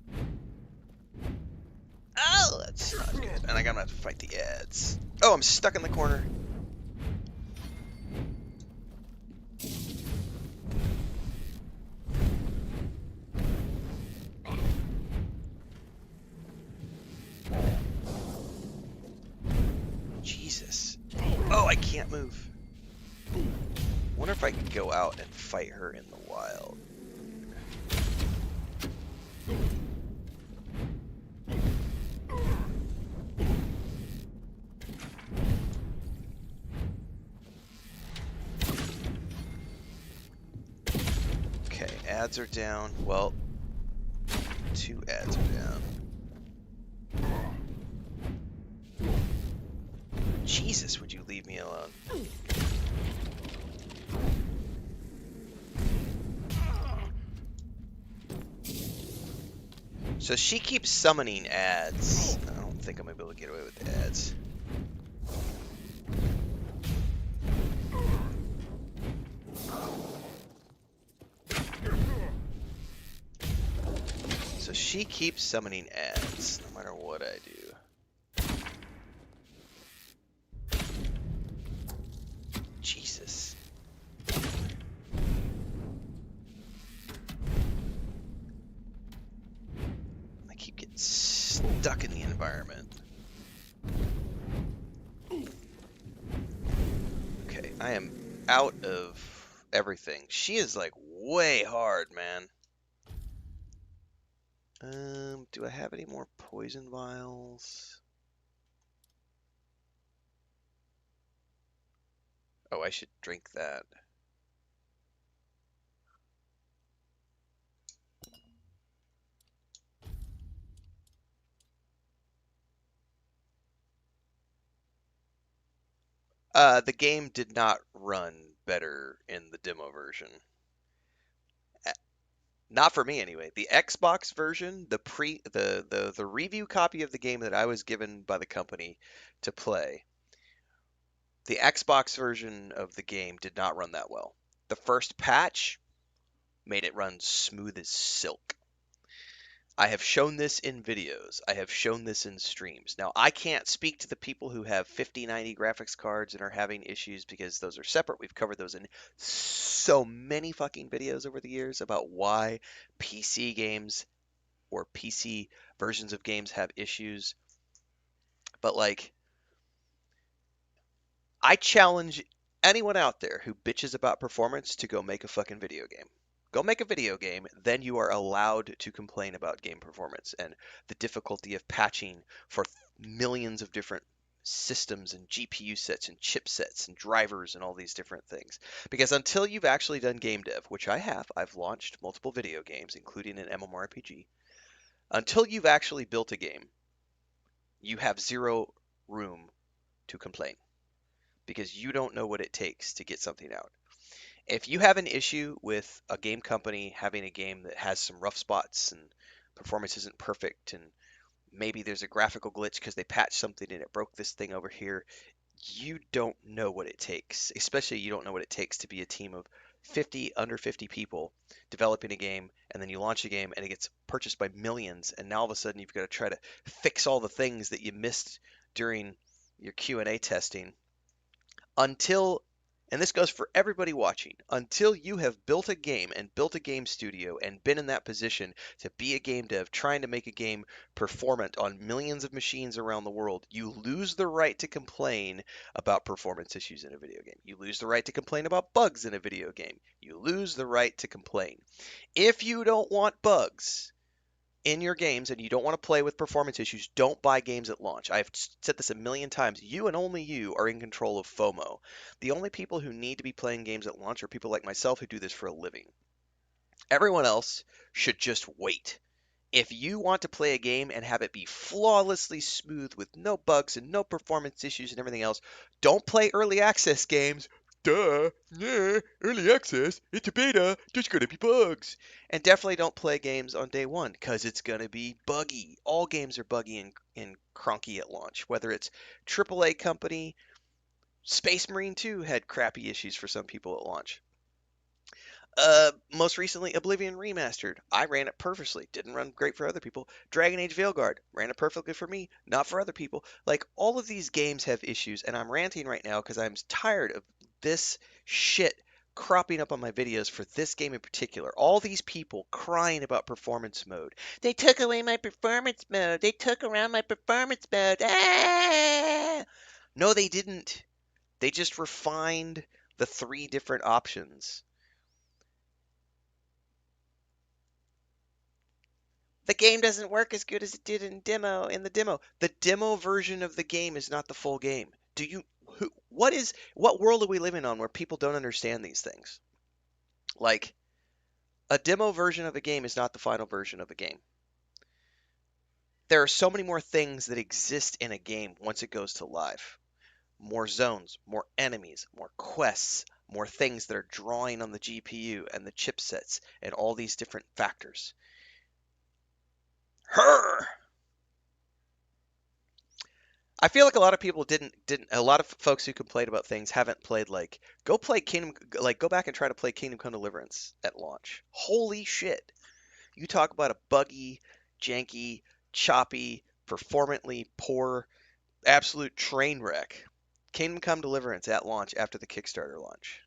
Oh, that's not good. And I gotta have to fight the ads. Oh, I'm stuck in the corner. Jesus. Oh, I can't move. Wonder if I could go out and fight her in the wild. Okay, ads are down. Well, 2 ads are down. Jesus, would you leave me alone? So she keeps summoning ads. I don't think I'm gonna be able to get away with the ads. So she keeps summoning ads, no matter what I do. Jesus. I keep getting stuck in the environment. Okay, I am out of everything. She is like way hard, man. Do I have any more poison vials? Oh, I should drink that. The game did not run better in the demo version. Not for me anyway. The Xbox version, the review copy of the game that I was given by the company to play, the Xbox version of the game did not run that well. The first patch made it run smooth as silk. I have shown this in videos. I have shown this in streams. Now, I can't speak to the people who have 5090 graphics cards and are having issues because those are separate. We've covered those in so many fucking videos over the years about why PC games or PC versions of games have issues. But like, I challenge anyone out there who bitches about performance to go make a fucking video game. Go make a video game, then you are allowed to complain about game performance and the difficulty of patching for millions of different systems and GPU sets and chipsets and drivers and all these different things. Because until you've actually done game dev, which I have, I've launched multiple video games, including an MMORPG. Until you've actually built a game, you have zero room to complain because you don't know what it takes to get something out. If you have an issue with a game company having a game that has some rough spots and performance isn't perfect and maybe there's a graphical glitch because they patched something and it broke this thing over here, you don't know what it takes. Especially you don't know what it takes to be a team of 50, under 50 people developing a game, and then you launch a game and it gets purchased by millions, and now all of a sudden you've got to try to fix all the things that you missed during your Q&A testing until, and this goes for everybody watching, until you have built a game and built a game studio and been in that position to be a game dev trying to make a game performant on millions of machines around the world, you lose the right to complain about performance issues in a video game. You lose the right to complain about bugs in a video game. You lose the right to complain. If you don't want bugs in your games and you don't want to play with performance issues, don't buy games at launch. I've said this a million times. You and only you are in control of FOMO. The only people who need to be playing games at launch are people like myself who do this for a living. Everyone else should just wait. If you want to play a game and have it be flawlessly smooth with no bugs and no performance issues and everything else, don't play early access games. Duh, yeah, early access, it's a beta, there's gonna be bugs. And definitely don't play games on day one, because it's gonna be buggy. All games are buggy and cronky at launch, whether it's AAA company. Space Marine 2 had crappy issues for some people at launch. Most recently, Oblivion Remastered. I ran it perfectly. Didn't run great for other people. Dragon Age Veilguard. Ran it perfectly for me, not for other people. Like, all of these games have issues, and I'm ranting right now because I'm tired of this shit cropping up on my videos for this game in particular. All these people crying about performance mode. They took away my performance mode. They took around my performance mode. Ah! No, they didn't. They just refined the 3 different options. The game doesn't work as good as it did in the demo. The demo version of the game is not the full game. What world are we living on where people don't understand these things? Like, a demo version of a game is not the final version of a game. There are so many more things that exist in a game once it goes to live. More zones, more enemies, more quests, more things that are drawing on the GPU and the chipsets and all these different factors. I feel like a lot of people didn't a lot of folks who complain about things haven't played, like, go back and try to play Kingdom Come Deliverance at launch. Holy shit. You talk about a buggy, janky, choppy, performantly poor, absolute train wreck. Kingdom Come Deliverance at launch after the Kickstarter launch.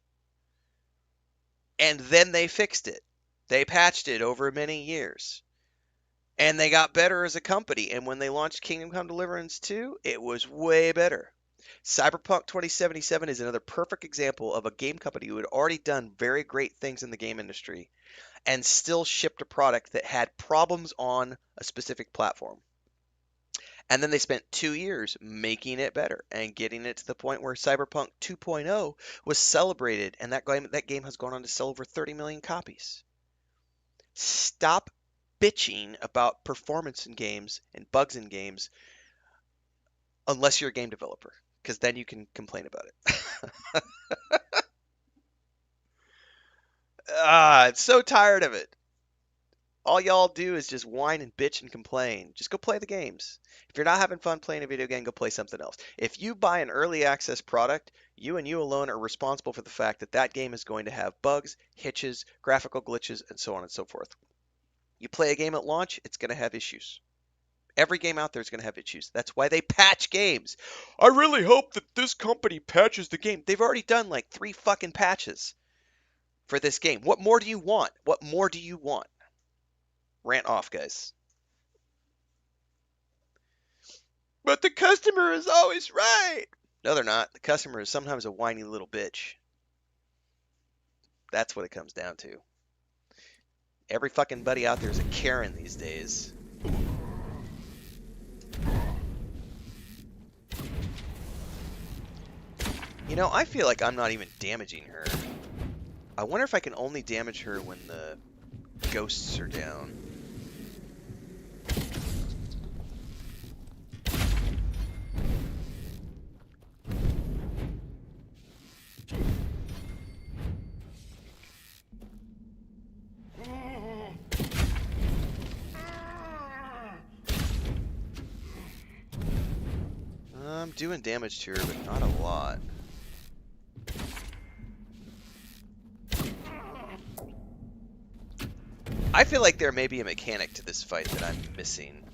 And then they fixed it. They patched it over many years. And they got better as a company. And when they launched Kingdom Come Deliverance 2, it was way better. Cyberpunk 2077 is another perfect example of a game company who had already done very great things in the game industry and still shipped a product that had problems on a specific platform. And then they spent 2 years making it better and getting it to the point where Cyberpunk 2.0 was celebrated, and that game has gone on to sell over 30 million copies. Stop bitching about performance in games and bugs in games unless you're a game developer, because then you can complain about it. I'm so tired of it. All y'all do is just whine and bitch and complain. Just go play the games. If you're not having fun playing a video game, go play something else. If you buy an early access product, you and you alone are responsible for the fact that that game is going to have bugs, hitches, graphical glitches, and so on and so forth. You play a game at launch, it's going to have issues. Every game out there is going to have issues. That's why they patch games. I really hope that this company patches the game. They've already done like 3 fucking patches for this game. What more do you want? What more do you want? Rant off, guys. But the customer is always right. No, they're not. The customer is sometimes a whiny little bitch. That's what it comes down to. Every fucking buddy out there is a Karen these days. You know, I feel like I'm not even damaging her. I wonder if I can only damage her when the ghosts are down. I'm doing damage to her, but not a lot. I feel like there may be a mechanic to this fight that I'm missing.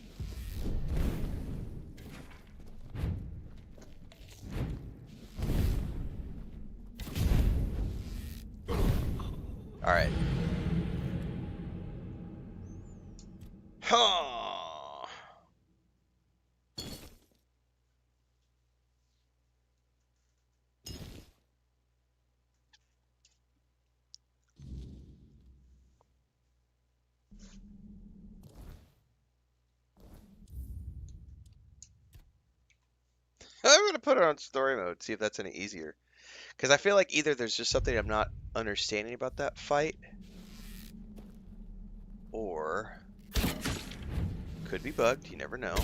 Alright. Huh. I'm going to put it on story mode, see if that's any easier. Because I feel like either there's just something I'm not understanding about that fight, or could be bugged, you never know.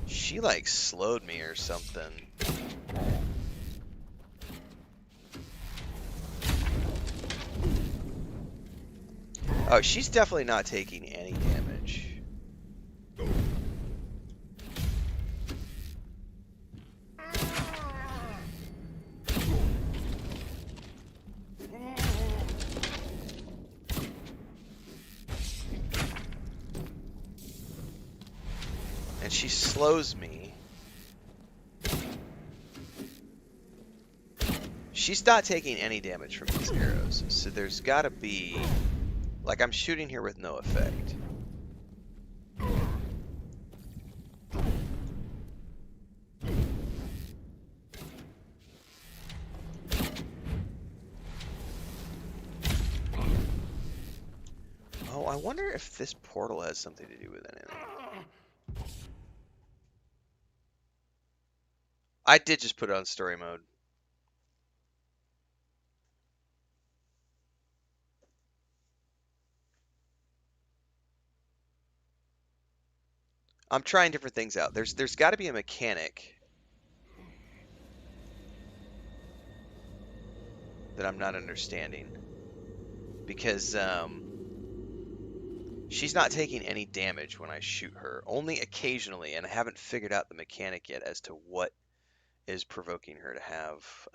She like slowed me or something. Oh, she's definitely not taking any damage. And she slows me. She's not taking any damage from these arrows, so there's gotta be... Like, I'm shooting here with no effect. Oh, I wonder if this portal has something to do with anything. I did just put it on story mode. I'm trying different things out. There's got to be a mechanic that I'm not understanding, because she's not taking any damage when I shoot her, only occasionally, and I haven't figured out the mechanic yet as to what is provoking her to have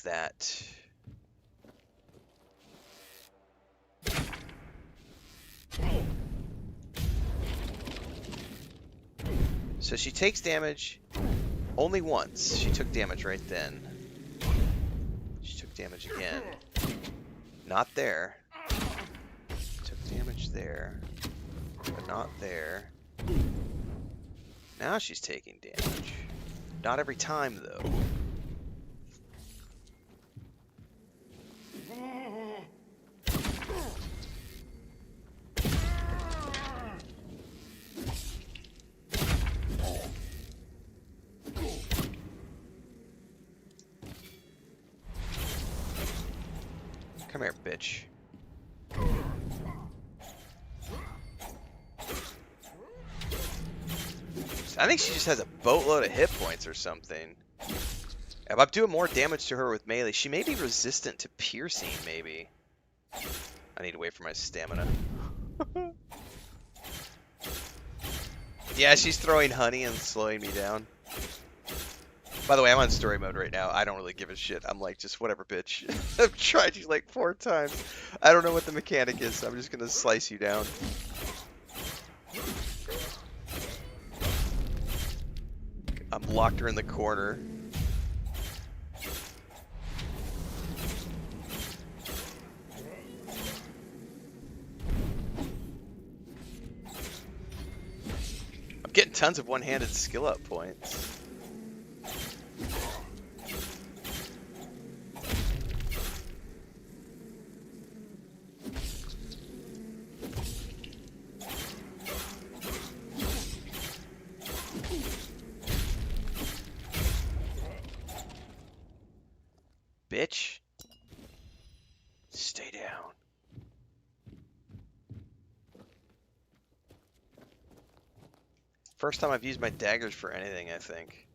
that. So she takes damage only once. She took damage right then. She took damage again. Not there. Took damage there. But not there. Now she's taking damage. Not every time, though. Come here, bitch. I think she just has a boatload of hit points or something. If I'm doing more damage to her with melee, she may be resistant to piercing, maybe. I need to wait for my stamina. Yeah, she's throwing honey and slowing me down. By the way, I'm on story mode right now. I don't really give a shit. I'm like, just whatever, bitch. I've tried you like 4 times. I don't know what the mechanic is, so I'm just gonna slice you down. I'm locked her in the corner. I'm getting tons of one-handed skill up points. Bitch. Stay down. First time I've used my daggers for anything, I think.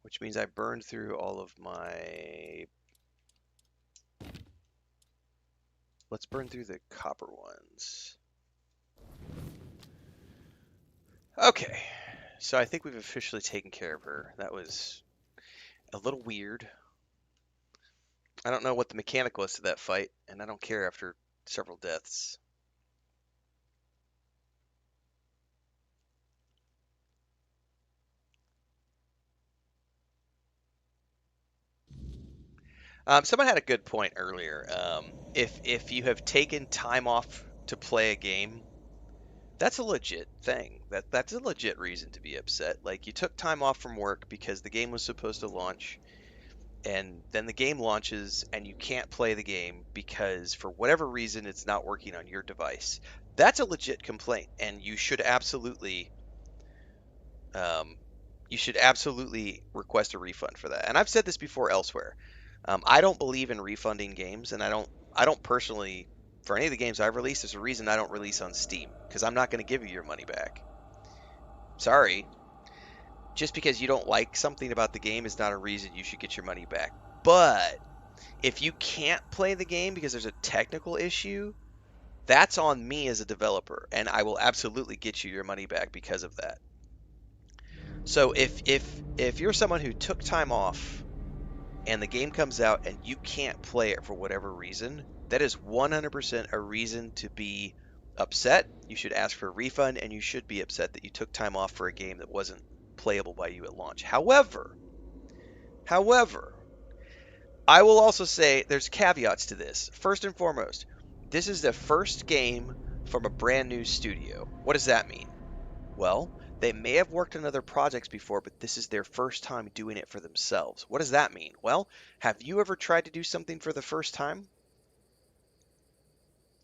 Which means I burned through all of my... Let's burn through the copper ones. Okay, so I think we've officially taken care of her. That was a little weird. I don't know what the mechanic was to that fight, and I don't care after several deaths. Someone had a good point earlier. If you have taken time off to play a game, that's a legit thing. That's a legit reason to be upset. Like, you took time off from work because the game was supposed to launch, and then the game launches and you can't play the game because for whatever reason it's not working on your device. That's a legit complaint, and you should absolutely request a refund for that. And I've said this before elsewhere. I don't believe in refunding games, and I don't personally, for any of the games I've released, there's a reason I don't release on Steam, because I'm not going to give you your money back. Sorry. Just because you don't like something about the game is not a reason you should get your money back. But if you can't play the game because there's a technical issue, that's on me as a developer, and I will absolutely get you your money back because of that. So if you're someone who took time off and the game comes out and you can't play it for whatever reason, that is 100% a reason to be upset. You should ask for a refund, and you should be upset that you took time off for a game that wasn't playable by you at launch. However, I will also say there's caveats to this. First and foremost, this is the first game from a brand new studio. What does that mean? Well, they may have worked on other projects before, but this is their first time doing it for themselves. What does that mean? Well, have you ever tried to do something for the first time?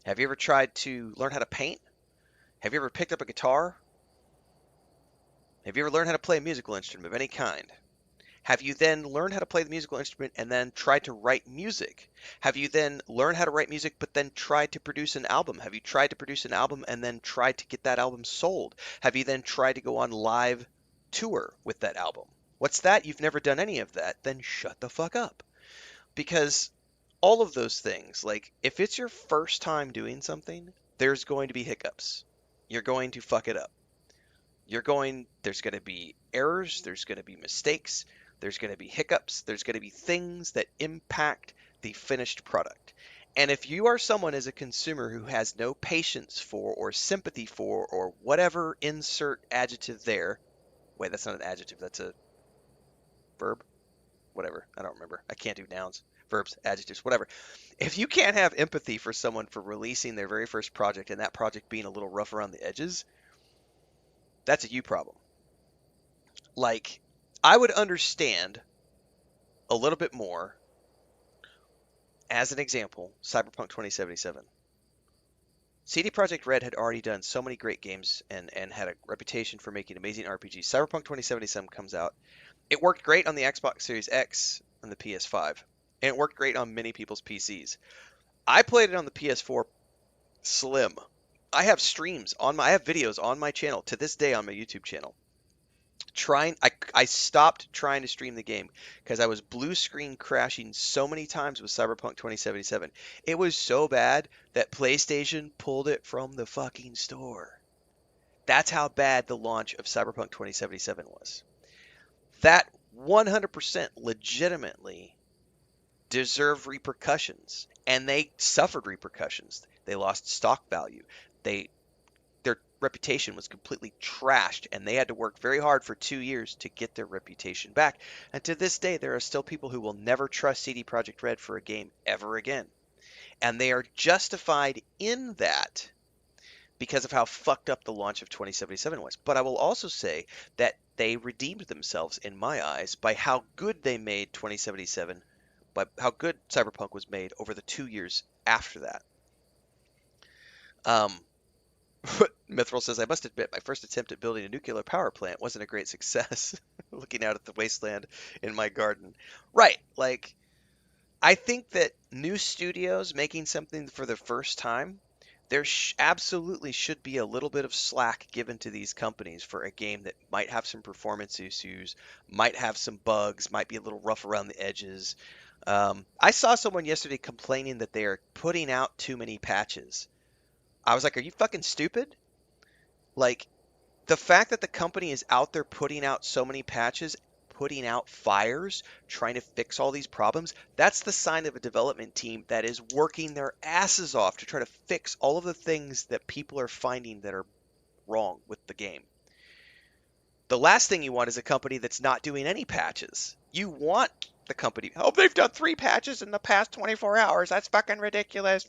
Have you ever tried to learn how to paint? Have you ever picked up a guitar? Have you ever learned how to play a musical instrument of any kind? Have you then learned how to play the musical instrument and then tried to write music? Have you then learned how to write music but then tried to produce an album? Have you tried to produce an album and then tried to get that album sold? Have you then tried to go on live tour with that album? What's that? You've never done any of that. Then shut the fuck up. Because all of those things, like, if it's your first time doing something, there's going to be hiccups. You're going to fuck it up. There's going to be errors, there's going to be mistakes, there's going to be hiccups, there's going to be things that impact the finished product. And if you are someone as a consumer who has no patience for or sympathy for or whatever, insert adjective there. Wait, that's not an adjective, that's a verb? Whatever, I don't remember. I can't do nouns, verbs, adjectives, whatever. If you can't have empathy for someone for releasing their very first project and that project being a little rough around the edges, that's a you problem. Like, I would understand a little bit more, as an example, Cyberpunk 2077. CD Projekt Red had already done so many great games and had a reputation for making amazing RPGs. Cyberpunk 2077 comes out. It worked great on the Xbox Series X. on the PS5, and it worked great on many people's PCs. I played it on the PS4 Slim. I have I have videos on my channel to this day on my YouTube channel. I stopped trying to stream the game because I was blue screen crashing so many times with Cyberpunk 2077. It was so bad that PlayStation pulled it from the fucking store. That's how bad the launch of Cyberpunk 2077 was. That 100% legitimately deserved repercussions, and they suffered repercussions. They lost stock value. They Their reputation was completely trashed, and they had to work very hard for 2 years to get their reputation back. And to this day, there are still people who will never trust CD Projekt Red for a game ever again. And they are justified in that because of how fucked up the launch of 2077 was. But I will also say that they redeemed themselves in my eyes by how good they made 2077, by how good Cyberpunk was made over the 2 years after that. Um, Mithril says, I must admit, my first attempt at building a nuclear power plant wasn't a great success. Looking out at the wasteland in my garden. Right. Like, I think that new studios making something for the first time, there absolutely should be a little bit of slack given to these companies for a game that might have some performance issues, might have some bugs, might be a little rough around the edges. I saw someone yesterday complaining that they are putting out too many patches. I was like, are you fucking stupid? Like, the fact that the company is out there putting out so many patches, putting out fires, trying to fix all these problems, that's the sign of a development team that is working their asses off to try to fix all of the things that people are finding that are wrong with the game. The last thing you want is a company that's not doing any patches. You want the company, oh, they've done 3 patches in the past 24 hours. That's fucking ridiculous.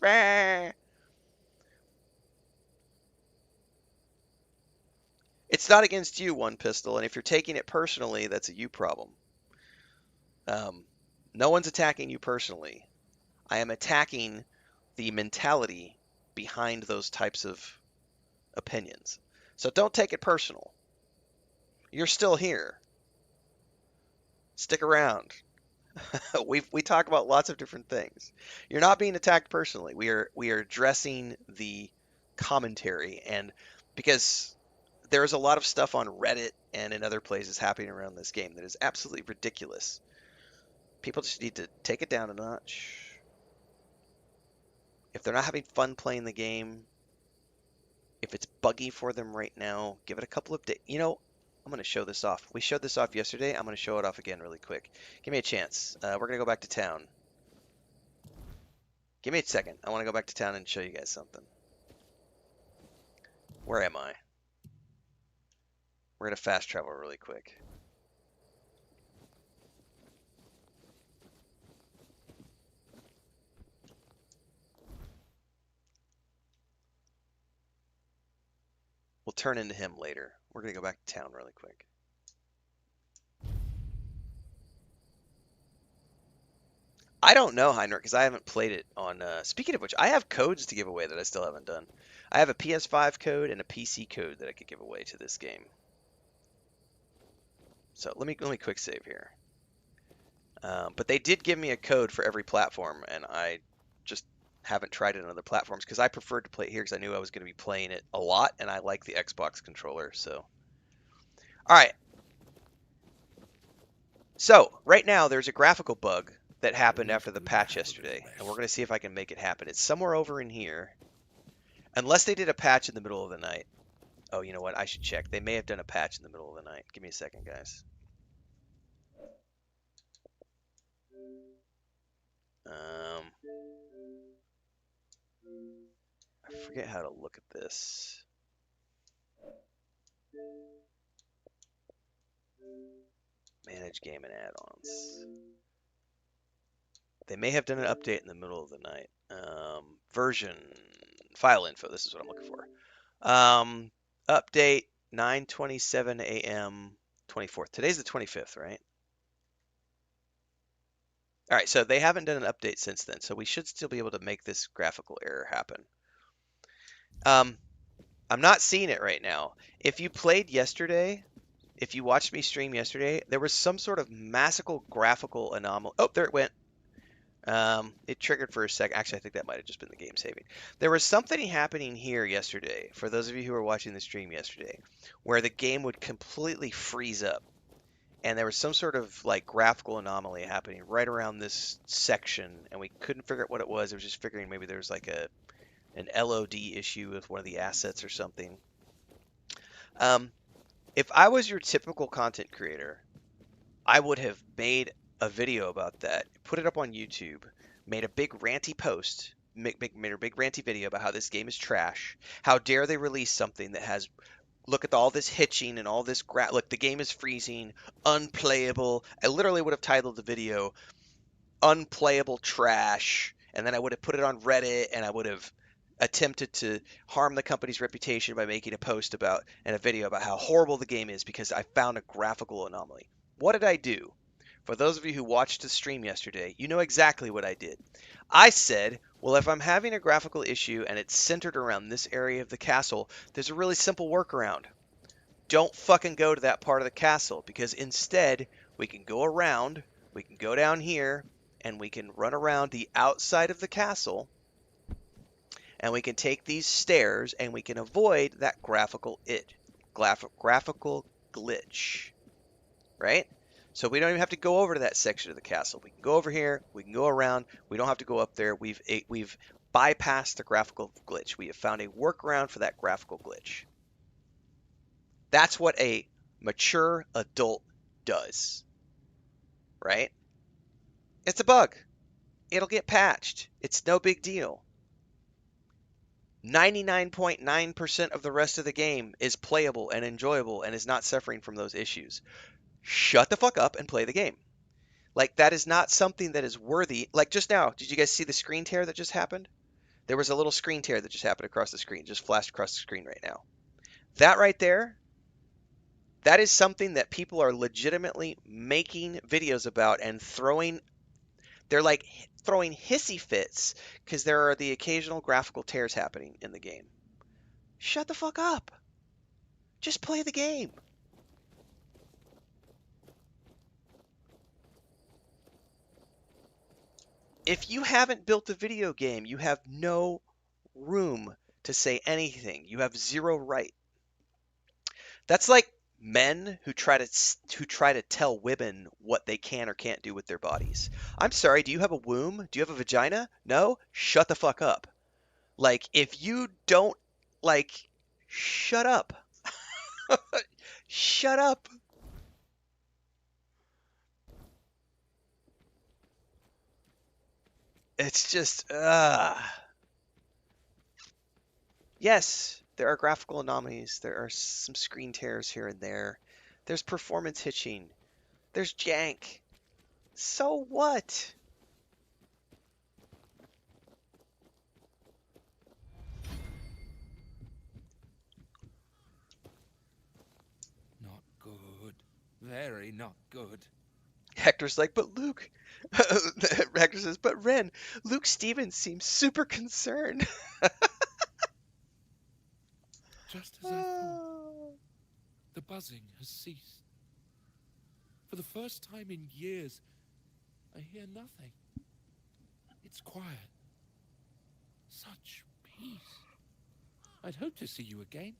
It's not against you, One Pistol, and if you're taking it personally, that's a you problem. No one's attacking you personally. I am attacking the mentality behind those types of opinions. So don't take it personal. You're still here. Stick around. We talk about lots of different things. You're not being attacked personally. We are addressing the commentary, and because there is a lot of stuff on Reddit and in other places happening around this game that is absolutely ridiculous. People just need to take it down a notch. If they're not having fun playing the game, if it's buggy for them right now, give it a couple of days. You know, I'm going to show this off. We showed this off yesterday. I'm going to show it off again really quick. Give me a chance. We're going to go back to town. Give me a second. I want to go back to town and show you guys something. Where am I? We're going to fast travel really quick. We'll turn into him later. We're going to go back to town really quick. I don't know, Heinrich, because I haven't played it on... speaking of which, I have codes to give away that I still haven't done. I have a PS5 code and a PC code that I could give away to this game. So let me quick save here. But they did give me a code for every platform, and I just haven't tried it on other platforms because I preferred to play it here because I knew I was going to be playing it a lot, and I like the Xbox controller. So, all right. So right now there's a graphical bug that happened after the patch yesterday, and we're going to see if I can make it happen. It's somewhere over in here, unless they did a patch in the middle of the night. Oh, you know what? I should check. They may have done a patch in the middle of the night. Give me a second, guys. I forget how to look at this. Manage game and add-ons. They may have done an update in the middle of the night. Version, file info, this is what I'm looking for. Update 9:27 a.m. 24th. Today's the 25th, right? All right, so they haven't done an update since then, so we should still be able to make this graphical error happen. I'm not seeing it right now. If you played yesterday, if you watched me stream yesterday, there was some sort of magical graphical anomaly. Oh, there it went. It triggered for a sec. Actually, I think that might have just been the game saving. There was something happening here yesterday, for those of you who were watching the stream yesterday, where the game would completely freeze up. And there was some sort of like graphical anomaly happening right around this section, and we couldn't figure out what it was. It was just figuring maybe there was like an LOD issue with one of the assets or something. If I was your typical content creator, I would have made a video about that, put it up on YouTube, made a big ranty post, made a big ranty video about how this game is trash. How dare they release something that has, look at all this hitching and all this look, the game is freezing, unplayable. I literally would have titled the video unplayable trash, and then I would have put it on Reddit, and I would have attempted to harm the company's reputation by making a post about and a video about how horrible the game is because I found a graphical anomaly. What did I do? For those of you who watched the stream yesterday, you know exactly what I did. I said, well, if I'm having a graphical issue and it's centered around this area of the castle, there's a really simple workaround. Don't fucking go to that part of the castle, because instead we can go around, we can go down here, and we can run around the outside of the castle, and we can take these stairs, and we can avoid that graphical glitch, right? So we don't even have to go over to that section of the castle. We can go over here, we can go around, we don't have to go up there. We've bypassed the graphical glitch. We have found a workaround for that graphical glitch. That's what a mature adult does, right? It's a bug. It'll get patched. It's no big deal. 99.9% of the rest of the game is playable and enjoyable and is not suffering from those issues. Shut the fuck up and play the game. Like, that is not something that is worthy. Like, just now, did you guys see the screen tear that just happened? There was a little screen tear that just happened across the screen, just flashed across the screen right now. That right there, that is something that people are legitimately making videos about and they're like throwing hissy fits because there are the occasional graphical tears happening in the game. Shut the fuck up. Just play the game. If you haven't built a video game, you have no room to say anything. You have zero right. That's like men who try to tell women what they can or can't do with their bodies. I'm sorry, do you have a womb? Do you have a vagina? No? Shut the fuck up. Like, if you don't, like, shut up. Shut up. It's just, yes, there are graphical anomalies. There are some screen tears here and there. There's performance hitching. There's jank. So what? Not good. Very not good. Hector's like, but Luke. Hector says, but Ren, Luke Stevens seems super concerned. Just as I thought. The buzzing has ceased. For the first time in years, I hear nothing. It's quiet. Such peace. I'd hoped to see you again.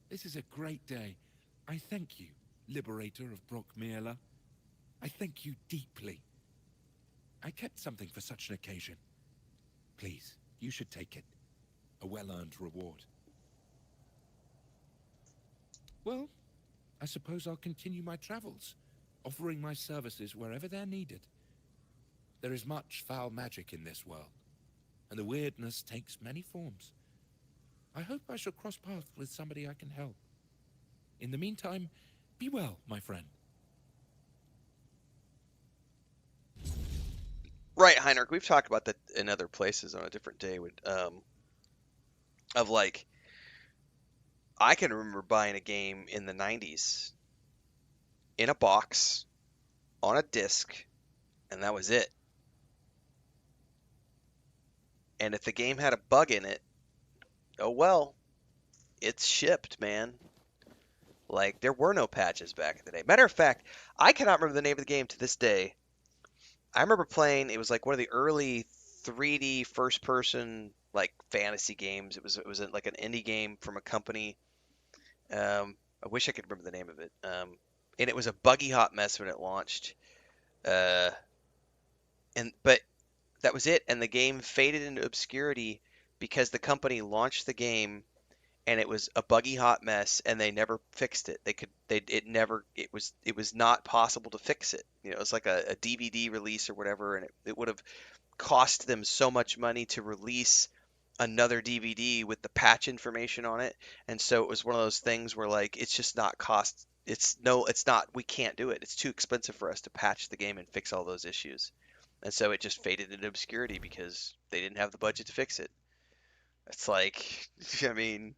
This is a great day. I thank you, Liberator of Brockmere. I thank you deeply. I kept something for such an occasion. Please, you should take it. A well-earned reward. Well, I suppose I'll continue my travels, offering my services wherever they're needed. There is much foul magic in this world, and the weirdness takes many forms. I hope I shall cross paths with somebody I can help. In the meantime, be well, my friend. Right, Heinrich, we've talked about that in other places on a different day. Of like, I can remember buying a game in the 90s in a box on a disc, and that was it. And if the game had a bug in it, oh well, it's shipped, man. Like, there were no patches back in the day. Matter of fact, I cannot remember the name of the game to this day. I remember playing, it was like one of the early 3D first person like fantasy games. It was like an indie game from a company. I wish I could remember the name of it. And it was a buggy hot mess when it launched. Uh, but that was it, and the game faded into obscurity because the company launched the game and it was a buggy hot mess and they never fixed it. It was not possible to fix it. You know, it was like a DVD release or whatever, and it would have cost them so much money to release another DVD with the patch information on it. And so it was one of those things where like it's just not cost it's not we can't do it. It's too expensive for us to patch the game and fix all those issues. And so it just faded into obscurity because they didn't have the budget to fix it. It's like I mean,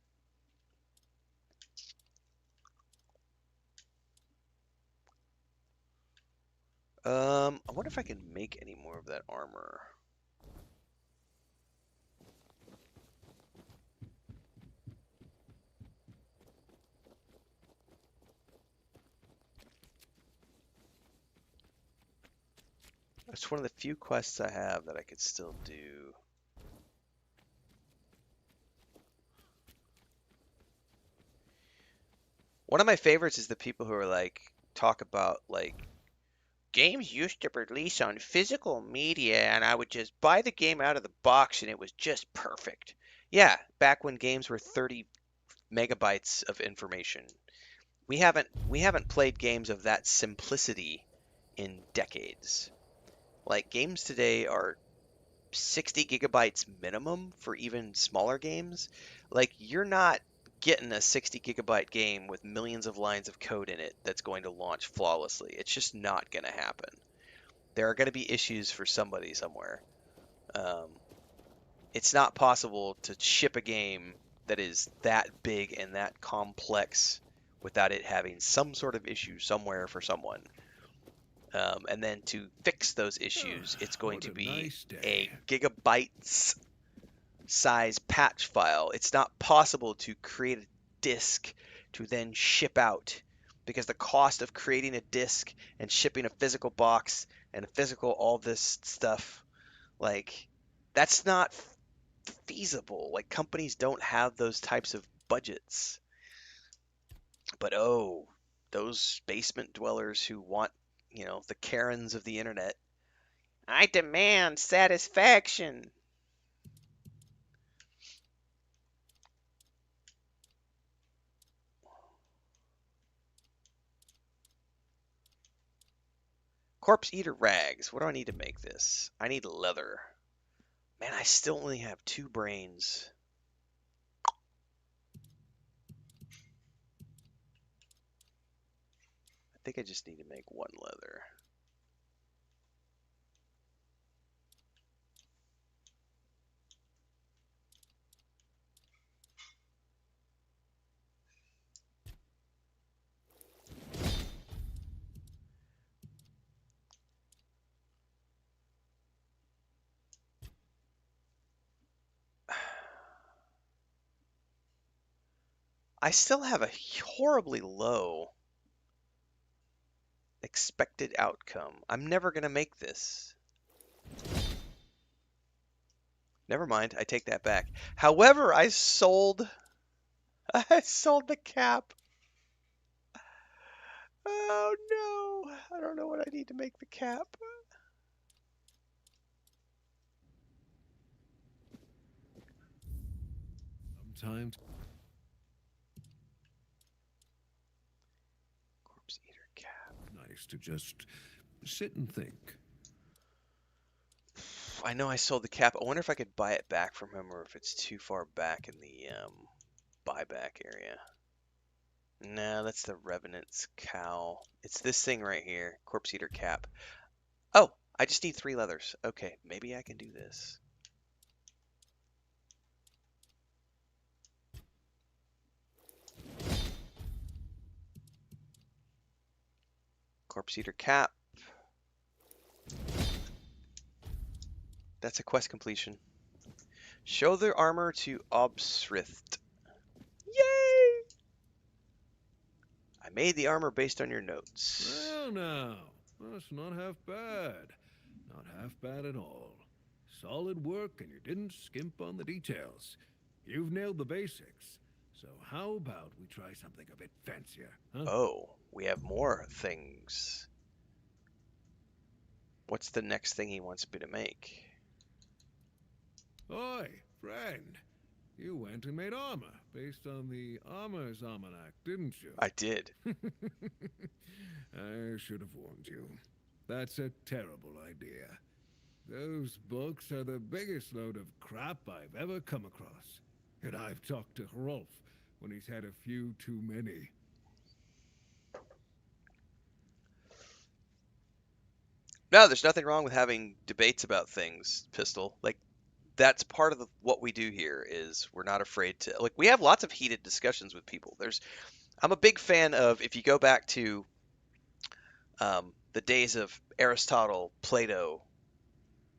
I wonder if I can make any more of that armor. It's one of the few quests I have that I could still do. One of my favorites is the people who are like talk about like games used to release on physical media and I would just buy the game out of the box and it was just perfect. Yeah, back when games were 30 megabytes of information. We haven't played games of that simplicity in decades. Like games today are 60 gigabytes minimum for even smaller games. Like you're not getting a 60 gigabyte game with millions of lines of code in it that's going to launch flawlessly. It's just not going to happen. There are going to be issues for somebody somewhere. Um, it's not possible to ship a game that is that big and that complex without it having some sort of issue somewhere for someone. And then to fix those issues, it's going to be a gigabytes size patch file. It's not possible to create a disk to then ship out because the cost of creating a disk and shipping a physical box and a physical all this stuff, like that's not feasible. Like companies don't have those types of budgets. But oh, those basement dwellers who want, the Karens of the internet. I demand satisfaction. Corpse Eater rags. What do I need to make this? I need leather. Man, I still only have 2 brains. I think I just need to make 1 leather. I still have a horribly low expected outcome. I'm never going to make this. Never mind, I take that back. However, I sold the cap. Oh no, I don't know what I need to make the cap. Sometimes. Corpse Eater cap. Nice to just sit and think. I know I sold the cap. I wonder if I could buy it back from him or if it's too far back in the buyback area. No, that's the Revenant's cowl. It's this thing right here, Corpse Eater cap. Oh, I just need 3 leathers. Okay, maybe I can do this. Corpse Eater cap. That's a quest completion. Show the armor to Obsrith. Yay! I made the armor based on your notes. Well, now, that's not half bad. Not half bad at all. Solid work, and you didn't skimp on the details. You've nailed the basics. So how about we try something a bit fancier, huh? Oh, we have more things. What's the next thing he wants me to make? Oi, friend. You went and made armor based on the Armor's Almanac, didn't you? I did. I should have warned you. That's a terrible idea. Those books are the biggest load of crap I've ever come across. And I've talked to Rolf when he's had a few too many. No, there's nothing wrong with having debates about things, Pistol. Like, that's part of what we do here is we're not afraid to, like, we have lots of heated discussions with people. I'm a big fan of, if you go back to the days of Aristotle, Plato,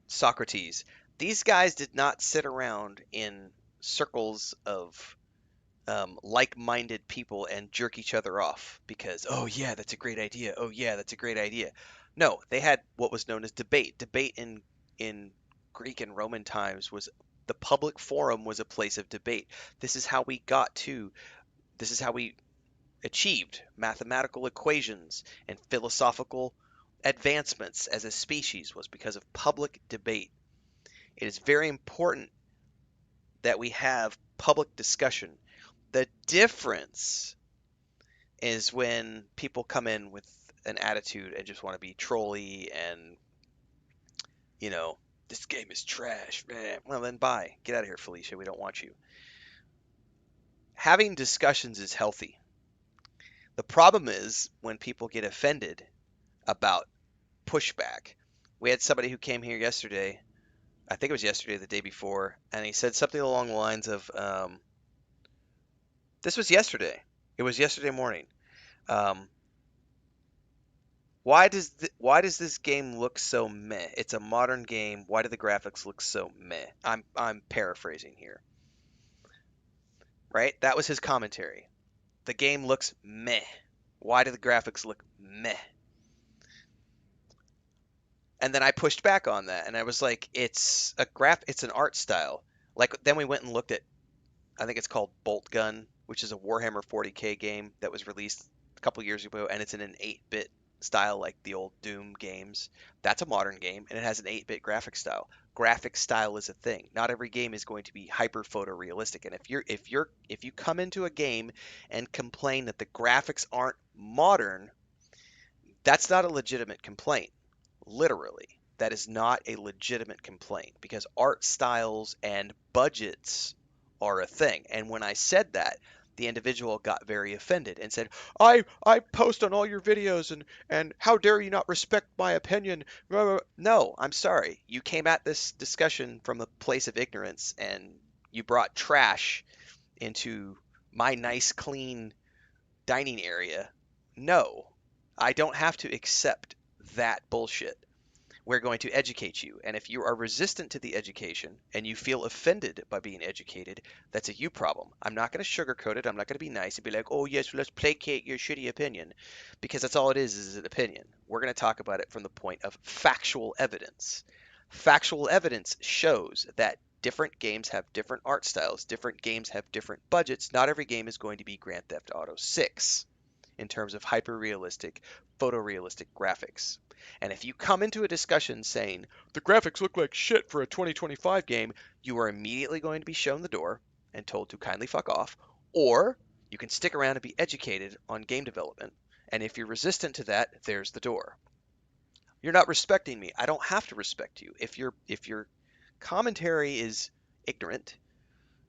Socrates, these guys did not sit around in circles of like-minded people and jerk each other off because, oh yeah, that's a great idea. Oh yeah, that's a great idea. No, they had what was known as debate. Debate in Greek and Roman times was the public forum was a place of debate. This is how we achieved mathematical equations and philosophical advancements as a species was because of public debate. It is very important that we have public discussion. The difference is when people come in with an attitude and just want to be trolly and, this game is trash, man. Well, then bye. Get out of here, Felicia. We don't want you. Having discussions is healthy. The problem is when people get offended about pushback. We had somebody who came here yesterday, I think it was yesterday or the day before, and he said something along the lines of, this was yesterday. It was yesterday morning. Why does this game look so meh? It's a modern game. Why do the graphics look so meh? I'm paraphrasing here. Right? That was his commentary. The game looks meh. Why do the graphics look meh? And then I pushed back on that, and I was like, it's an art style. Like, then we went and looked at, I think it's called Bolt Gun, which is a Warhammer 40K game that was released a couple years ago, and it's in an 8-bit style like the old Doom games. That's a modern game, and it has an 8-bit graphic style. Graphic style is a thing. Not every game is going to be hyper photorealistic. And if you come into a game and complain that the graphics aren't modern, that's not a legitimate complaint. Literally, that is not a legitimate complaint because art styles and budgets are a thing. And when I said that, the individual got very offended and said, I post on all your videos and how dare you not respect my opinion? No, I'm sorry. You came at this discussion from a place of ignorance and you brought trash into my nice, clean dining area. No, I don't have to accept that bullshit. We're going to educate you. And if you are resistant to the education and you feel offended by being educated, that's a you problem. I'm not going to sugarcoat it. I'm not going to be nice and be like, oh, yes, let's placate your shitty opinion. Because that's all it is an opinion. We're going to talk about it from the point of factual evidence. Factual evidence shows that different games have different art styles. Different games have different budgets. Not every game is going to be Grand Theft Auto 6 in terms of hyper-realistic, photorealistic graphics. And if you come into a discussion saying, the graphics look like shit for a 2025 game, you are immediately going to be shown the door and told to kindly fuck off, or you can stick around and be educated on game development. And if you're resistant to that, there's the door. You're not respecting me. I don't have to respect you. If your commentary is ignorant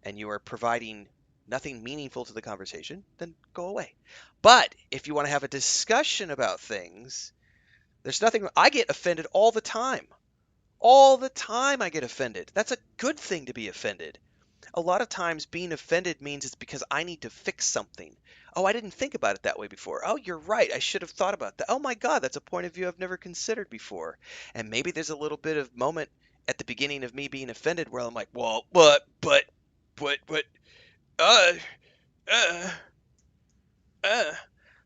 and you are providing nothing meaningful to the conversation, then go away. But if you want to have a discussion about things, there's nothing. I get offended all the time. All the time I get offended. That's a good thing to be offended. A lot of times being offended means it's because I need to fix something. Oh, I didn't think about it that way before. Oh, you're right. I should have thought about that. Oh my God, that's a point of view I've never considered before. And maybe there's a little bit of moment at the beginning of me being offended where I'm like, well, but, uh, uh.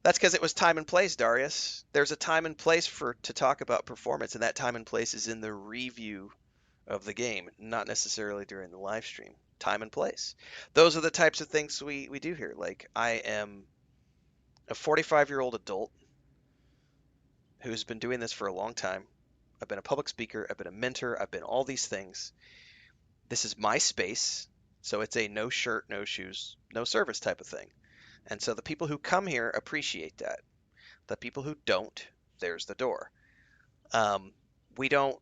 That's because it was time and place, Darius. There's a time and place to talk about performance, and that time and place is in the review of the game, not necessarily during the live stream. Time and place. Those are the types of things we do here. Like, I am a 45-year-old adult who's been doing this for a long time. I've been a public speaker, I've been a mentor, I've been all these things. This is my space, so it's a no shirt, no shoes, no service type of thing. And so the people who come here appreciate that. The people who don't, there's the door. We don't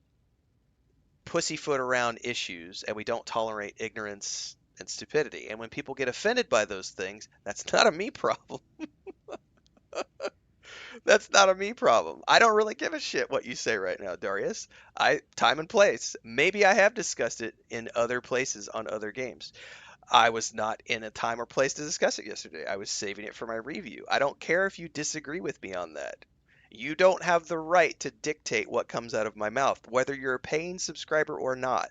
pussyfoot around issues, and we don't tolerate ignorance and stupidity. And when people get offended by those things, that's not a me problem. That's not a me problem. I don't really give a shit what you say right now, Darius. Time and place. Maybe I have discussed it in other places on other games. I was not in a time or place to discuss it yesterday. I was saving it for my review. I don't care if you disagree with me on that. You don't have the right to dictate what comes out of my mouth, whether you're a paying subscriber or not.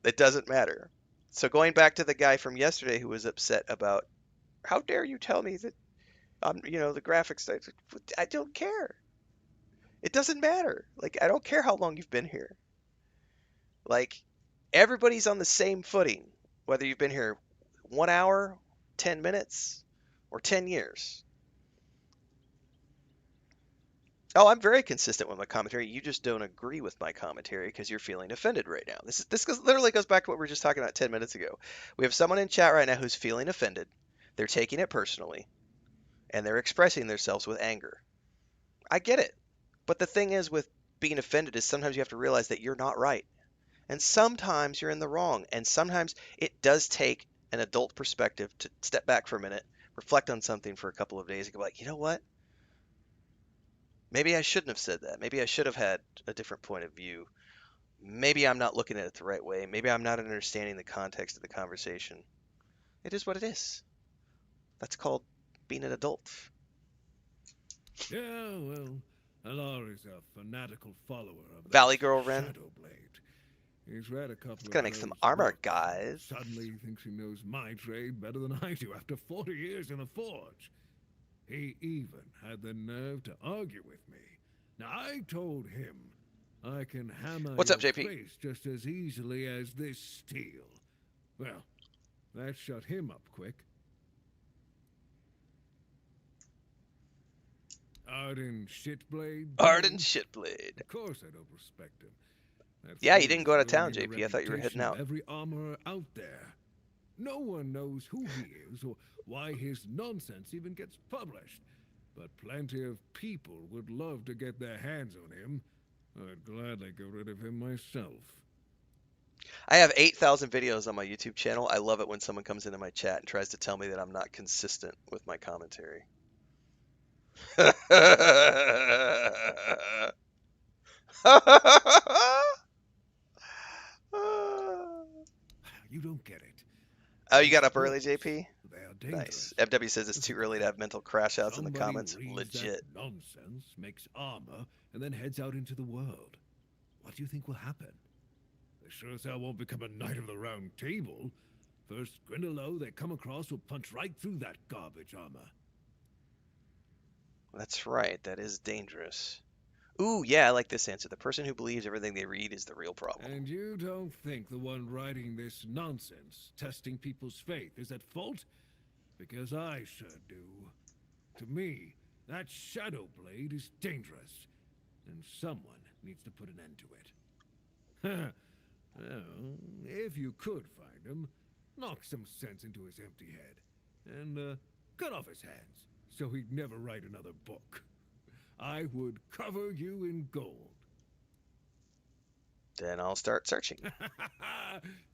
It doesn't matter. So going back to the guy from yesterday who was upset about, how dare you tell me that, the graphics, I don't care. It doesn't matter. Like, I don't care how long you've been here. Like, everybody's on the same footing, whether you've been here 1 hour, 10 minutes, or 10 years. Oh, I'm very consistent with my commentary. You just don't agree with my commentary because you're feeling offended right now. Literally goes back to what we were just talking about 10 minutes ago. We have someone in chat right now who's feeling offended. They're taking it personally, and they're expressing themselves with anger. I get it. But the thing is with being offended is sometimes you have to realize that you're not right. And sometimes you're in the wrong. And sometimes it does take an adult perspective to step back for a minute, reflect on something for a couple of days, and go like, you know what? Maybe I shouldn't have said that. Maybe I should have had a different point of view. Maybe I'm not looking at it the right way. Maybe I'm not understanding the context of the conversation. It is what it is. That's called being an adult. Yeah, well, Alar is a fanatical follower of Valley that Girl Ren. Shadowblade. He's read a couple It's of gonna make some those armor, books, guys. Suddenly thinks he knows my trade better than I do after 40 years in the forge. He even had the nerve to argue with me. Now, I told him I can hammer What's up, your JP? face just as easily as this steel. Well, that shut him up quick. Arden Shitblade? Arden Shitblade. Of course I don't respect him. That's Yeah, you didn't go out of ruining town, the JP. I thought you were heading reputation of out. every armorer out there. No one knows who he is or why his nonsense even gets published. But plenty of people would love to get their hands on him. I'd gladly get rid of him myself. I have 8,000 videos on my YouTube channel. I love it when someone comes into my chat and tries to tell me that I'm not consistent with my commentary. You don't get it. Oh, you got These up early, books, JP? they are Nice. dangerous. FW says it's too early to have mental crash outs in the Somebody comments. reads Legit. that nonsense, makes armor, and then heads out into the world. What do you think will happen? They sure as hell won't become a knight of the round table. First Grindelow they come across will punch right through that garbage armor. That's right. That is dangerous. Ooh, yeah, I like this answer. The person who believes everything they read is the real problem. And you don't think the one writing this nonsense, testing people's faith, is at fault? Because I sure do. To me, that Shadowblade is dangerous, and someone needs to put an end to it. Well, if you could find him, knock some sense into his empty head, and cut off his hands, so he'd never write another book. I would cover you in gold. Then I'll start searching.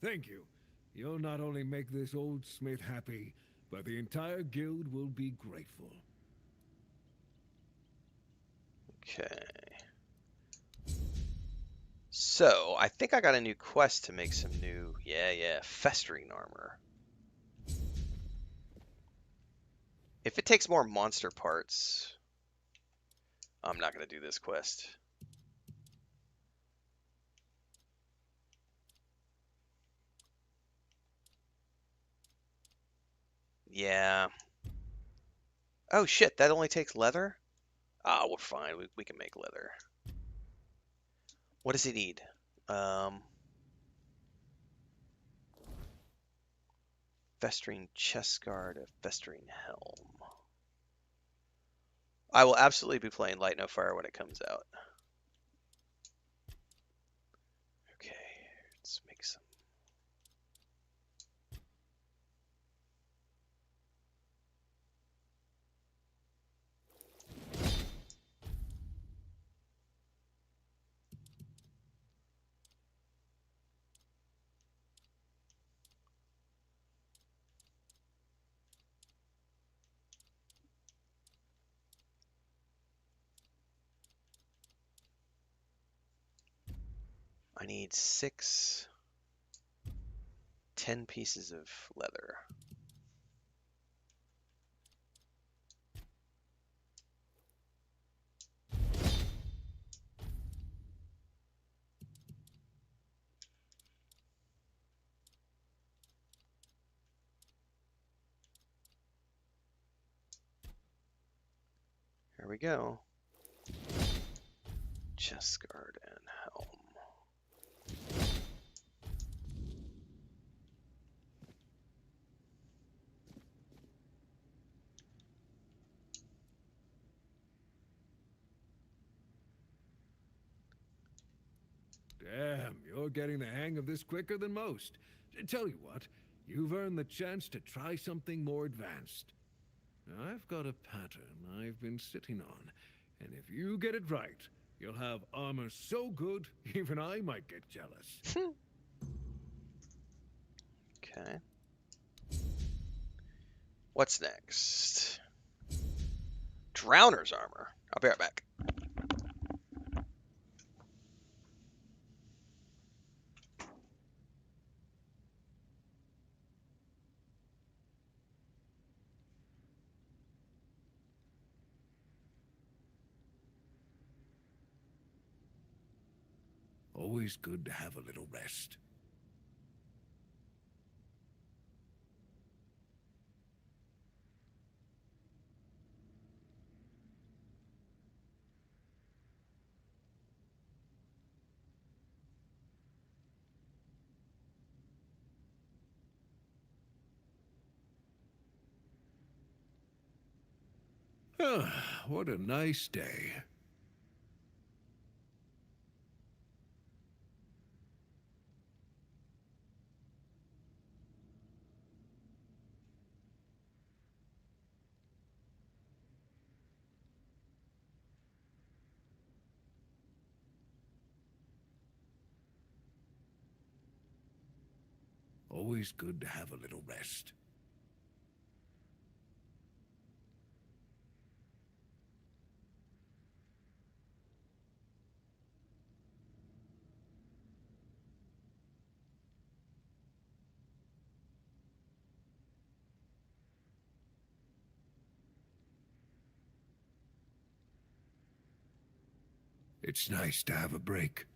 Thank you. You'll not only make this old smith happy, but the entire guild will be grateful. Okay. So, I think I got a new quest to make some new, festering armor. If it takes more monster parts, I'm not going to do this quest. Yeah. Oh shit, that only takes leather? Ah, we're fine. We can make leather. What does he need? Festering chest guard, a festering helm. I will absolutely be playing Light No Fire when it comes out. Okay, let's make some. I need 10 pieces of leather. Here we go. Chest guard and helm. Damn, you're getting the hang of this quicker than most. Tell you what, you've earned the chance to try something more advanced. Now, I've got a pattern I've been sitting on, and if you get it right, you'll have armor so good, even I might get jealous. Okay. What's next? Drowner's armor. I'll be right back. Always good to have a little rest. Ah, what a nice day. Always good to have a little rest. It's nice to have a break.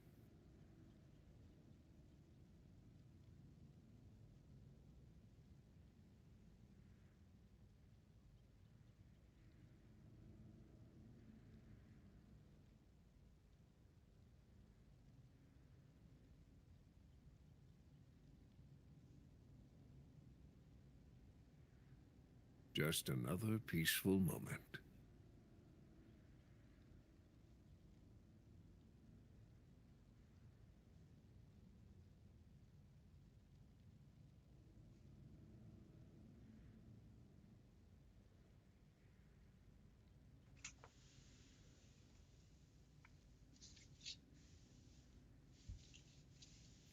Just another peaceful moment.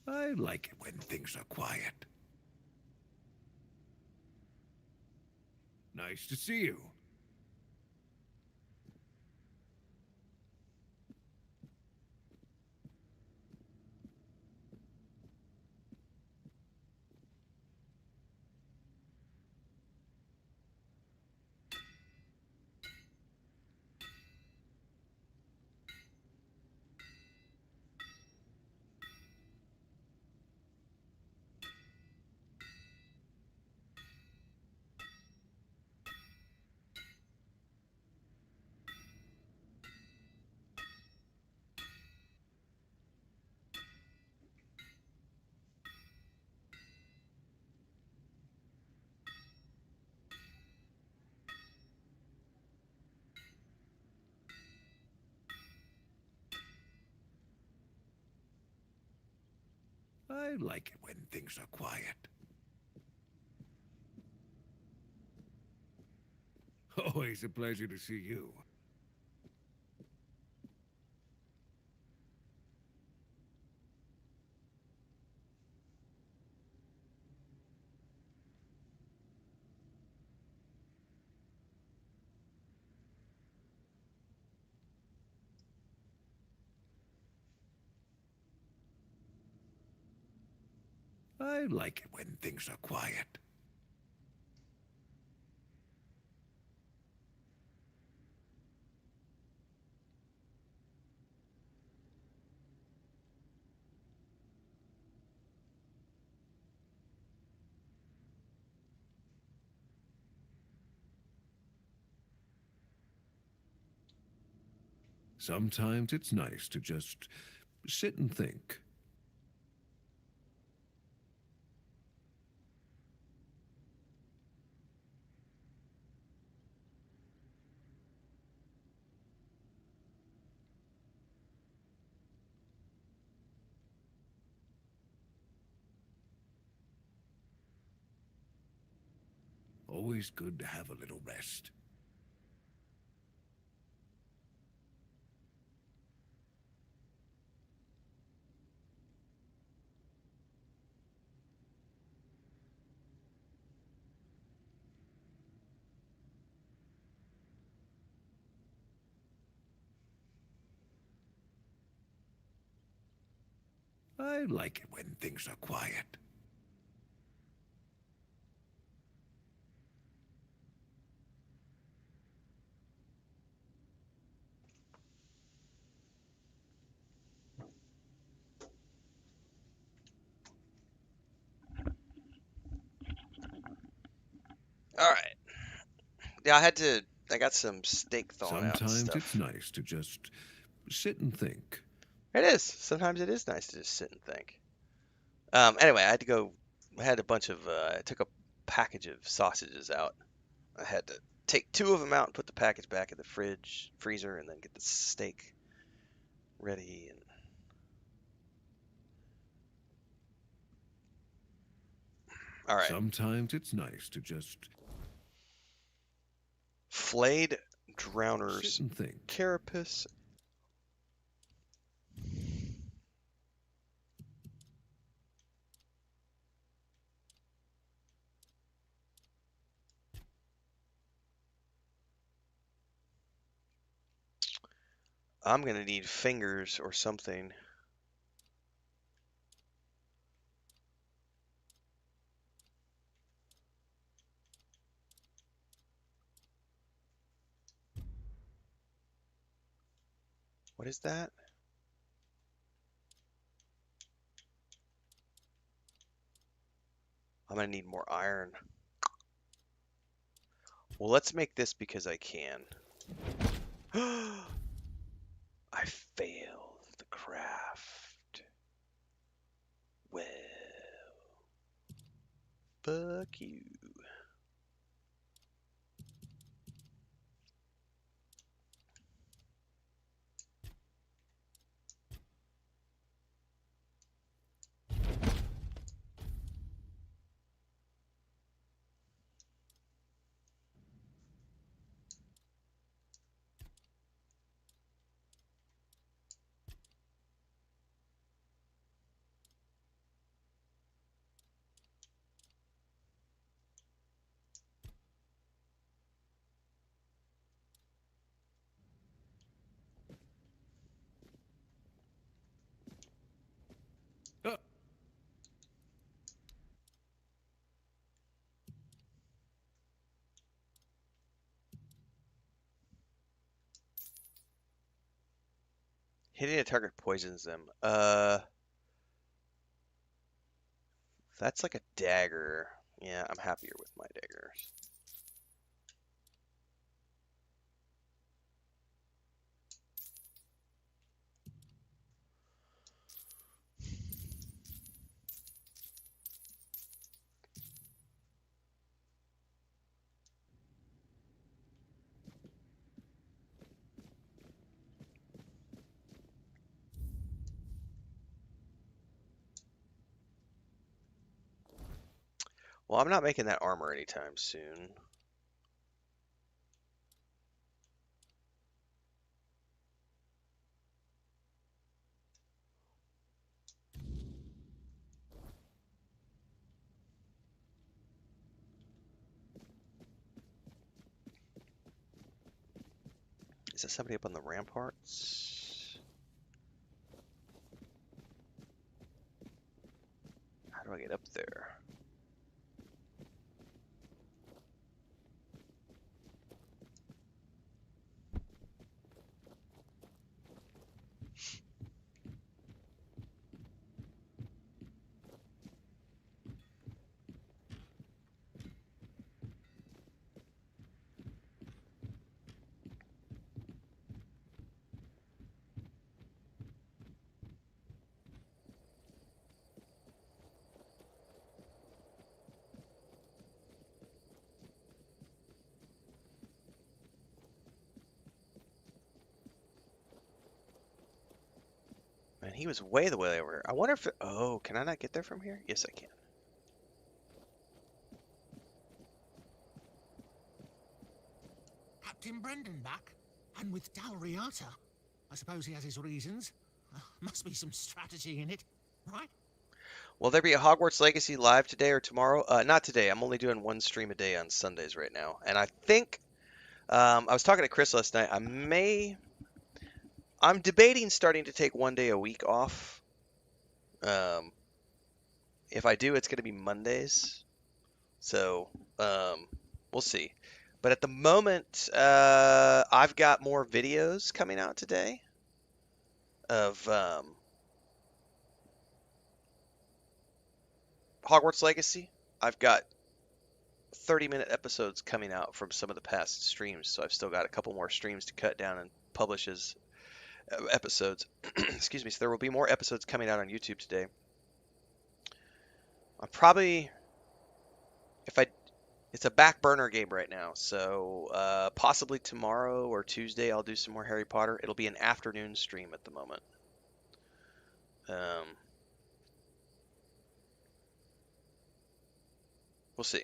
I like it when things are quiet. Nice to see you. I like it when things are quiet. Always a pleasure to see you. I like it when things are quiet. Sometimes it's nice to just sit and think. Always good to have a little rest. I like it when things are quiet. All right. Yeah, I got some steak thawing out and Sometimes it's stuff. nice to just sit and think. It is. Sometimes it is nice to just sit and think. Anyway, I had a bunch of, I took a package of sausages out. I had to take two of them out and put the package back in the freezer, and then get the steak ready. And all right, Sometimes it's nice to just flayed sit drowners, and think. carapace. I'm gonna need fingers or something. What is that? I'm gonna need more iron. Well, let's make this because I can. I failed the craft. Well, fuck you. Uh, Hitting a target poisons them. That's like a dagger. Yeah, I'm happier with my daggers. Well, I'm not making that armor anytime soon. Is that somebody up on the ramparts? How do I get up there? Man, he was way the way over. I wonder if... Oh, can I not get there from here? Yes, I can. Captain Brendan back? And with Dalriata? I suppose he has his reasons. Must be some strategy in it, right? Will there be a Hogwarts Legacy live today or tomorrow? Not today. I'm only doing one stream a day on Sundays right now. And I think... I was talking to Chris last night. I'm debating starting to take one day a week off. If I do, it's going to be Mondays. So, we'll see. But at the moment, I've got more videos coming out today of Hogwarts Legacy. I've got 30-minute episodes coming out from some of the past streams, so I've still got a couple more streams to cut down and publish as episodes. Excuse me. So there will be more episodes coming out on YouTube today. I'm probably, it's a back burner game right now, so possibly tomorrow or Tuesday I'll do some more Harry Potter. It'll be an afternoon stream at the moment. We'll see.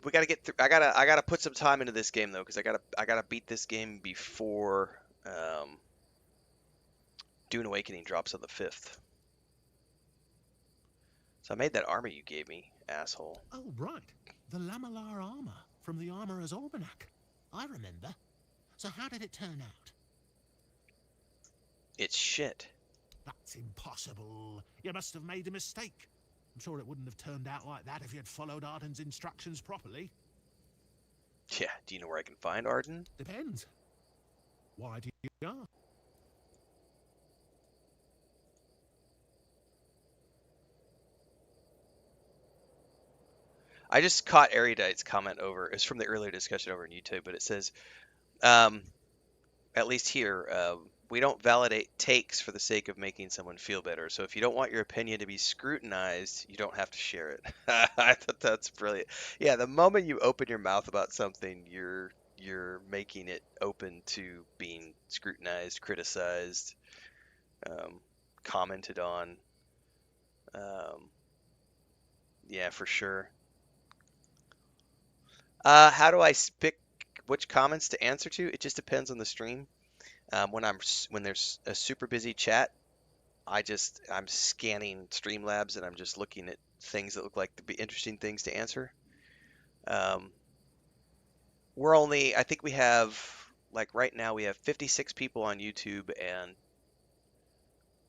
We gotta get through. I gotta put some time into this game though, because I gotta beat this game before Dune Awakening drops on the 5th. So I made that armor you gave me, asshole. Oh, right. The lamellar armor from the Armorer's Almanac. I remember. So how did it turn out? It's shit. That's impossible. You must have made a mistake. I'm sure it wouldn't have turned out like that if you had followed Arden's instructions properly. Yeah, do you know where I can find Arden? Depends. Why do you ask? I just caught Erudite's comment over. It's from the earlier discussion over on YouTube, but it says, at least here, we don't validate takes for the sake of making someone feel better. So if you don't want your opinion to be scrutinized, you don't have to share it. I thought that's brilliant. Yeah, the moment you open your mouth about something, you're making it open to being scrutinized, criticized, commented on. Yeah, for sure. How do I pick which comments to answer to? It just depends on the stream. When there's a super busy chat, I'm scanning Streamlabs and I'm just looking at things that look like to be interesting things to answer. I think we have, like right now we have 56 people on YouTube and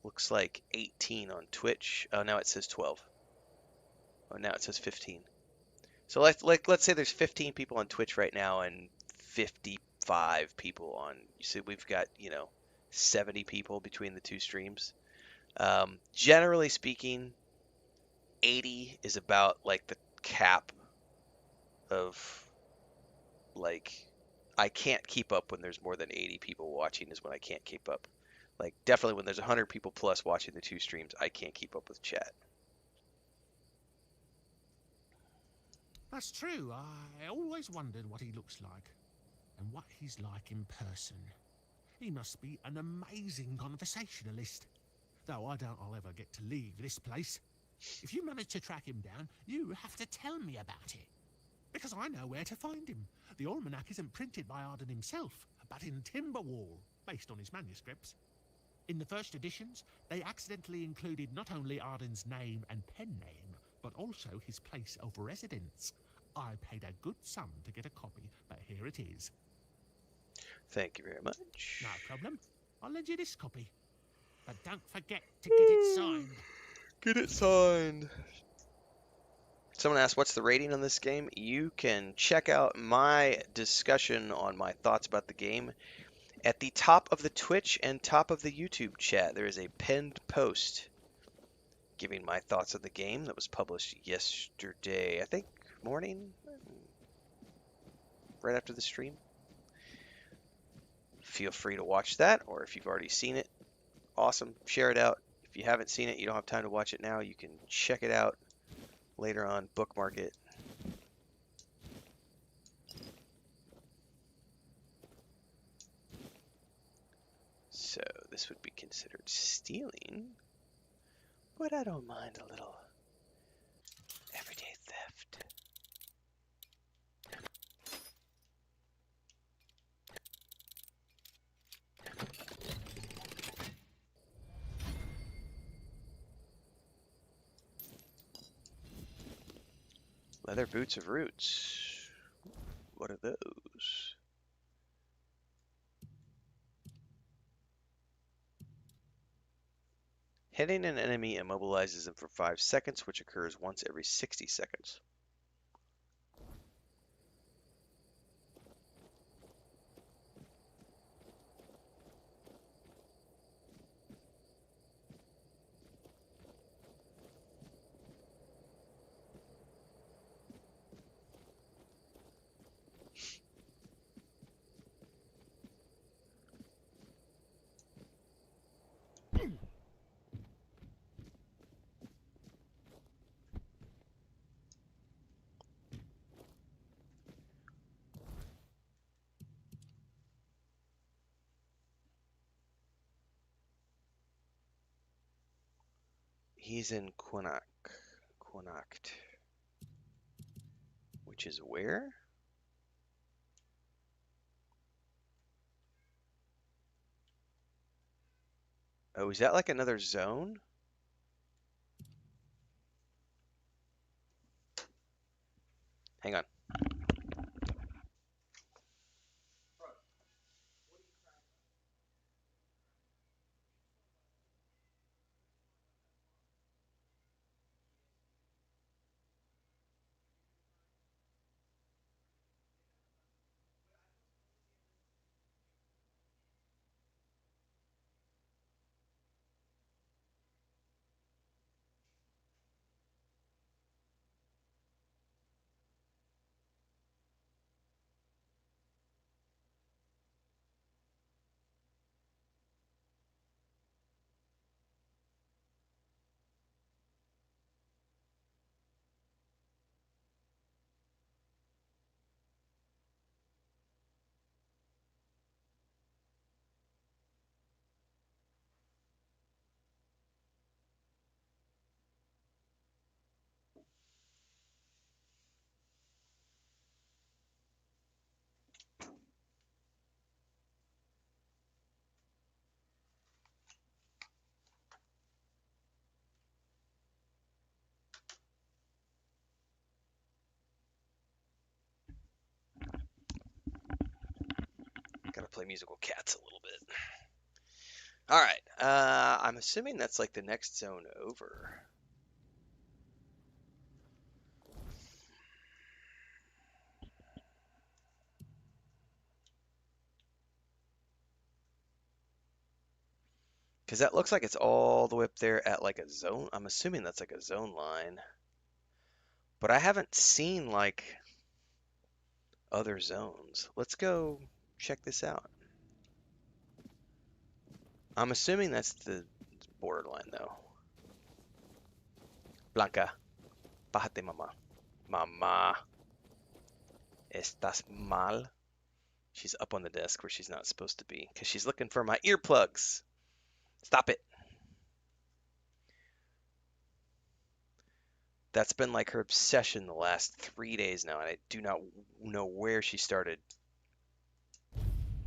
looks like 18 on Twitch. Oh, now it says 12. Oh, now it says 15. So let's say there's 15 people on Twitch right now and 55 people on. You see, we've got 70 people between the two streams. Generally speaking, 80 is about like the cap of like I can't keep up when there's more than 80 people watching is when I can't keep up. Like definitely when there's 100 people plus watching the two streams, I can't keep up with chat. That's true. I always wondered what he looks like and what he's like in person. He must be an amazing conversationalist. Though I doubt I'll ever get to leave this place. If you manage to track him down, you have to tell me about it. Because I know where to find him. The almanac isn't printed by Arden himself, but in Timberwall, based on his manuscripts. In the first editions, they accidentally included not only Arden's name and pen name, but also his place of residence. I paid a good sum to get a copy, but here it is. Thank you very much. No problem. I'll lend you this copy. But don't forget to get it signed. Get it signed. Someone asked, what's the rating on this game? You can check out my discussion on my thoughts about the game at the top of the Twitch and top of the YouTube chat. There is a pinned post giving my thoughts on the game that was published yesterday, I think, morning, right after the stream. Feel free to watch that, or if you've already seen it, awesome, share it out. If you haven't seen it, you don't have time to watch it now, you can check it out later on, bookmark it. So this would be considered stealing, but I don't mind a little everyday theft. Leather boots of roots. What are those? Hitting an enemy immobilizes them for 5 seconds, which occurs once every 60 seconds. He's in Quinacht, which is where? Oh, is that like another zone? Hang on. Gotta play musical cats a little bit. Alright, I'm assuming that's like the next zone over. Because that looks like it's all the way up there at like a zone. I'm assuming that's like a zone line. But I haven't seen like other zones. Let's go check this out. I'm assuming that's the borderline though. Blanca, bájate mamá. Mamá, ¿estás mal? She's up on the desk where she's not supposed to be because she's looking for my earplugs. Stop it. That's been like her obsession the last 3 days now, and I do not know where she started.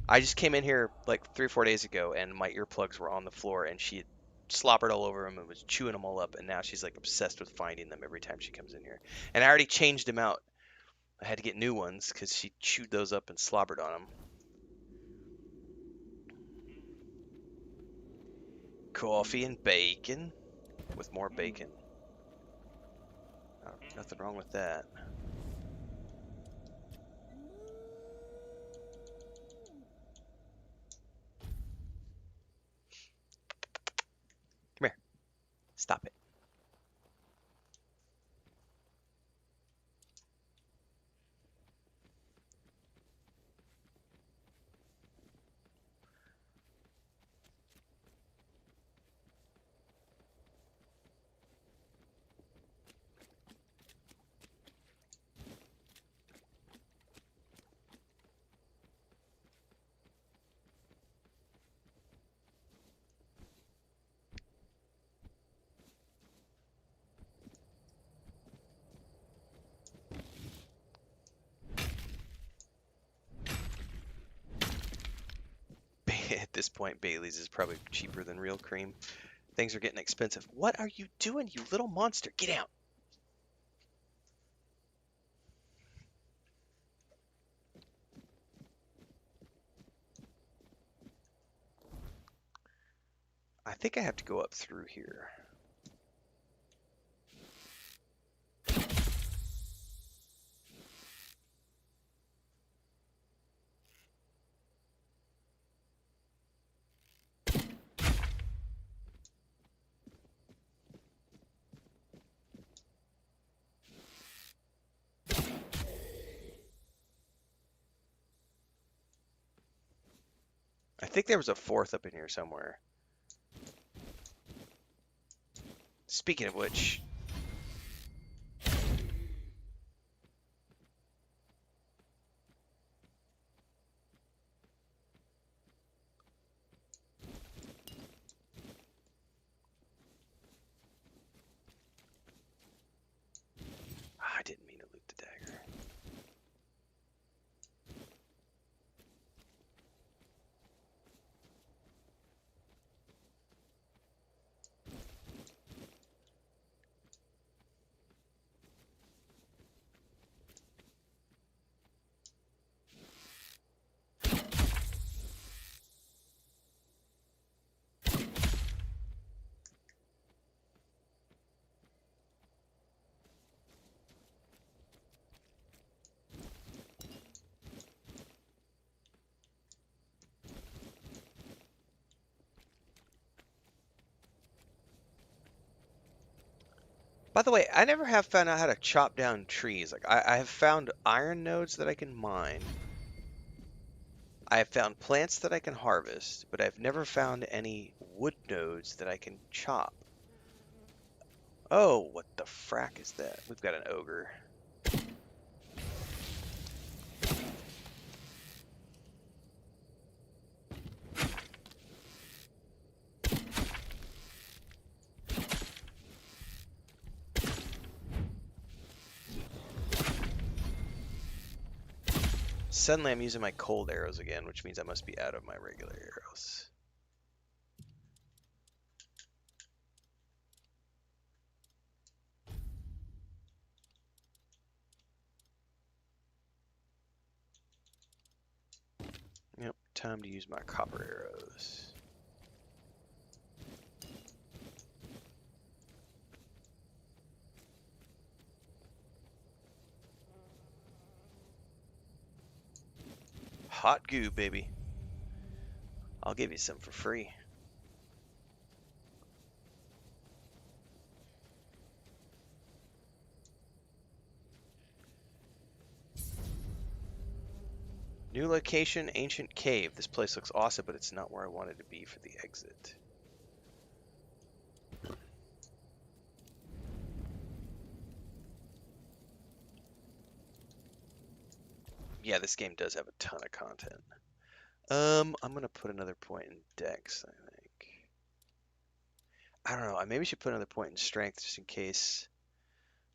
I just came in here like 3 or 4 days ago, and my earplugs were on the floor, and she had slobbered all over them and was chewing them all up, and now she's like obsessed with finding them every time she comes in here. And I already changed them out. I had to get new ones because she chewed those up and slobbered on them. Coffee and bacon with more bacon. Oh, nothing wrong with that. Come here. Stop it. At this point, Bailey's is probably cheaper than real cream. Things are getting expensive. What are you doing, you little monster? Get out. I think I have to go up through here. I think there was a fourth up in here somewhere. Speaking of which, I didn't mean to loot the dagger. By the way, I never have found out how to chop down trees. Like I have found iron nodes that I can mine. I have found plants that I can harvest, but I've never found any wood nodes that I can chop. Oh, what the frack is that? We've got an ogre. Suddenly I'm using my cold arrows again, which means I must be out of my regular arrows. Yep, time to use my copper arrows. Hot goo, baby. I'll give you some for free. New location, ancient cave. This place looks awesome, but it's not where I wanted to be for the exit. Yeah, this game does have a ton of content. I'm gonna put another point in Dex, I think. I don't know. I maybe should put another point in Strength just in case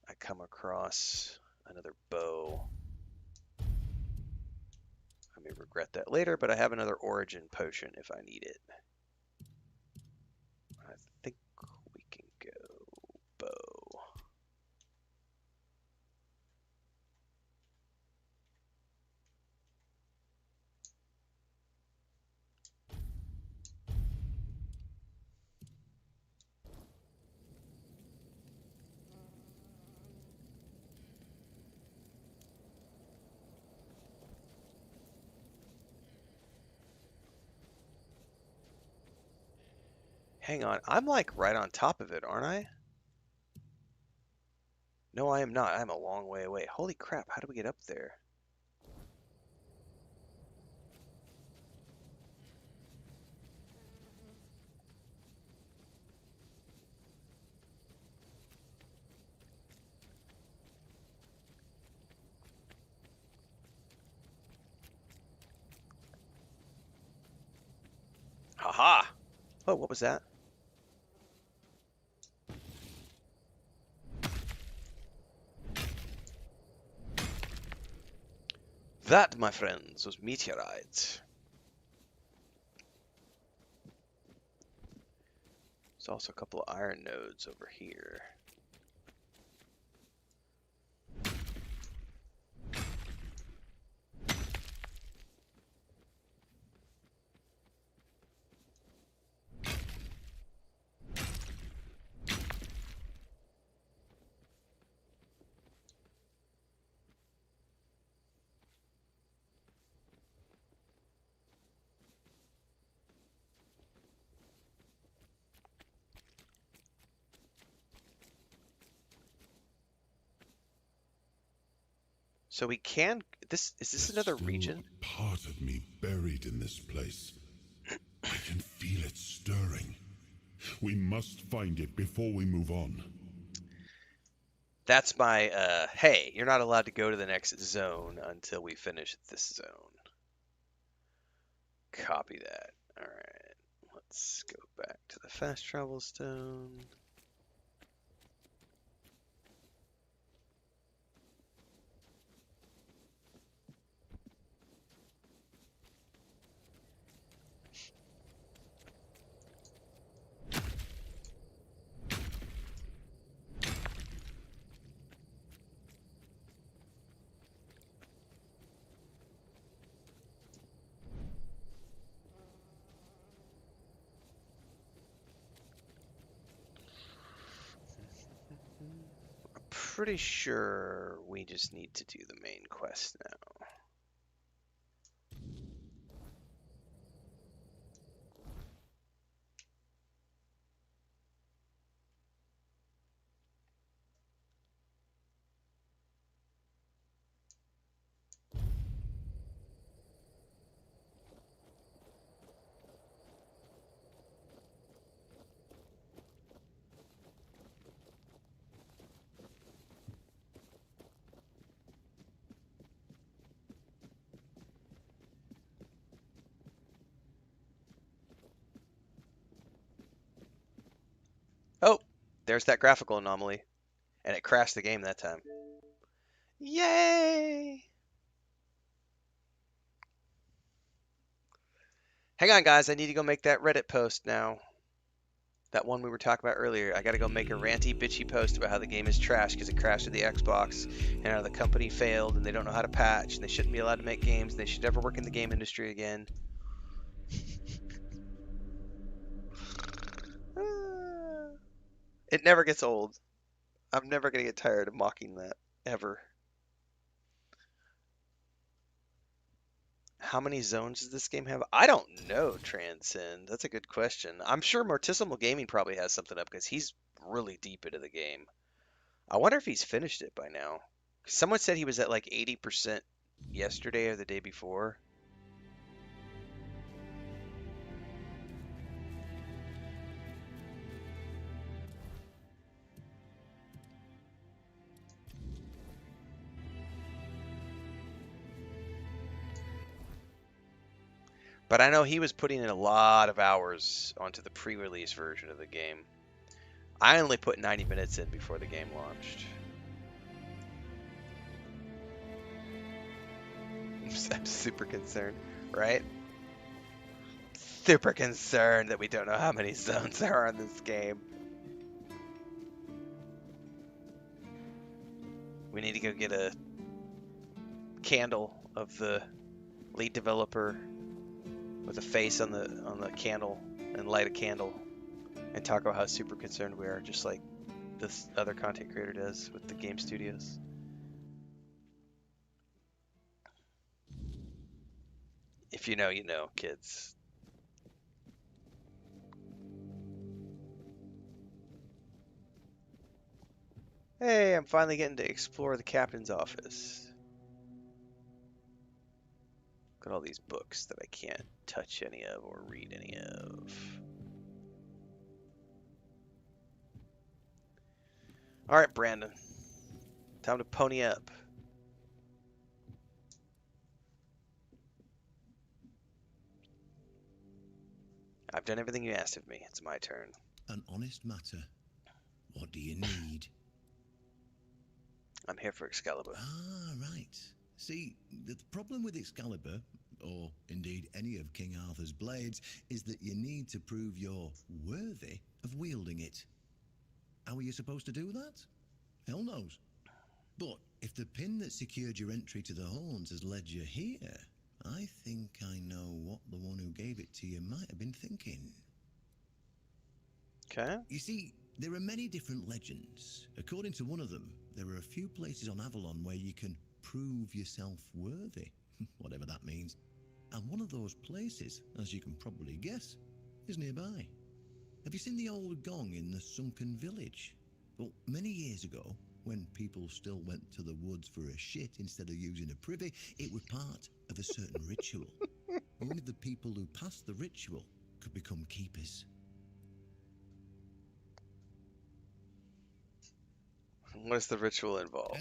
I come across another bow. I may regret that later, but I have another Origin potion if I need it. I think we can go bow. Hang on, I'm like right on top of it, aren't I? No, I am not. I'm a long way away. Holy crap, how do we get up there? Haha! Oh, what was that? That, my friends, was meteorite. There's also a couple of iron nodes over here. So we can. Is this There's another still region? a part of me buried in this place. I can feel it stirring. We must find it before we move on. That's my, hey, you're not allowed to go to the next zone until we finish this zone. Copy that. Alright, let's go back to the fast travel stone. Pretty sure we just need to do the main quest now. Oh, there's that graphical anomaly. And it crashed the game that time. Yay! Hang on, guys. I need to go make that Reddit post now. That one we were talking about earlier. I gotta go make a ranty, bitchy post about how the game is trash because it crashed with the Xbox and how the company failed and they don't know how to patch and they shouldn't be allowed to make games and they should never work in the game industry again. It never gets old. I'm never gonna get tired of mocking that, ever. How many zones does this game have? I don't know, Transcend. That's a good question. I'm sure Mortissimal Gaming probably has something up because he's really deep into the game. I wonder if he's finished it by now. Someone said he was at like 80% yesterday or the day before. But I know he was putting in a lot of hours onto the pre-release version of the game. I only put 90 minutes in before the game launched. I'm super concerned, right? Super concerned that we don't know how many zones there are in this game. We need to go get a candle of the lead developer with a face on the candle and light a candle and talk about how super concerned we are, just like this other content creator does with the game studios. If you know, you know, kids. Hey, I'm finally getting to explore the captain's office. Look at all these books that I can't touch any of or read any of. All right, Brandon. Time to pony up. I've done everything you asked of me. It's my turn. An honest matter. What do you need? I'm here for Excalibur. Ah, right. See, the problem with Excalibur, or indeed any of King Arthur's blades, is that you need to prove you're worthy of wielding it. How are you supposed to do that? Hell knows. But if the pin that secured your entry to the horns has led you here, I think I know what the one who gave it to you might have been thinking. Okay. You see, there are many different legends. According to one of them, there are a few places on Avalon where you can prove yourself worthy, whatever that means. And one of those places, as you can probably guess, is nearby. Have you seen the old gong in the sunken village? Well, many years ago, when people still went to the woods for a shit instead of using a privy, it was part of a certain ritual. Only the people who passed the ritual could become keepers. What does the ritual involve?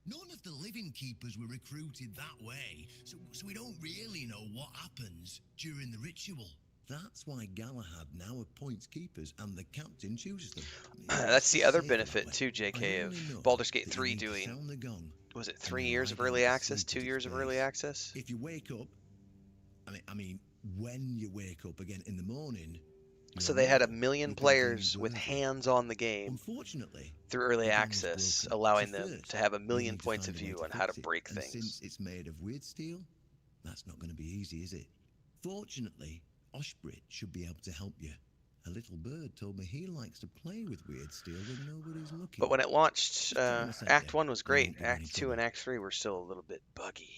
None of the living keepers were recruited that way, so we don't really know what happens during the ritual. That's why Galahad now appoints keepers and the captain chooses them. That's the other benefit too, JK, of Baldur's Gate 3 doing, was it 3 years of early access, 2 years of early access? If you wake up, I mean, when you wake up again in the morning. So they had 1 million players with hands on the game Unfortunately, through early access, allowing them to have 1 million points of view on how to break things. Since it's made of weird steel, that's not going to be easy, is it? Fortunately, Oshbrit should be able to help you. A little bird told me he likes to play with weird steel when nobody's looking. But when it launched, Act 1 was great. Act 2 and Act 3 were still a little bit buggy.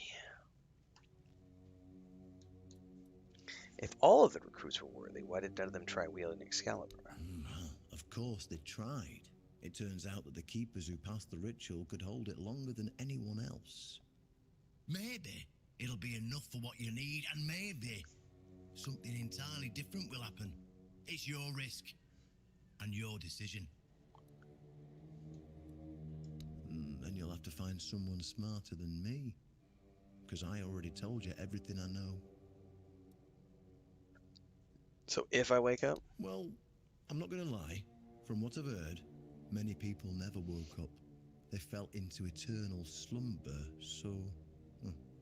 If all of the recruits were worthy, why did none of them try wielding Excalibur? Well, of course they tried. It turns out that the keepers who passed the ritual could hold it longer than anyone else. Maybe it'll be enough for what you need, and maybe something entirely different will happen. It's your risk and your decision. Then you'll have to find someone smarter than me, because I already told you everything I know. So if I wake up? Well, I'm not going to lie. From what I've heard, many people never woke up. They fell into eternal slumber, so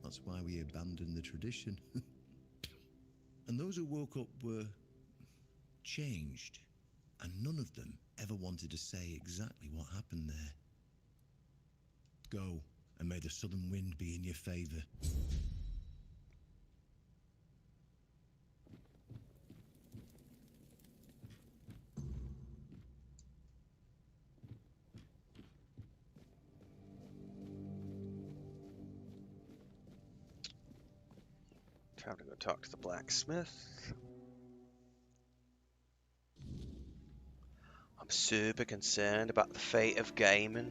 that's why we abandoned the tradition. And those who woke up were changed, and none of them ever wanted to say exactly what happened there. Go, and may the southern wind be in your favor. Time to go talk to the blacksmith. I'm super concerned about the fate of gaming.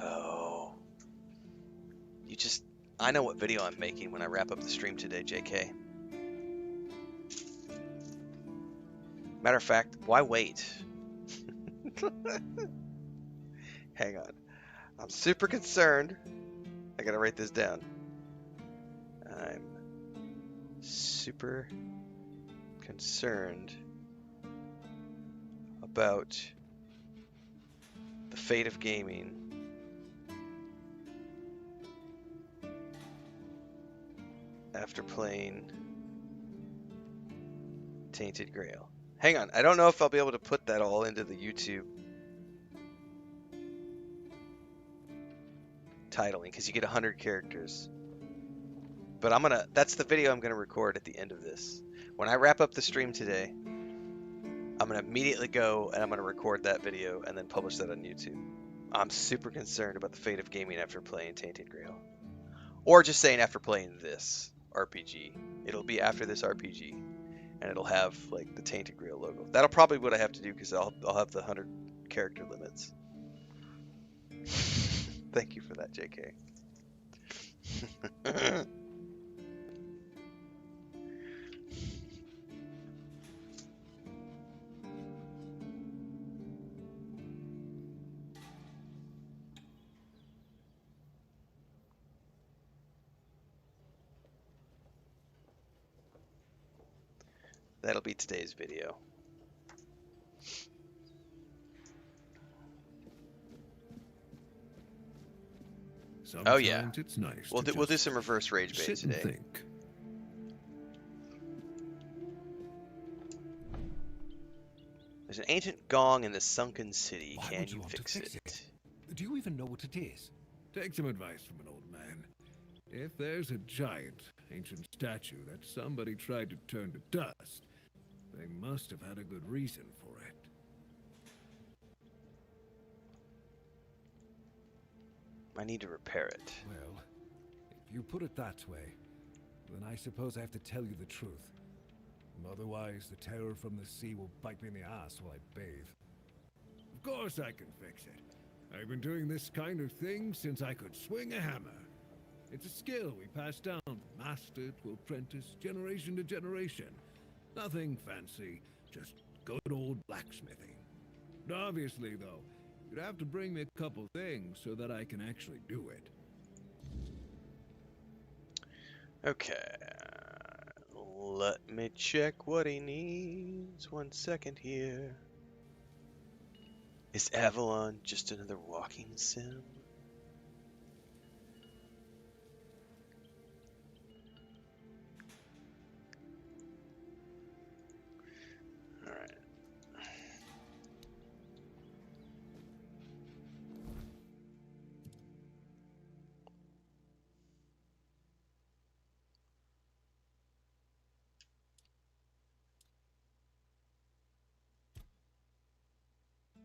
Oh. I know what video I'm making when I wrap up the stream today, JK. Matter of fact, why wait? Hang on. I'm super concerned I gotta write this down. I'm super concerned about the fate of gaming after playing Tainted Grail. Hang on, I don't know if I'll be able to put that all into the YouTube titling because you get 100 characters. But that's the video I'm gonna record at the end of this. When I wrap up the stream today, I'm gonna immediately go and I'm gonna record that video and then publish that on YouTube. I'm super concerned about the fate of gaming after playing Tainted Grail. Or just saying after playing this RPG. It'll be after this RPG. And it'll have like the Tainted Grail logo. That'll probably be what I have to do because I'll have the 100 character limits. Thank you for that, JK. That'll be today's video. Sometimes Oh yeah, it's nice we'll do some reverse rage bait sit today. And think. There's an ancient gong in the sunken city. Why Can would you you want to fix fix it? Do you even know what it is? Take some advice from an old man. If there's a giant, ancient statue that somebody tried to turn to dust, they must have had a good reason for it. I need to repair it. Well, if you put it that way, then I suppose I have to tell you the truth. Otherwise, the terror from the sea will bite me in the ass while I bathe. Of course I can fix it. I've been doing this kind of thing since I could swing a hammer. It's a skill we pass down from master to apprentice, generation to generation. Nothing fancy, just good old blacksmithing. Obviously, though, you'd have to bring me a couple things so that I can actually do it. Okay. Let me check what he needs. 1 second here. Is Avalon just another walking sim? Alright.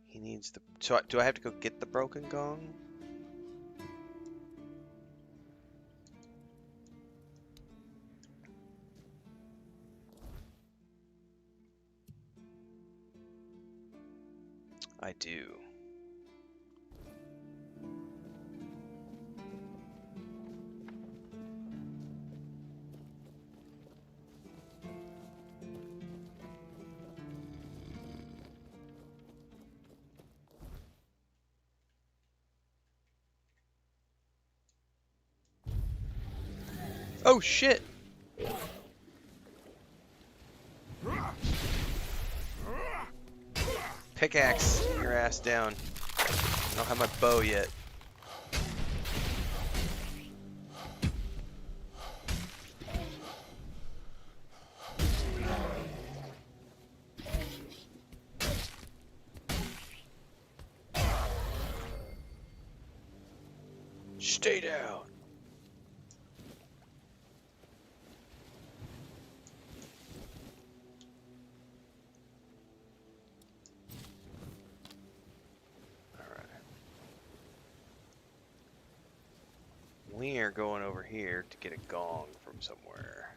He needs the... So do I have to go get the broken gong? I do. Oh shit! Pickaxe your ass down. I don't have my bow yet. Stay down. We are going over here to get a gong from somewhere.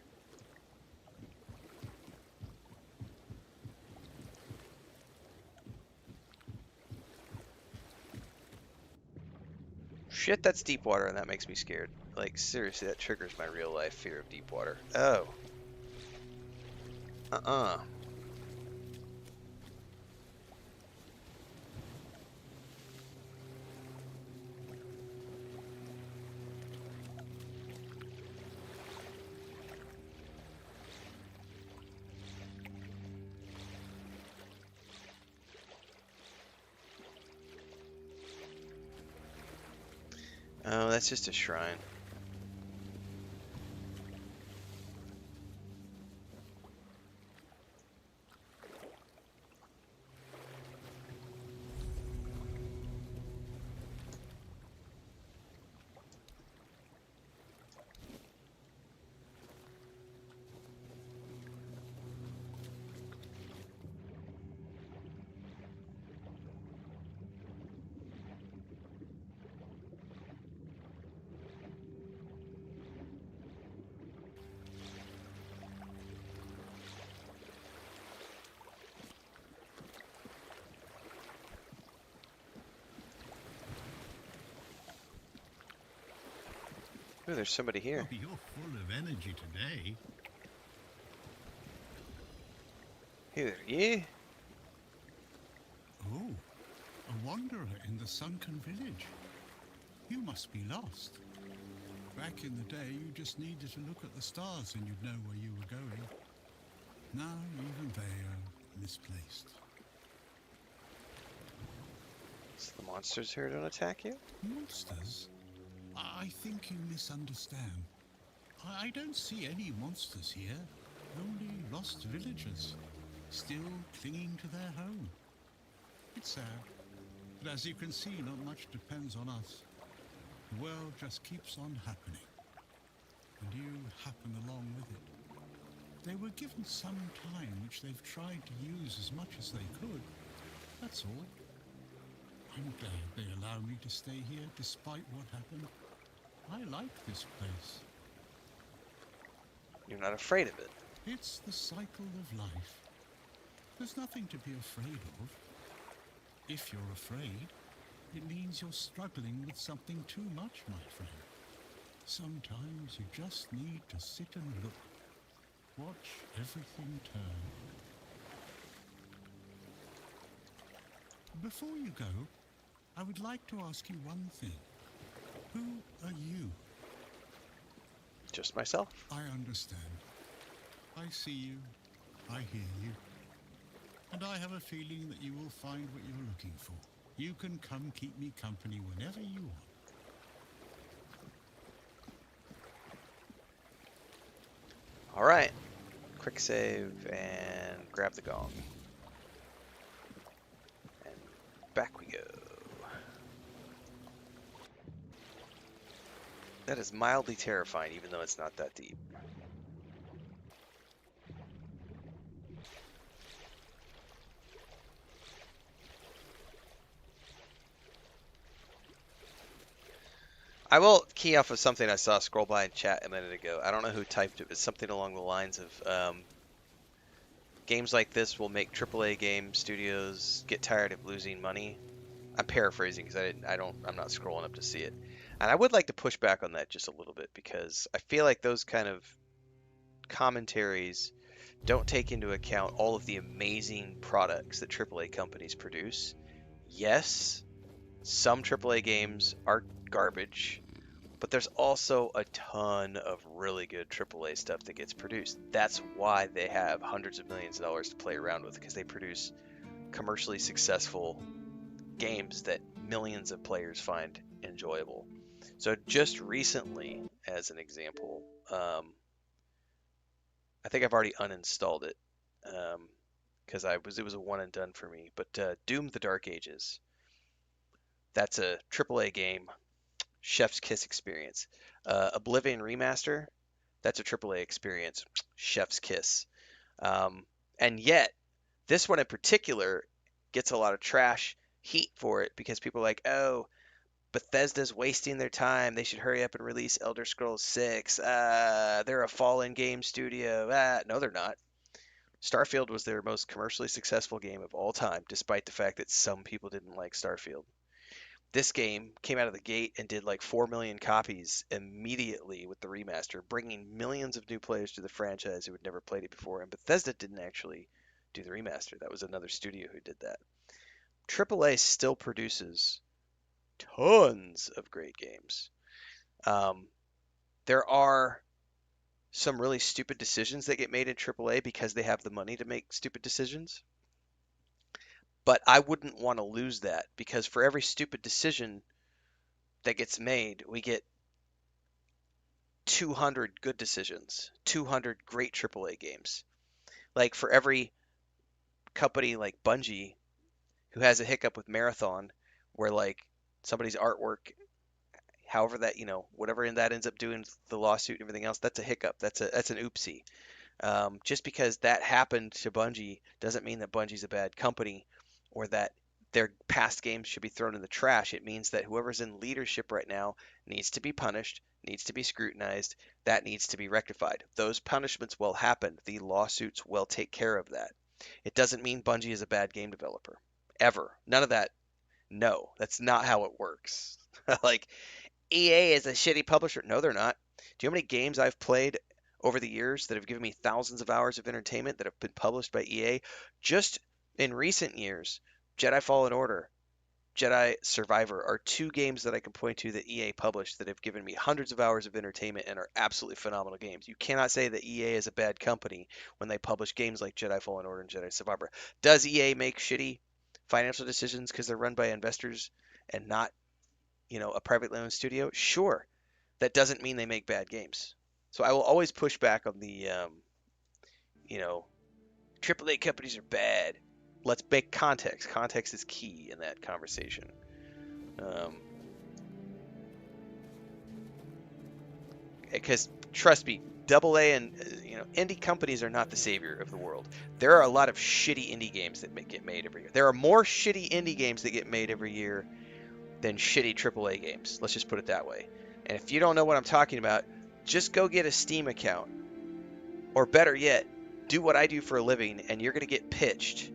Shit, that's deep water and that makes me scared. Like, seriously, that triggers my real life fear of deep water. Oh. Oh, that's just a shrine. Oh, there's somebody here. Oh, you're full of energy today. Hey there, yeah? Oh, a wanderer in the sunken village. You must be lost. Back in the day, you just needed to look at the stars and you'd know where you were going. Now, even they are misplaced. So the monsters here don't attack you? Monsters? I think you misunderstand. I don't see any monsters here, only lost villagers, still clinging to their home. It's sad, but as you can see, not much depends on us. The world just keeps on happening, and you happen along with it. They were given some time which they've tried to use as much as they could, that's all. I'm glad they allow me to stay here despite what happened. I like this place. You're not afraid of it? It's the cycle of life. There's nothing to be afraid of. If you're afraid, it means you're struggling with something too much, my friend. Sometimes you just need to sit and look. Watch everything turn. Before you go, I would like to ask you one thing. Who are you? Just myself. I understand. I see you. I hear you. And I have a feeling that you will find what you're looking for. You can come keep me company whenever you want. Alright. Quick save and grab the gong. And back we go. That is mildly terrifying, even though it's not that deep. I will key off of something I saw scroll by in chat a minute ago. I don't know who typed it, but something along the lines of games like this will make AAA game studios get tired of losing money. I'm paraphrasing because I'm not scrolling up to see it. And I would like to push back on that just a little bit because I feel like those kind of commentaries don't take into account all of the amazing products that AAA companies produce. Yes, some AAA games are garbage, but there's also a ton of really good AAA stuff that gets produced. That's why they have hundreds of millions of dollars to play around with, because they produce commercially successful games that millions of players find enjoyable. So just recently, as an example, I think I've already uninstalled it because it was a one and done for me. But Doom: The Dark Ages, that's a AAA game, chef's kiss experience. Oblivion Remaster, that's a AAA experience, chef's kiss. And yet, this one in particular gets a lot of trash heat for it because people are like, oh, Bethesda's wasting their time. They should hurry up and release Elder Scrolls 6. They're a fallen game studio. No, they're not. Starfield was their most commercially successful game of all time, despite the fact that some people didn't like Starfield. This game came out of the gate and did like 4 million copies immediately with the remaster, bringing millions of new players to the franchise who had never played it before. And Bethesda didn't actually do the remaster. That was another studio who did that. AAA still produces tons of great games. There are some really stupid decisions that get made in AAA because they have the money to make stupid decisions. But I wouldn't want to lose that because for every stupid decision, that gets made, we get 200 good decisions, 200 great AAA games. Like for every company like Bungie who has a hiccup with Marathon, where like somebody's artwork, however that whatever that ends up doing the lawsuit and everything else, that's a hiccup. That's an oopsie. Just because that happened to Bungie doesn't mean that Bungie's a bad company or that their past games should be thrown in the trash. It means that whoever's in leadership right now needs to be punished, needs to be scrutinized, that needs to be rectified. Those punishments will happen. The lawsuits will take care of that. It doesn't mean Bungie is a bad game developer. Ever. None of that. No, that's not how it works. Like, EA is a shitty publisher. No, they're not. Do you know how many games I've played over the years that have given me thousands of hours of entertainment that have been published by EA? Just in recent years, Jedi Fallen Order, Jedi Survivor are two games that I can point to that EA published that have given me hundreds of hours of entertainment and are absolutely phenomenal games. You cannot say that EA is a bad company when they publish games like Jedi Fallen Order and Jedi Survivor. Does EA make shitty financial decisions because they're run by investors and not, a privately owned studio? Sure. That doesn't mean they make bad games. So I will always push back on the, AAA companies are bad. Let's make context. Context is key in that conversation. Because trust me, AA and indie companies are not the savior of the world. There are a lot of shitty indie games that get made every year. There are more shitty indie games that get made every year than shitty AAA games. Let's just put it that way. And if you don't know what I'm talking about, just go get a Steam account. Or better yet, do what I do for a living, and you're going to get pitched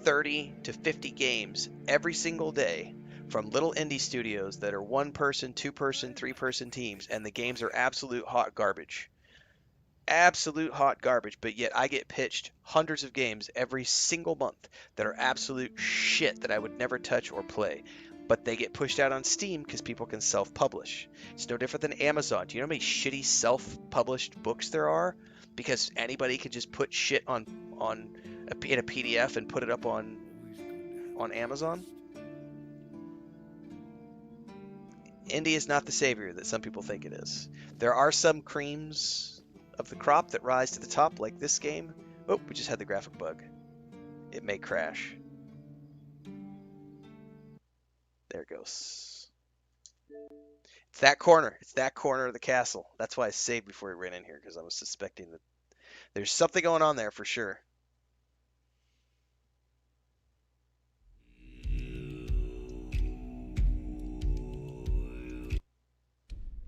30 to 50 games every single day from little indie studios that are 1-person, 2-person, 3-person teams, and the games are absolute hot garbage. Absolute hot garbage, but yet I get pitched hundreds of games every single month that are absolute shit that I would never touch or play. But they get pushed out on Steam because people can self-publish. It's no different than Amazon. Do you know how many shitty self-published books there are? Because anybody can just put shit in a PDF and put it up on Amazon. Indie is not the savior that some people think it is. There are some creams of the crop that rise to the top, like this game. Oh, we just had the graphic bug. It may crash. There it goes. It's that corner. It's that corner of the castle. That's why I saved before we ran in here, because I was suspecting that there's something going on there for sure.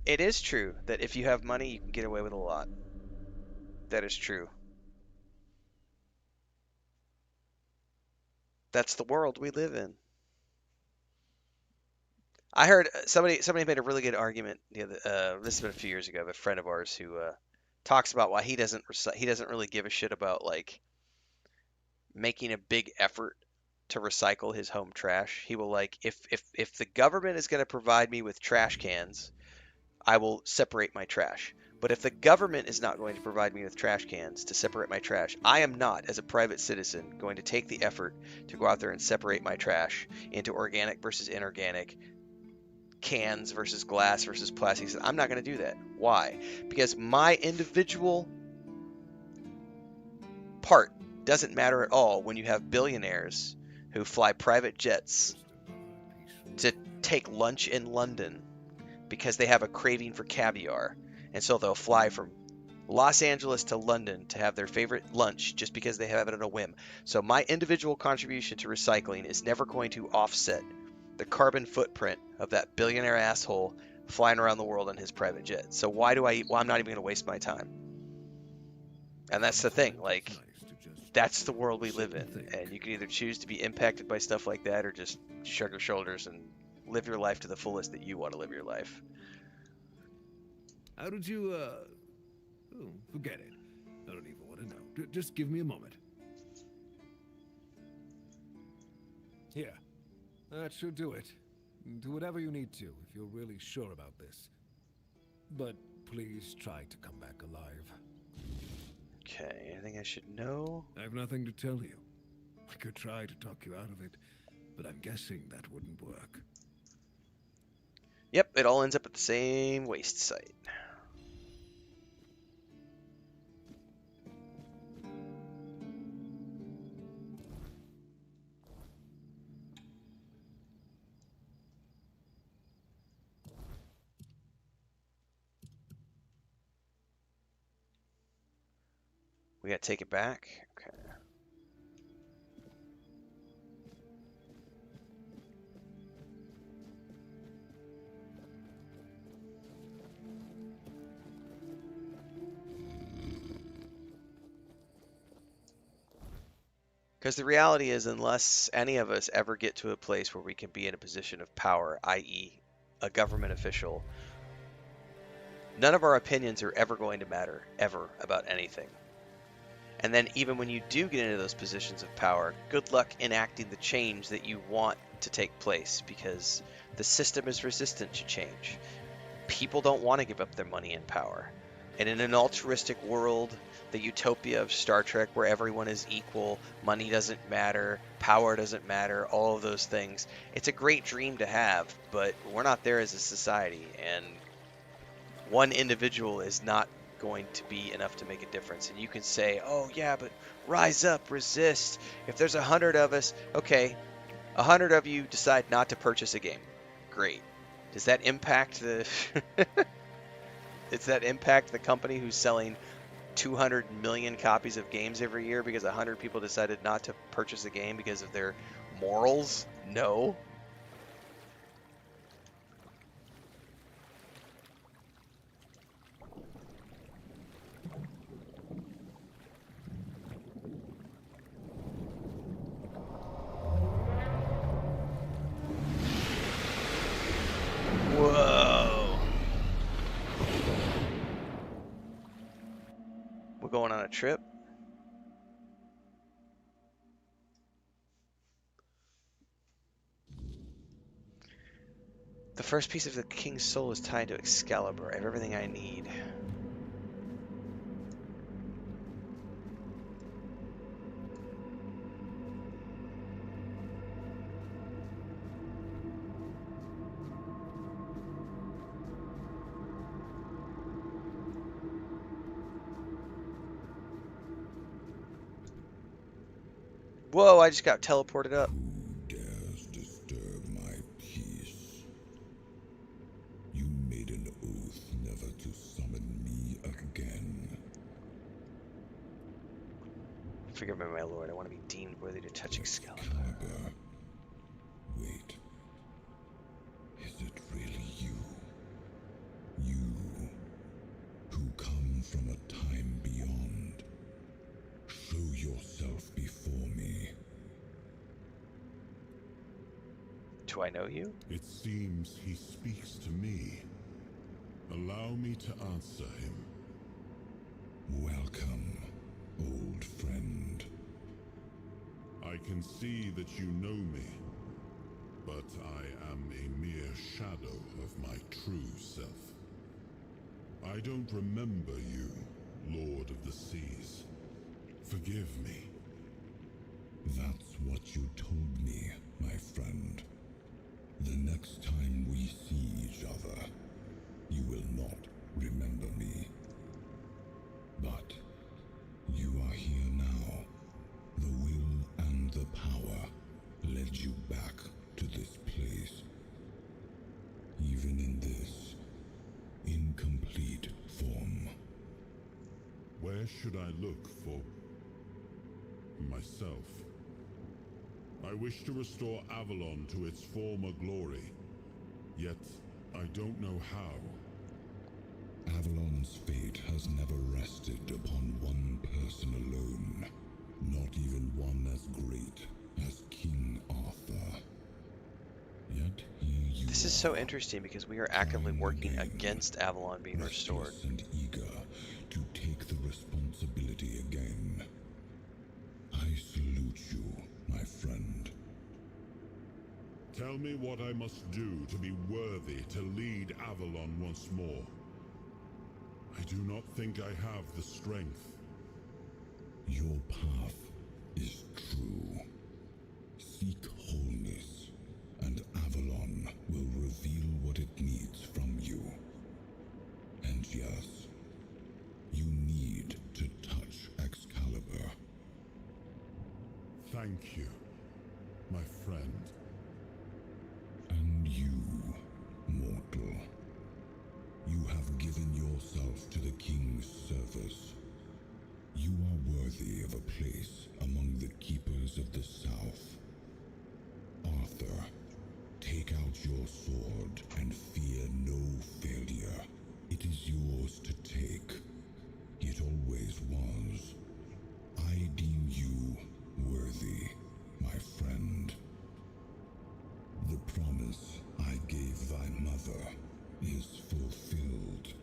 It is true that if you have money, you can get away with a lot. That is true. That's the world we live in. I heard somebody made a really good argument. This has been a few years ago. A friend of ours who talks about why he doesn't really give a shit about like making a big effort to recycle his home trash. He will like if the government is going to provide me with trash cans, I will separate my trash. But if the government is not going to provide me with trash cans to separate my trash, I am not, as a private citizen, going to take the effort to go out there and separate my trash into organic versus inorganic, cans versus glass versus plastic. I'm not going to do that. Why? Because my individual part doesn't matter at all when you have billionaires who fly private jets to take lunch in London because they have a craving for caviar. And so they'll fly from Los Angeles to London to have their favorite lunch just because they have it on a whim. So my individual contribution to recycling is never going to offset the carbon footprint of that billionaire asshole flying around the world on his private jet. So why do I'm not even going to waste my time. And that's the thing. Like, that's the world we live in. And you can either choose to be impacted by stuff like that or just shrug your shoulders and live your life to the fullest that you want to live your life. How did you, oh, forget it. I don't even want to know. Just give me a moment. Here. That should do it. Do whatever you need to if you're really sure about this. But please try to come back alive. Okay, anything I should know? I have nothing to tell you. I could try to talk you out of it, but I'm guessing that wouldn't work. Yep, it all ends up at the same waste site. We gotta take it back. Okay. Because the reality is, unless any of us ever get to a place where we can be in a position of power, i.e., a government official, none of our opinions are ever going to matter, ever, about anything. And then even when you do get into those positions of power, good luck enacting the change that you want to take place, because the system is resistant to change. People don't want to give up their money and power. And in an altruistic world, the utopia of Star Trek where everyone is equal, money doesn't matter, power doesn't matter, all of those things, it's a great dream to have, but we're not there as a society, and one individual is not going to be enough to make a difference. And you can say, oh yeah, but rise up, resist. If there's 100 of us, okay, 100 of you decide not to purchase a game. Great. Does that impact the does that impact the company who's selling 200 million copies of games every year because 100 people decided not to purchase a game because of their morals? No. Whoa. We're going on a trip. The first piece of the king's soul is tied to Excalibur. I have everything I need. Whoa, I just got teleported up. Who dares disturb my peace? You made an oath never to summon me again. Forgive me, my lord. I want to be deemed worthy to touch Excalibur. Wait. Is it really you? You, who come from a time beyond. Show yourself before me. Do I know you? It seems he speaks to me. Allow me to answer him. Welcome, old friend. I can see that you know me, but I am a mere shadow of my true self. I don't remember you, Lord of the Seas. Forgive me. That's what you told me, my friend. The next time we see each other, you will not remember me. But you are here now. The will and the power led you back to this place. Even in this incomplete form. Where should I look for myself? I wish to restore Avalon to its former glory, yet I don't know how. Avalon's fate has never rested upon one person alone, not even one as great as King Arthur. Yet here you This is so interesting because we are actively working against Avalon being restored. And eager to take the responsibility again. I salute you, my friend. Tell me what I must do to be worthy to lead Avalon once more. I do not think I have the strength. Your path is true. Seek wholeness, and Avalon will reveal what it needs yes. You need to touch Excalibur. Thank you, my friend. And you, mortal. You have given yourself to the King's service. You are worthy of a place among the keepers of the South. Arthur, take out your sword and fear no failure. It is yours to take. It always was. I deem you worthy, my friend. The promise I gave thy mother is fulfilled,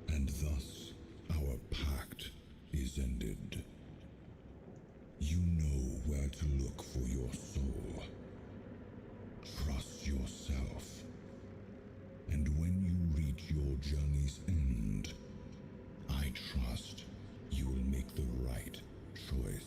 and thus our pact is ended. You know where to look for your soul. Trust yourself. And when you reach your journey's end, I trust you will make the right choice.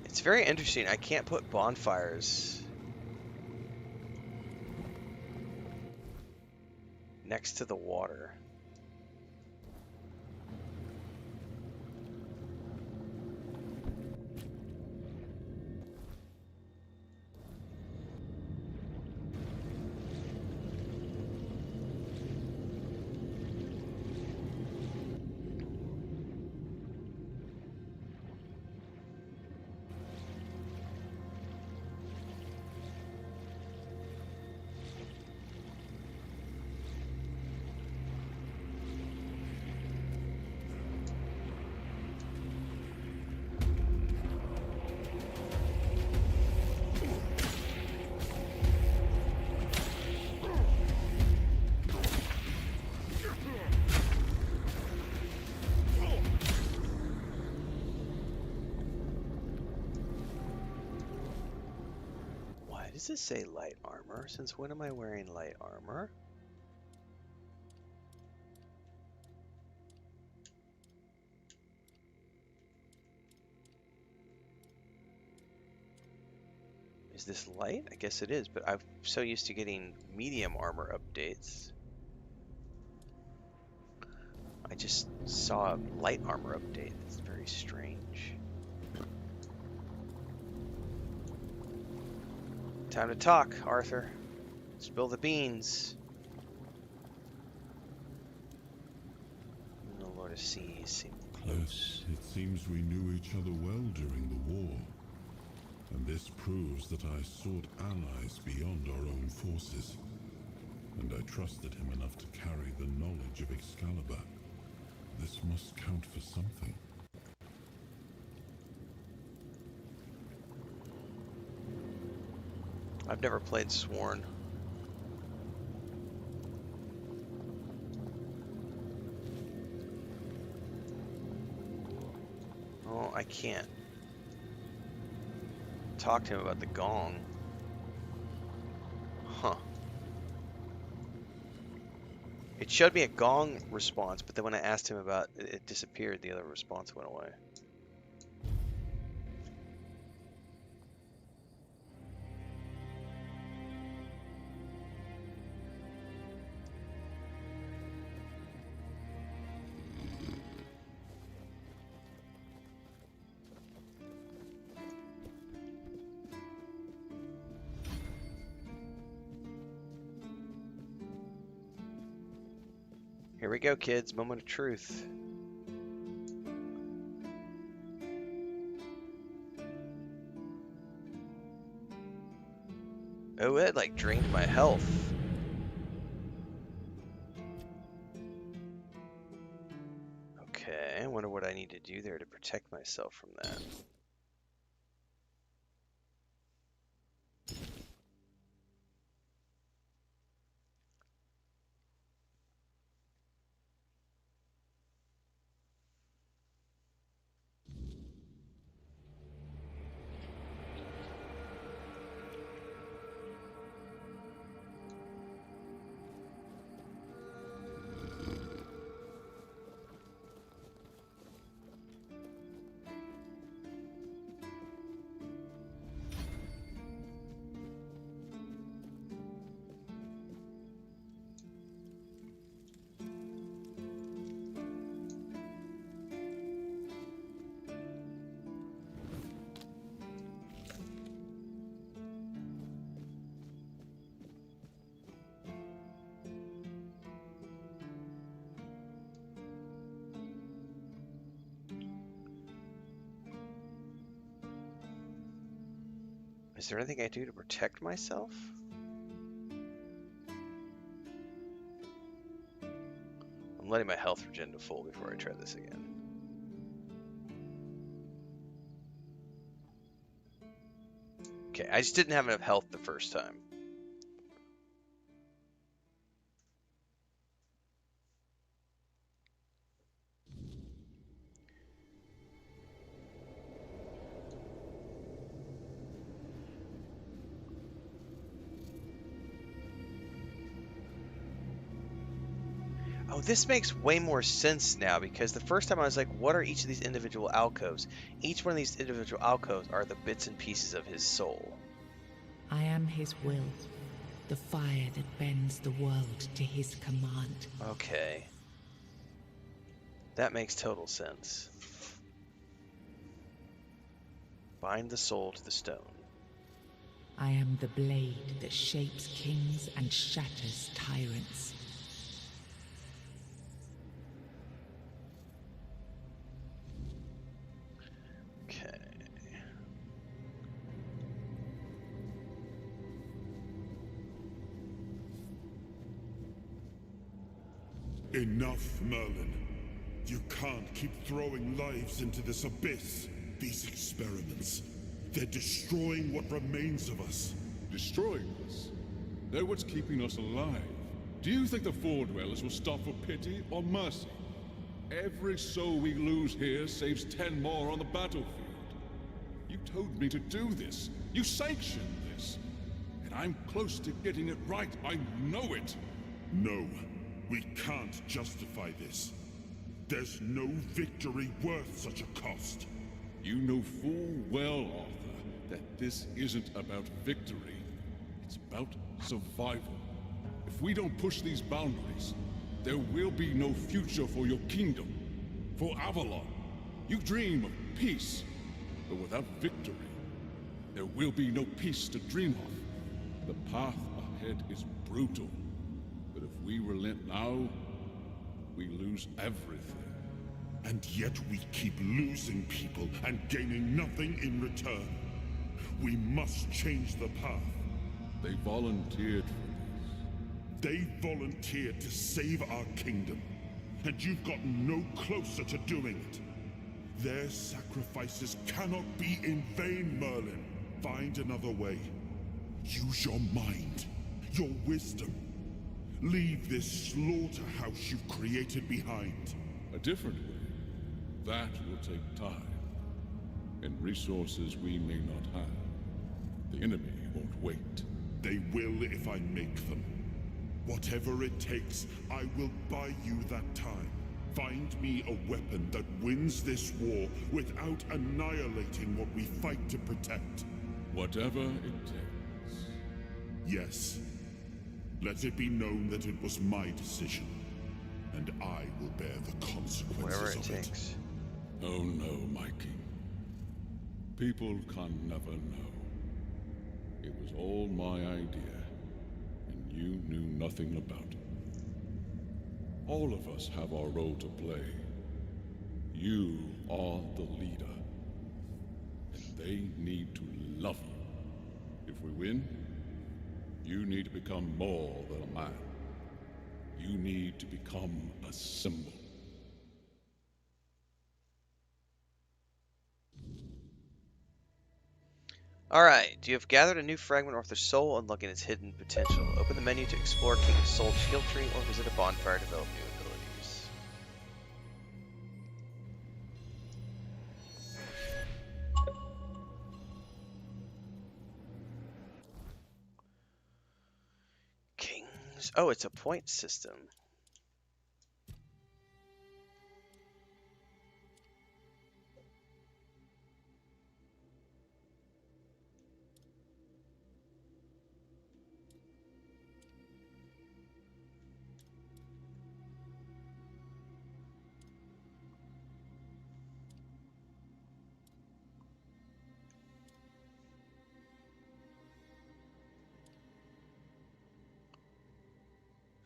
It's very interesting. I can't put bonfires next to the water. Why does it say light armor? Since when am I wearing light armor? Is this light? I guess it is, but I'm so used to getting medium armor updates. I just saw a light armor update. It's very strange. Time to talk, Arthur. Spill the beans. The Lord of Seas seem close. Yes, it seems we knew each other well during the war. And this proves that I sought allies beyond our own forces. And I trusted him enough to carry the knowledge of Excalibur. This must count for something. I've never played Sworn. Oh, I can't talk to him about the gong. Huh. It showed me a gong response, but then when I asked him about it, it disappeared. The other response went away. Here we go, kids. Moment of truth. Oh, it like drained my health. Okay, I wonder what I need to do there to protect myself from that. Is there anything I do to protect myself? I'm letting my health regen to full before I try this again. Okay, I just didn't have enough health the first time. Oh, this makes way more sense now, because the first time I was like, what are each of these individual alcoves? Each one of these individual alcoves are the bits and pieces of his soul. I am his will, the fire that bends the world to his command. Okay. That makes total sense. Bind the soul to the stone. I am the blade that shapes kings and shatters tyrants. Okay. Enough, Merlin. You can't keep throwing lives into this abyss. These experiments, they're destroying what remains of us. Destroying us? They're what's keeping us alive. Do you think the Four Dwellers will stop for pity or mercy? Every soul we lose here saves 10 more on the battlefield. You told me to do this. You sanctioned this. And I'm close to getting it right. I know it. No, we can't justify this. There's no victory worth such a cost. You know full well, Arthur, that this isn't about victory. It's about survival. If we don't push these boundaries, there will be no future for your kingdom, for Avalon. You dream of peace, but without victory, there will be no peace to dream of. The path ahead is brutal, but if we relent now, we lose everything. And yet we keep losing people and gaining nothing in return. We must change the path. They volunteered for They volunteered to save our kingdom, and you've gotten no closer to doing it. Their sacrifices cannot be in vain, Merlin. Find another way. Use your mind, your wisdom. Leave this slaughterhouse you've created behind. a different way. That will take time, and resources we may not have. The enemy won't wait. They will if I make them. Whatever it takes, I will buy you that time. Find me a weapon that wins this war without annihilating what we fight to protect. Whatever it takes. Yes. Let it be known that it was my decision, and I will bear the consequences of it. Oh no, my king. People can never know. It was all my idea, and you knew nothing about it. All of us have our role to play. You are the leader, and they need to love you. If we win, you need to become more than a man. You need to become a symbol. Alright, you have gathered a new fragment of Arthur's soul, unlocking its hidden potential. Open the menu to explore King's Soul Shield Tree or visit a bonfire to develop new abilities. King's... Oh, it's a point system.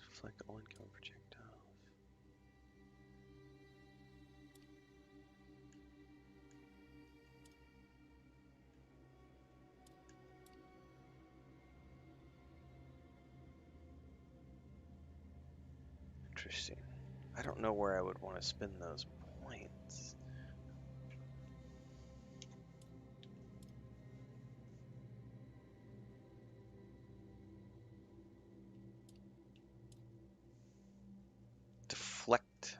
Reflect all incoming projectiles. Interesting. I don't know where I would want to spend those points. Deflect.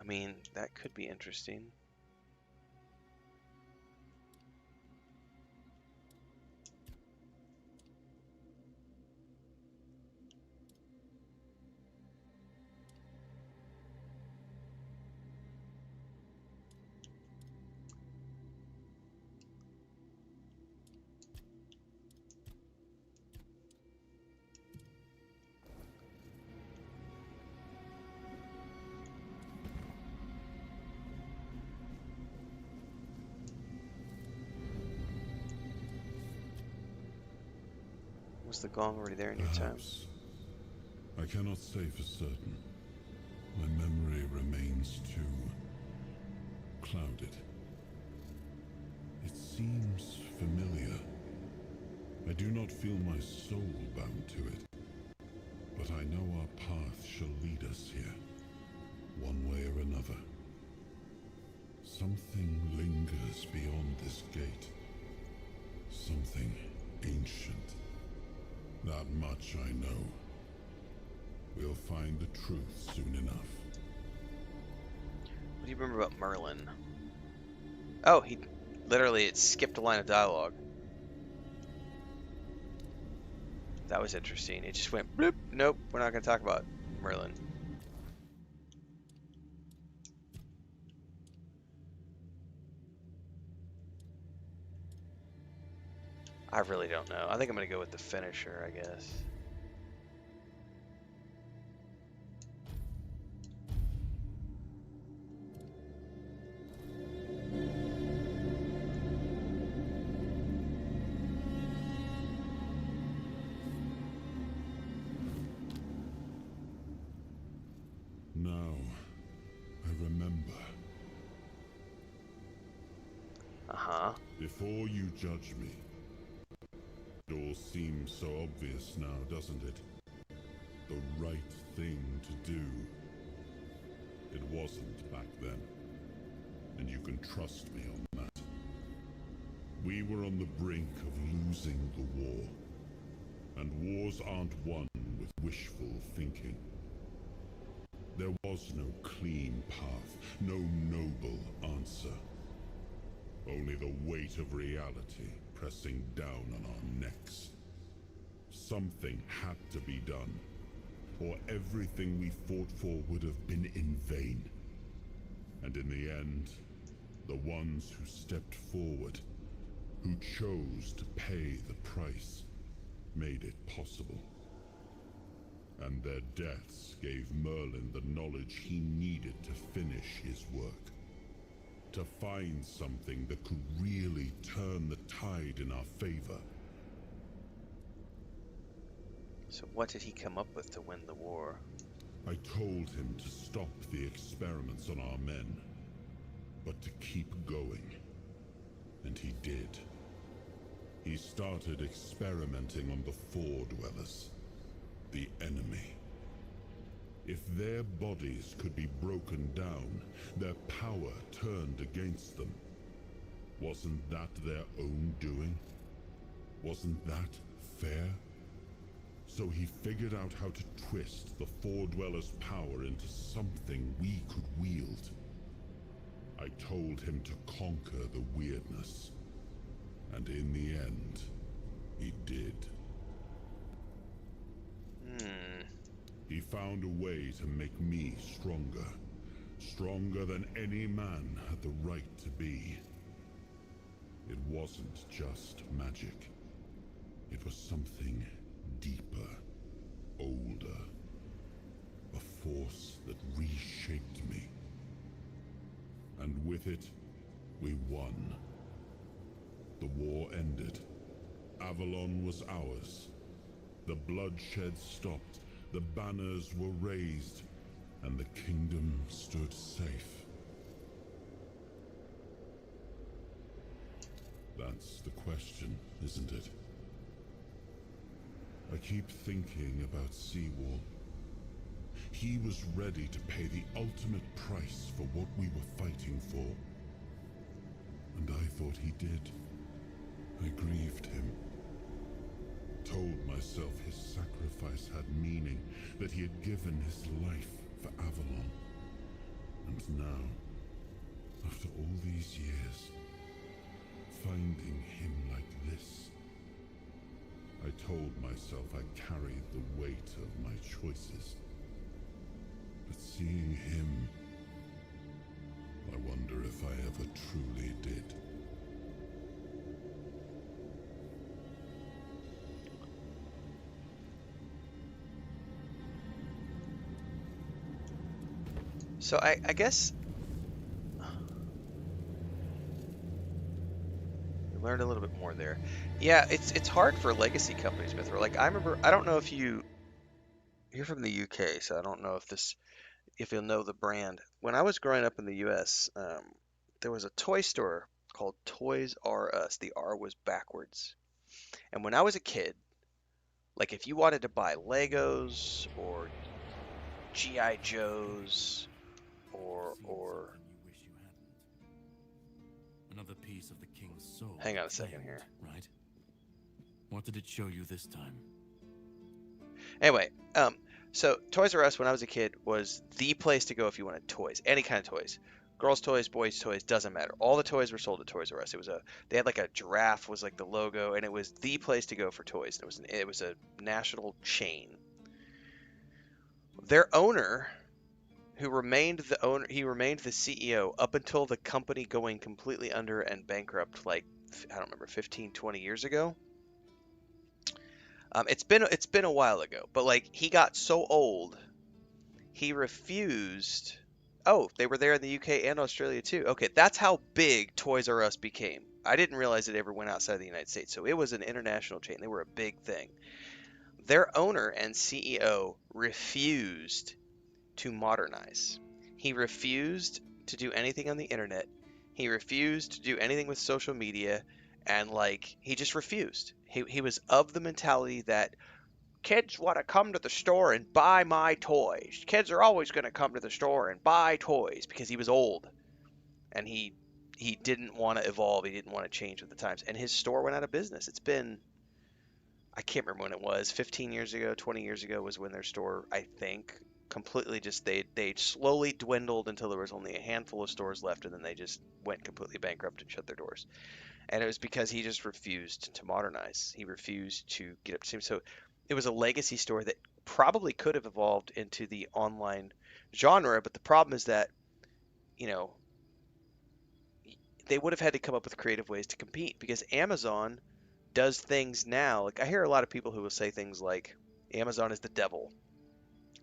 I mean, that could be interesting. Was the gong already there in your time? I cannot say for certain. My memory remains too clouded. It seems familiar. I do not feel my soul bound to it, but I know our path shall lead us here, one way or another. Something lingers beyond this gate. Something ancient. That much I know. We'll find the truth soon enough. What do you remember about Merlin? Oh, he literally, it skipped a line of dialogue. That was interesting. It just went bloop. Nope, we're not going to talk about Merlin. I really don't know. I think I'm going to go with the finisher, I guess. Now, I remember. Uh-huh. Before you judge me, it all seems so obvious now, doesn't it? The right thing to do. It wasn't back then, and you can trust me on that. We were on the brink of losing the war, and wars aren't won with wishful thinking. There was no clean path, no noble answer. Only the weight of reality pressing down on our necks. Something had to be done, or everything we fought for would have been in vain. And in the end, the ones who stepped forward, who chose to pay the price, made it possible. And their deaths gave Merlin the knowledge he needed to finish his work. To find something that could really turn the tide in our favor. So what did he come up with to win the war? I told him to stop the experiments on our men, but to keep going. And he did. He started experimenting on the Four Dwellers, the enemy. If their bodies could be broken down, their power turned against them, wasn't that their own doing? Wasn't that fair? So he figured out how to twist the Four Dwellers' power into something we could wield. I told him to conquer the weirdness, and in the end, he did. He found a way to make me stronger. Stronger than any man had the right to be. It wasn't just magic. It was something deeper, older. A force that reshaped me. And with it, we won. The war ended. Avalon was ours. The bloodshed stopped. The banners were raised, and the kingdom stood safe. That's the question, isn't it? I keep thinking about Seawall. He was ready to pay the ultimate price for what we were fighting for. And I thought he did. I grieved him. Told myself his sacrifice had meaning, that he had given his life for Avalon. And now, after all these years, finding him like this, I told myself I carried the weight of my choices. But seeing him, I wonder if I ever truly did. So I guess we learned a little bit more there. Yeah, it's hard for legacy companies, Mithra. Like I remember, I don't know if you're from the UK, so I don't know if you'll know the brand. When I was growing up in the US, there was a toy store called Toys R Us. The R was backwards. And when I was a kid, like if you wanted to buy Legos or GI Joes or Another piece of the king's soul. hang on a second here. Right? What did it show you this time? Anyway, so Toys R Us when I was a kid was the place to go if you wanted toys, any kind of toys. Girls' toys, boys' toys, doesn't matter. All the toys were sold at Toys R Us. They had like a giraffe was like the logo, and it was the place to go for toys. It was a national chain. Their owner, he remained the CEO up until the company going completely under and bankrupt, like I don't remember, 15, 20 years ago. It's been a while ago, but like he got so old, he refused. Oh, they were there in the UK and Australia too. Okay, that's how big Toys R Us became. I didn't realize it ever went outside of the United States, so it was an international chain. They were a big thing. Their owner and CEO refused to modernize. He refused to do anything on the internet. He refused to do anything with social media, and like he just refused. He was of the mentality that kids want to come to the store and buy my toys. Kids are always going to come to the store and buy toys, because he was old and he didn't want to evolve. He didn't want to change with the times, and his store went out of business. It's been, I can't remember when it was, 15 years ago, 20 years ago was when their store, I think, completely just they slowly dwindled until there was only a handful of stores left, and then they just went completely bankrupt and shut their doors. And it was because he just refused to modernize. He refused to get up to him. So it was a legacy store that probably could have evolved into the online genre, but the problem is that, you know, they would have had to come up with creative ways to compete, because Amazon does things now. Like I hear a lot of people who will say things like Amazon is the devil.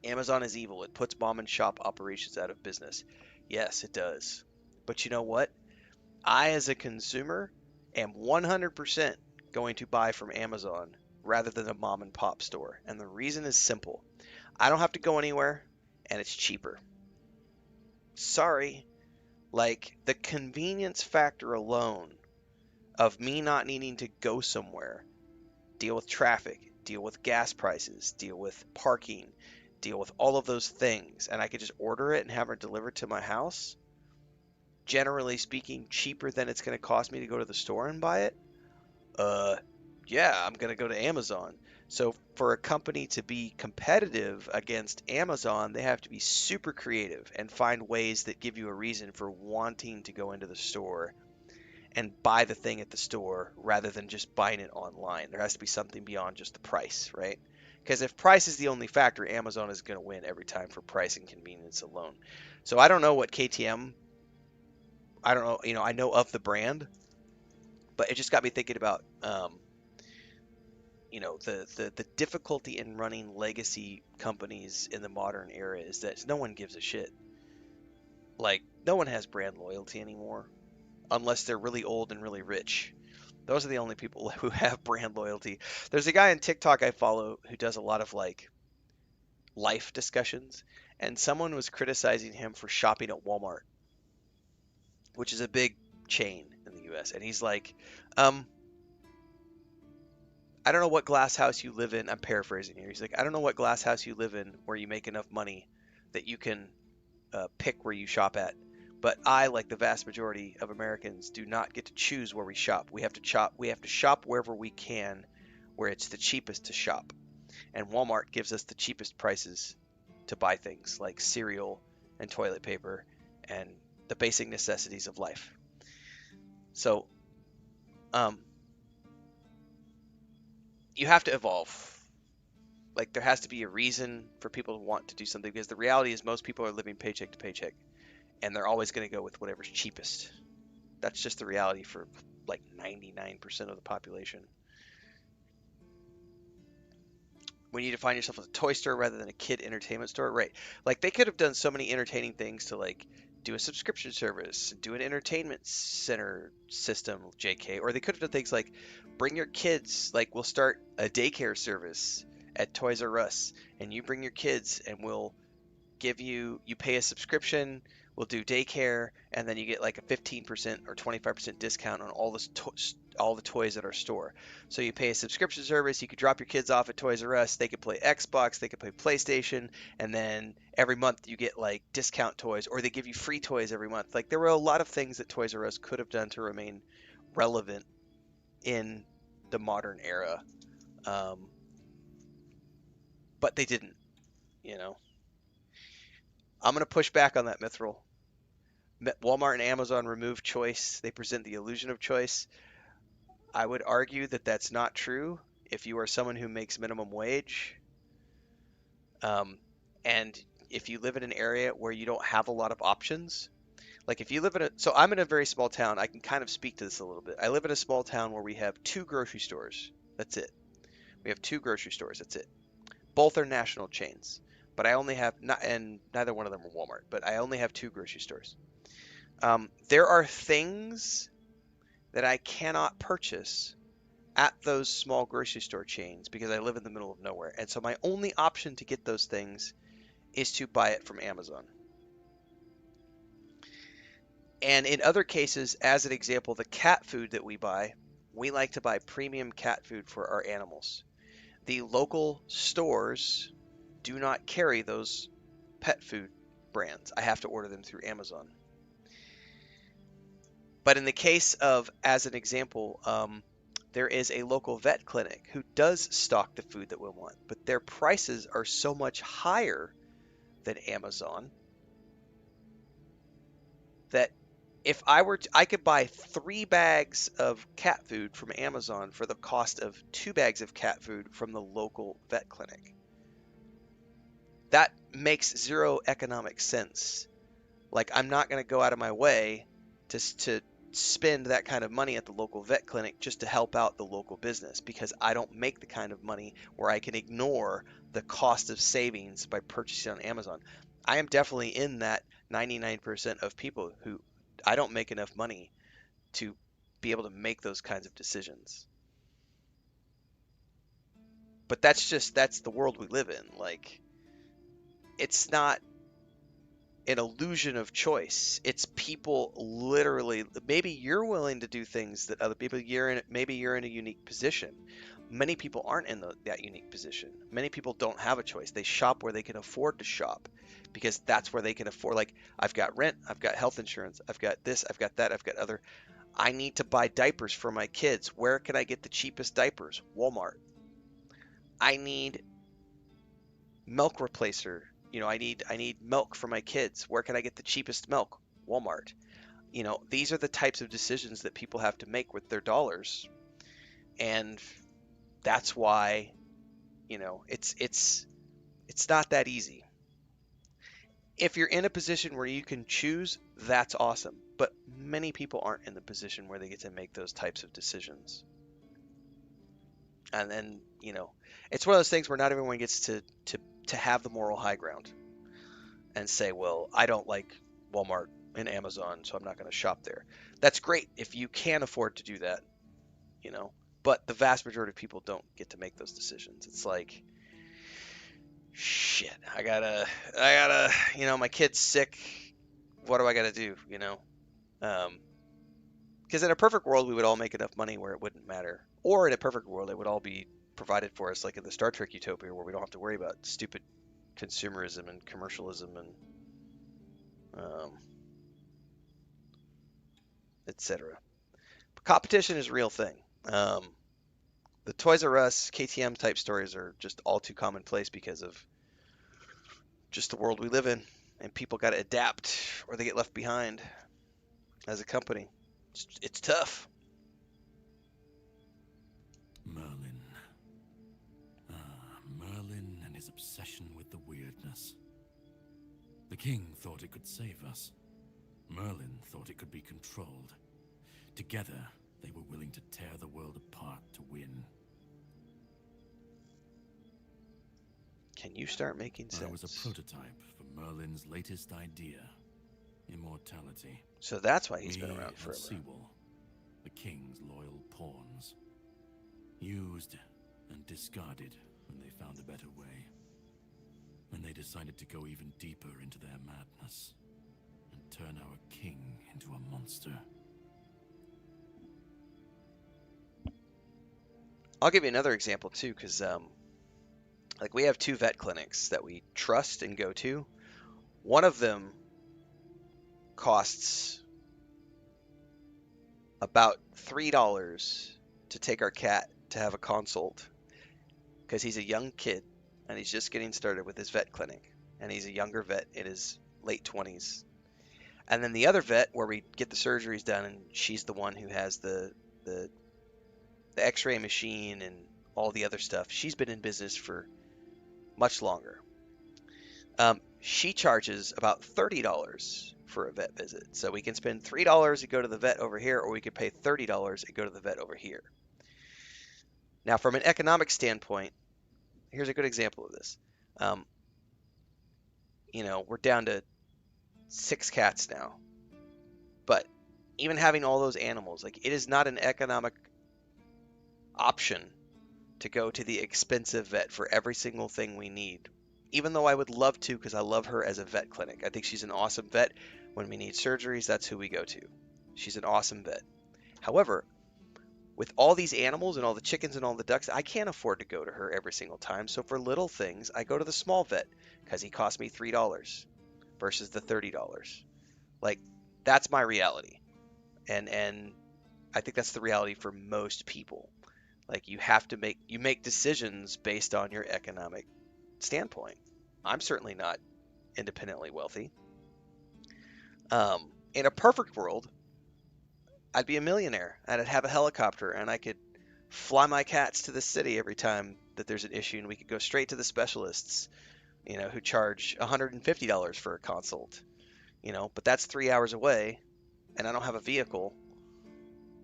Amazon is evil. It puts mom and shop operations out of business. Yes, it does. But you know what? I, as a consumer, am 100% going to buy from Amazon rather than a mom and pop store. And the reason is simple. I don't have to go anywhere, and it's cheaper. Sorry. Like, the convenience factor alone of me not needing to go somewhere, deal with traffic, deal with gas prices, deal with parking, deal with all of those things, and I could just order it and have it delivered to my house, generally speaking, cheaper than it's going to cost me to go to the store and buy it, yeah, I'm going to go to Amazon. So for a company to be competitive against Amazon, they have to be super creative and find ways that give you a reason for wanting to go into the store and buy the thing at the store rather than just buying it online. There has to be something beyond just the price, right? Because if price is the only factor, Amazon is going to win every time for price and convenience alone. So I don't know what KTM, I don't know, I know of the brand, but it just got me thinking about, the difficulty in running legacy companies in the modern era is that no one gives a shit. Like, no one has brand loyalty anymore, unless they're really old and really rich. Those are the only people who have brand loyalty. There's a guy on TikTok I follow who does a lot of like life discussions, and someone was criticizing him for shopping at Walmart, which is a big chain in the US. And he's like, I don't know what glass house you live in. I'm paraphrasing here. He's like, I don't know what glass house you live in where you make enough money that you can pick where you shop at. But I, like the vast majority of Americans, do not get to choose where we shop. We have to shop. We have to shop wherever we can, where it's the cheapest to shop. And Walmart gives us the cheapest prices to buy things like cereal and toilet paper and the basic necessities of life. So, you have to evolve. Like, there has to be a reason for people to want to do something, because the reality is most people are living paycheck to paycheck, and they're always going to go with whatever's cheapest. That's just the reality for like 99% of the population. When you define yourself as a toy store rather than a kid entertainment store, right? Like, they could have done so many entertaining things to, like, do a subscription service, do an entertainment center system, JK, or they could have done things like bring your kids, like, we'll start a daycare service at Toys R Us, and you bring your kids, and we'll give you pay a subscription, we'll do daycare, and then you get like a 15% or 25% discount on all the toys at our store. So you pay a subscription service, you could drop your kids off at Toys R Us, they could play Xbox, they could play PlayStation, and then every month you get like discount toys, or they give you free toys every month. Like, there were a lot of things that Toys R Us could have done to remain relevant in the modern era, but they didn't, you know. I'm going to push back on that, Mithril. Walmart and Amazon remove choice. They present the illusion of choice. I would argue that that's not true if you are someone who makes minimum wage. And if you live in an area where you don't have a lot of options, like if you live in so I'm in a very small town. I can kind of speak to this a little bit. I live in a small town where we have 2 grocery stores. That's it. We have 2 grocery stores. That's it. Both are national chains, but I only have and neither one of them are Walmart, but I only have 2 grocery stores. There are things that I cannot purchase at those small grocery store chains because I live in the middle of nowhere. And so my only option to get those things is to buy it from Amazon. And in other cases, as an example, the cat food that we buy, we like to buy premium cat food for our animals. The local stores do not carry those pet food brands. I have to order them through Amazon. But in the case of, as an example, there is a local vet clinic who does stock the food that we want, but their prices are so much higher than Amazon that if I were to, I could buy 3 bags of cat food from Amazon for the cost of 2 bags of cat food from the local vet clinic. That makes zero economic sense. Like, I'm not going to go out of my way to spend that kind of money at the local vet clinic just to help out the local business, because I don't make the kind of money where I can ignore the cost of savings by purchasing on Amazon. I am definitely in that 99% of people who I don't make enough money to be able to make those kinds of decisions. But that's the world we live in. Like, it's not an illusion of choice. It's people literally. Maybe you're willing to do things that other people. Maybe you're in a unique position. Many people aren't in that unique position. Many people don't have a choice. They shop where they can afford to shop, because that's where they can afford. Like, I've got rent, I've got health insurance, I've got this, I've got that, I've got other. I need to buy diapers for my kids. Where can I get the cheapest diapers? Walmart. I need milk replacer. I need milk for my kids. Where can I get the cheapest milk? Walmart. These are the types of decisions that people have to make with their dollars. And that's why, it's not that easy. If you're in a position where you can choose, that's awesome. But many people aren't in the position where they get to make those types of decisions. And then, it's one of those things where not everyone gets to have the moral high ground and say, well, I don't like Walmart and Amazon, so I'm not going to shop there. That's great if you can afford to do that, but the vast majority of people don't get to make those decisions. It's like, shit, I gotta, my kid's sick. What do I gotta do, because in a perfect world, we would all make enough money where it wouldn't matter. Or in a perfect world, it would all be provided for us, like in the Star Trek utopia, where we don't have to worry about stupid consumerism and commercialism and etc. Competition is a real thing. The Toys R Us, KTM type stories are just all too commonplace because of just the world we live in, and people got to adapt or they get left behind as a company. It's tough. Merlin. Merlin and his obsession with the weirdness. The king thought it could save us. Merlin thought it could be controlled. Together, they were willing to tear the world apart to win. Can you start making sense? I was a prototype for Merlin's latest idea, immortality. So that's why he's been around forever. Sewell, the king's loyal pawns. Used and discarded when they found a better way. When they decided to go even deeper into their madness and turn our king into a monster. I'll give you another example too, because like we have 2 vet clinics that we trust and go to. One of them costs about $3 to take our cat to have a consult, because he's a young kid and he's just getting started with his vet clinic, and he's a younger vet in his late 20s. And then the other vet where we get the surgeries done, and she's the one who has the x-ray machine and all the other stuff. She's been in business for much longer. She charges about $30 for a vet visit. So we can spend $3 to go to the vet over here, or we could pay $30 to go to the vet over here. Now, from an economic standpoint, here's a good example of this. We're down to 6 cats now. But even having all those animals, like, it is not an economic option to go to the expensive vet for every single thing we need. Even though I would love to, because I love her as a vet clinic. I think she's an awesome vet. When we need surgeries, that's who we go to. She's an awesome vet. However, with all these animals and all the chickens and all the ducks, I can't afford to go to her every single time. So for little things, I go to the small vet because he cost me $3 versus the $30. Like, that's my reality. And I think that's the reality for most people. Like, you have to make decisions based on your economic standpoint. I'm certainly not independently wealthy. In a perfect world, I'd be a millionaire, and I'd have a helicopter, and I could fly my cats to the city every time that there's an issue, and we could go straight to the specialists, who charge $150 for a consult, but that's 3 hours away, and I don't have a vehicle,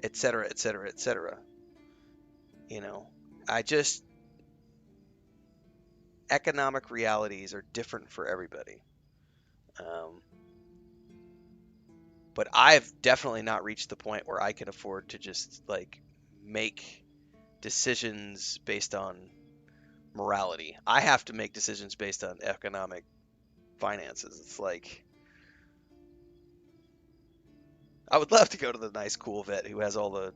etc., etc., etc. Economic realities are different for everybody. But I've definitely not reached the point where I can afford to just make decisions based on morality. I have to make decisions based on economic finances. It's like, I would love to go to the nice, cool vet who has all the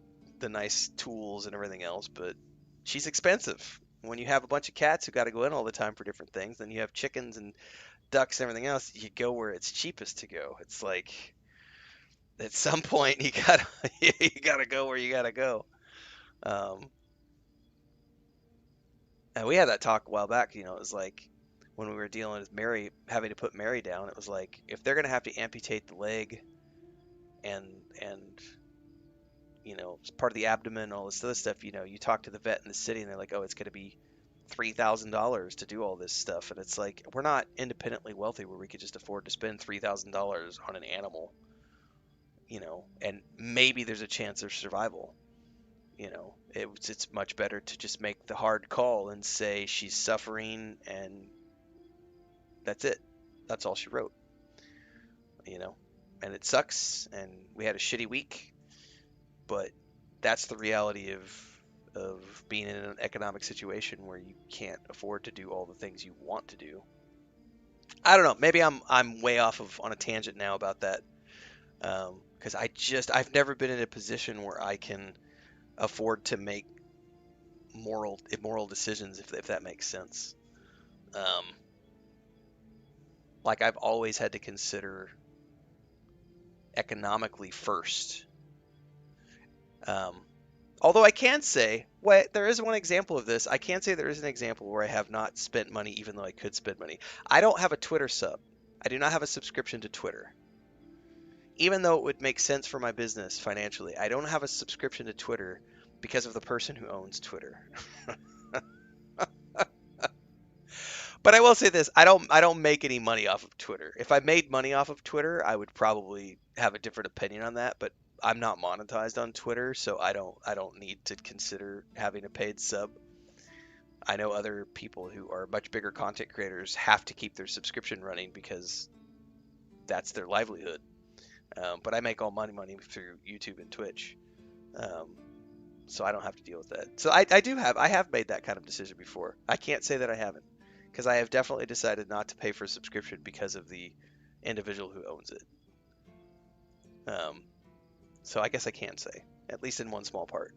nice tools and everything else, but she's expensive. When you have a bunch of cats who got to go in all the time for different things, then you have chickens and ducks and everything else, you go where it's cheapest to go. It's like, at some point you gotta go where you gotta go. And we had that talk a while back. It was like when we were dealing with Mary, having to put Mary down. It was like, if they're gonna have to amputate the leg and it's part of the abdomen, all this other stuff. You talk to the vet in the city, and they're like, oh, it's gonna be $3,000 to do all this stuff, and it's like, we're not independently wealthy where we could just afford to spend $3,000 on an animal. And maybe there's a chance of survival. It's much better to just make the hard call and say she's suffering, and that's it. That's all she wrote. And it sucks, and we had a shitty week, but that's the reality of being in an economic situation where you can't afford to do all the things you want to do. I don't know. Maybe I'm way off on a tangent now about that. Because I've never been in a position where I can afford to make immoral decisions, if that makes sense. like I've always had to consider economically first. Um, although I can say, there is one example of this. I can say there is an example where I have not spent money even though I could spend money. I don't have a Twitter sub. I do not have a subscription to Twitter. Even though it would make sense for my business financially, I don't have a subscription to Twitter because of the person who owns Twitter. But I will say this, I don't make any money off of Twitter. If I made money off of Twitter, I would probably have a different opinion on that, but I'm not monetized on Twitter, so I don't need to consider having a paid sub. I know other people who are much bigger content creators have to keep their subscription running because that's their livelihood. But I make all money through YouTube and Twitch. So I don't have to deal with that. So I have made that kind of decision before. I can't say that I haven't, because I have definitely decided not to pay for a subscription because of the individual who owns it. So I guess I can say, at least in one small part.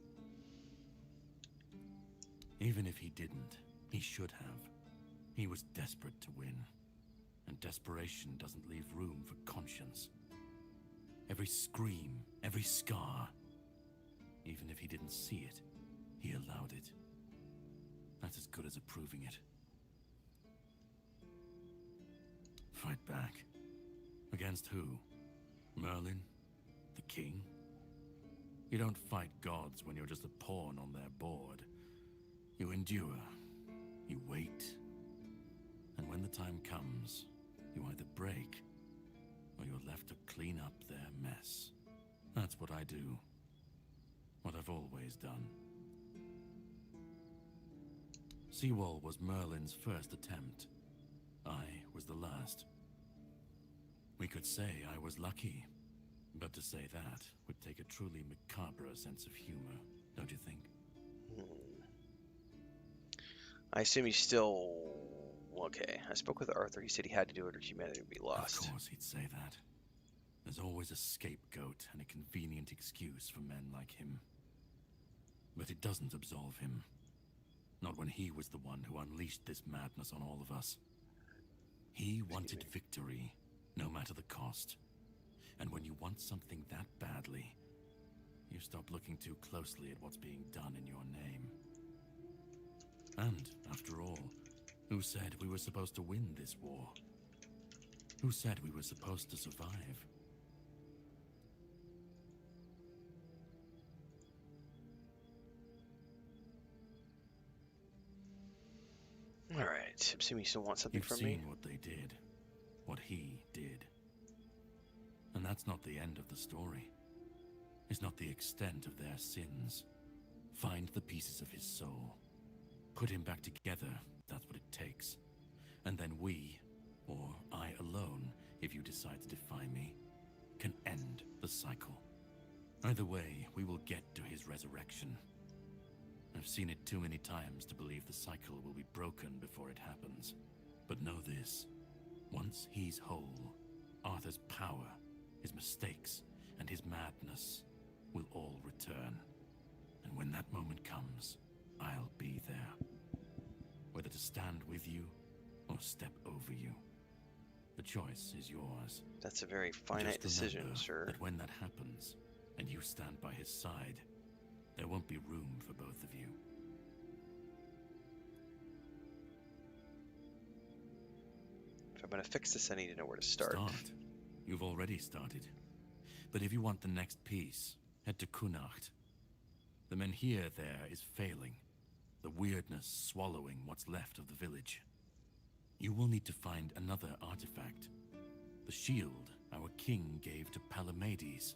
Even if he didn't, he should have. He was desperate to win, and desperation doesn't leave room for conscience. Every scream, every scar, even if he didn't see it, he allowed it. That's as good as approving it. Fight back. Against who? Merlin? The king? You don't fight gods when you're just a pawn on their board. You endure. You wait. And when the time comes, you either break, or you're left to clean up their mess. That's what I do. What I've always done. Seawall was Merlin's first attempt. I was the last. We could say I was lucky, but to say that would take a truly macabre sense of humor, don't you think? I assume he's still... Okay, I spoke with Arthur. He said he had to do it or humanity would be lost. Of course he'd say that. There's always a scapegoat and a convenient excuse for men like him. But it doesn't absolve him. Not when he was the one who unleashed this madness on all of us. He wanted victory, no matter the cost. And when you want something that badly, you stop looking too closely at what's being done in your name. And, after all, who said we were supposed to win this war? Who said we were supposed to survive? Alright, I'm assuming you still want something from me? You've seen what they did. What he did. And that's not the end of the story. It's not the extent of their sins. Find the pieces of his soul. Put him back together, that's what it takes. And then we, or I alone, if you decide to defy me, can end the cycle. Either way, we will get to his resurrection. I've seen it too many times to believe the cycle will be broken before it happens. But know this, once he's whole, Arthur's power, his mistakes, and his madness will all return. And when that moment comes, I'll be there. Whether to stand with you or step over you. The choice is yours. That's a very finite decision, sir. That when that happens, and you stand by his side, there won't be room for both of you. If I'm going to fix this, I need to know where to start. You've already started. But if you want the next piece, head to Kunacht. The menhir there is failing. The weirdness swallowing what's left of the village. You will need to find another artifact. The shield our king gave to Palamedes.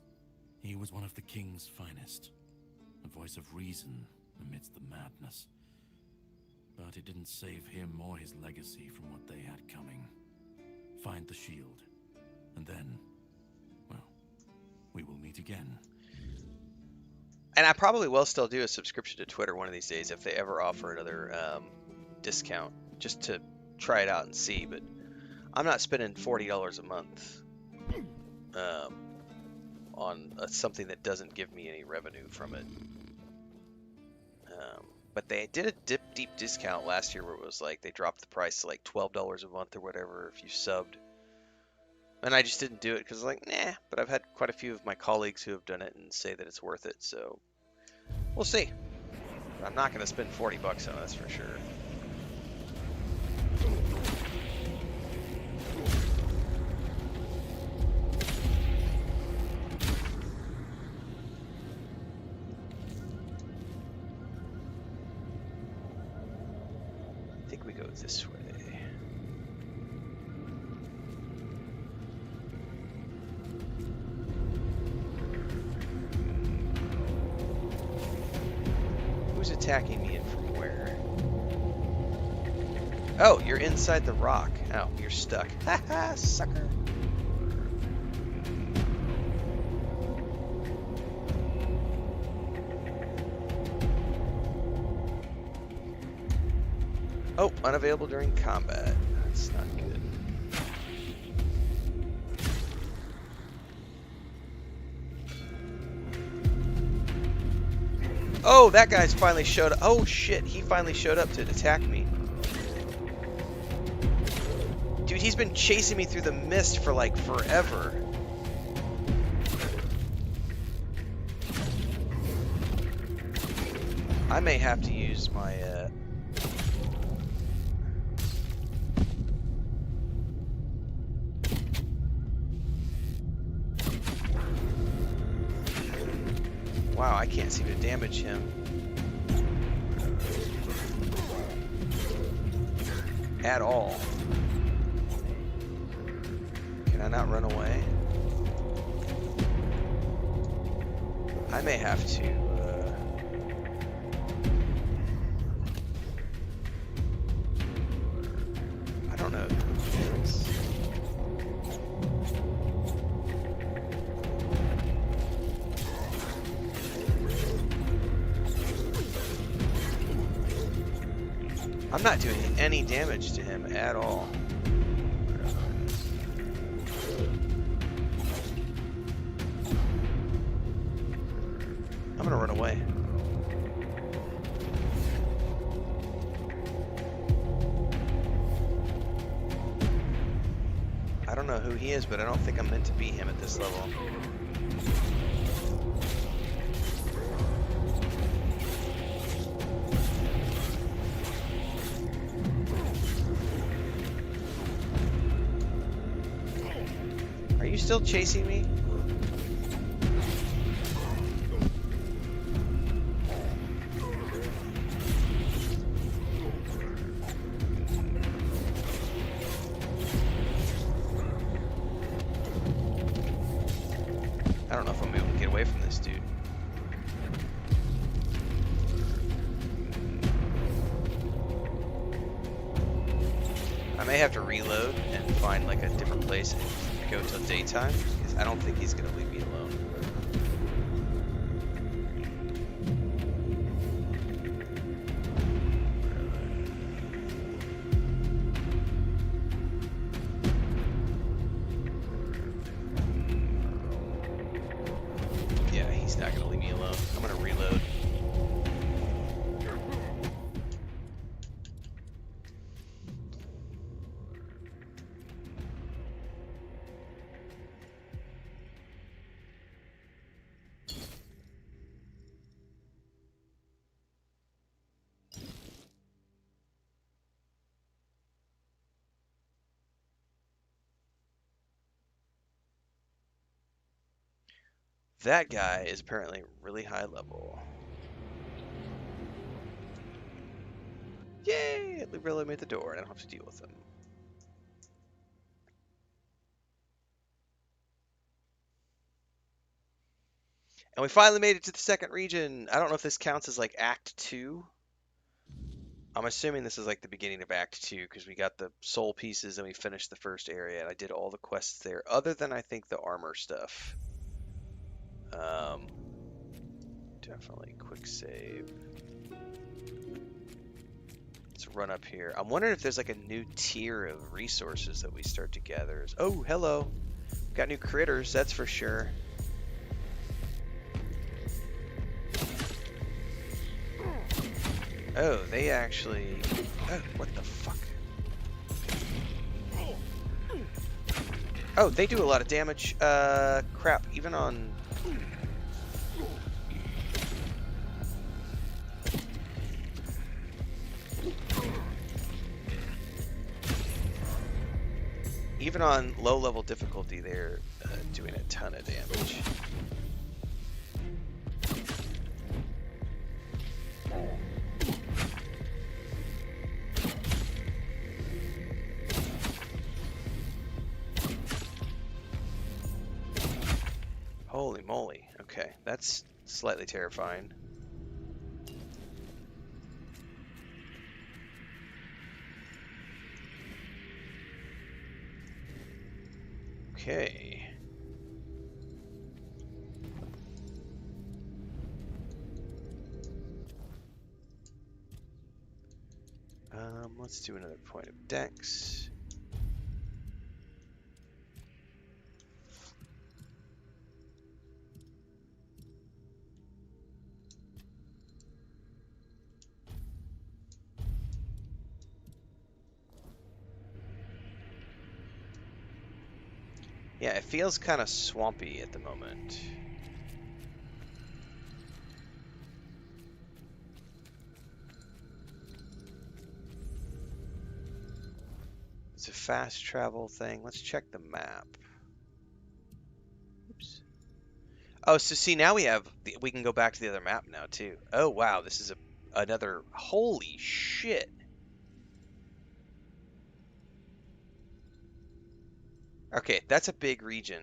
He was one of the king's finest. A voice of reason amidst the madness. But it didn't save him or his legacy from what they had coming. Find the shield. And then, well, we will meet again. And I probably will still do a subscription to Twitter one of these days if they ever offer another discount, just to try it out and see. But I'm not spending $40 a month on something that doesn't give me any revenue from it. But they did a deep discount last year where it was like they dropped the price to like $12 a month or whatever if you subbed. And I just didn't do it because like, nah. But I've had quite a few of my colleagues who have done it and say that it's worth it. So we'll see. I'm not going to spend 40 bucks on this for sure. I think we go this way. Who's attacking me and from where? Oh, you're inside the rock. Oh, you're stuck. Haha, sucker. Oh, unavailable during combat. That's not good. Oh, that guy's finally showed up. Oh shit, he finally showed up to attack me. Dude, he's been chasing me through the mist for like forever. I may have to use my wow, I can't seem to damage him. At all. Can I not run away? I may have to, I don't know. I'm not doing any damage to him at all. I'm gonna run away. I don't know who he is, but I don't think I'm meant to be him at this level. Are you still chasing me? I don't know if I'm able to get away from this dude. I may have to reload and find like a different place and go till daytime, because I don't think he's gonna leave me alone. Yeah, he's not gonna leave me alone. I'm gonna reload. That guy is apparently really high level. Yay! Librello made the door, and I don't have to deal with him. And we finally made it to the second region. I don't know if this counts as like Act 2. I'm assuming this is like the beginning of Act 2 because we got the soul pieces and we finished the first area and I did all the quests there other than I think the armor stuff. Definitely quick save. Let's run up here. I'm wondering if there's like a new tier of resources that we start to gather. Oh, hello. We've got new critters, that's for sure. Oh, they actually... Oh, what the fuck? Oh, they do a lot of damage. Crap. Even on... Even on low-level difficulty, they're doing a ton of damage. Holy moly. Okay, that's slightly terrifying. Okay. Let's do another point of dex. Yeah, it feels kind of swampy at the moment. It's a fast travel thing. Let's check the map. Oops. Oh, so see, now we can go back to the other map now too. Oh wow, this is another, holy shit. Okay, that's a big region.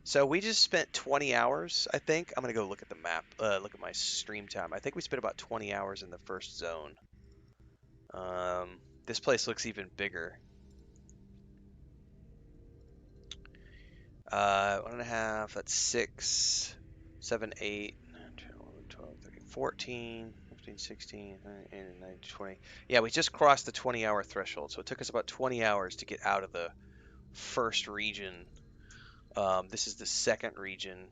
So we just spent 20 hours, I think. I'm gonna go look at the map, look at my stream time. I think we spent about 20 hours in the first zone. This place looks even bigger. 1.5, that's 6, 7, 8, 10, 11, 12, 13, 14, 15, 16, 18, 19, 20. Yeah, we just crossed the 20-hour threshold, so it took us about 20 hours to get out of the first region. This is the second region.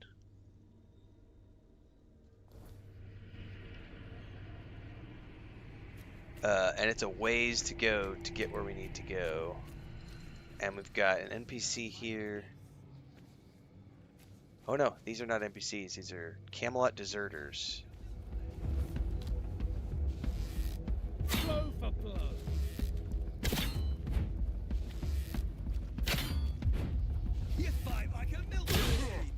And it's a ways to go to get where we need to go. And we've got an NPC here. Oh no, these are not NPCs. These are Camelot deserters. Blow for blow. You fight like a military.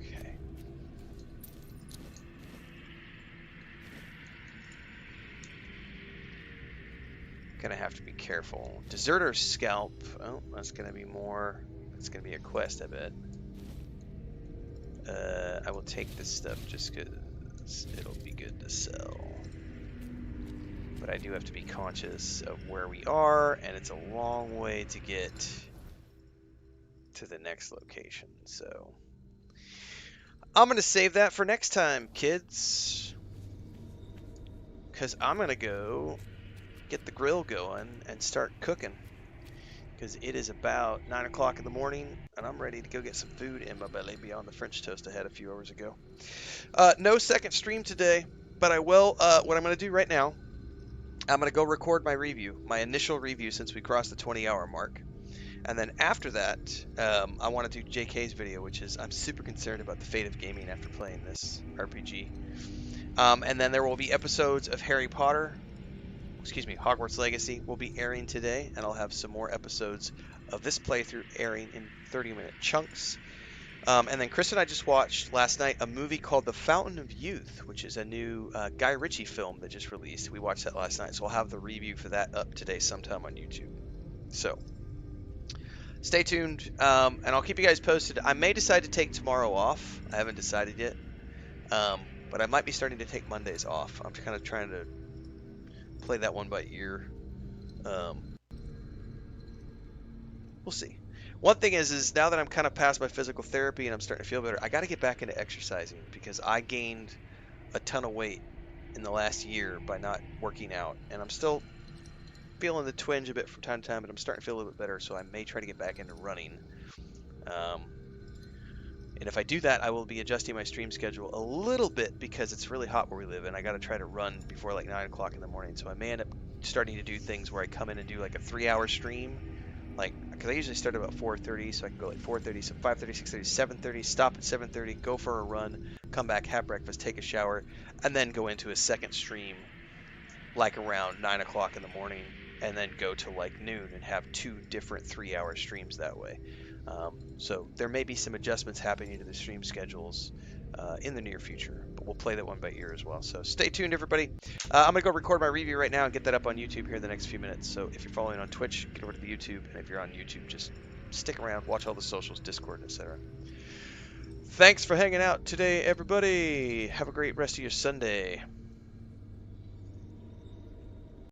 Okay. Gonna have to be careful. Deserter scalp. Oh, that's gonna be more. That's gonna be a quest, I bet. I will take this stuff just because it'll be good to sell. But I do have to be conscious of where we are, and it's a long way to get to the next location. So I'm gonna save that for next time, kids, because I'm gonna go get the grill going and start cooking, because it is about 9 o'clock in the morning and I'm ready to go get some food in my belly beyond the French toast I had a few hours ago. No second stream today, but I will. What I'm going to do right now, I'm going to go record my review, my initial review since we crossed the 20-hour mark. And then after that, I want to do JK's video, which is I'm super concerned about the fate of gaming after playing this RPG. And then there will be episodes of Hogwarts Legacy will be airing today, and I'll have some more episodes of this playthrough airing in 30-minute chunks. And then Chris and I just watched last night a movie called The Fountain of Youth, which is a new Guy Ritchie film that just released. We watched that last night, so I'll have the review for that up today sometime on YouTube. So stay tuned, and I'll keep you guys posted. I may decide to take tomorrow off. I haven't decided yet, but I might be starting to take Mondays off. I'm kind of trying to play that one by ear. We'll see. One thing is now that I'm kind of past my physical therapy and I'm starting to feel better, I got to get back into exercising because I gained a ton of weight in the last year by not working out, and I'm still feeling the twinge a bit from time to time, but I'm starting to feel a little bit better, so I may try to get back into running. And if I do that, I will be adjusting my stream schedule a little bit because it's really hot where we live, and I got to try to run before like 9 o'clock in the morning. So I may end up starting to do things where I come in and do like a 3-hour stream, like because I usually start about 4:30, so I can go like 4:30, so 5:30, 6:30, 7:30, stop at 7:30, go for a run, come back, have breakfast, take a shower, and then go into a second stream like around 9 o'clock in the morning, and then go to like noon and have 2 different 3-hour streams that way. So there may be some adjustments happening to the stream schedules in the near future, but we'll play that one by ear as well. So stay tuned, everybody. I'm going to go record my review right now and get that up on YouTube here in the next few minutes. So if you're following on Twitch, get over to the YouTube, and if you're on YouTube, just stick around, watch all the socials, Discord, etc. Thanks for hanging out today, everybody. Have a great rest of your Sunday.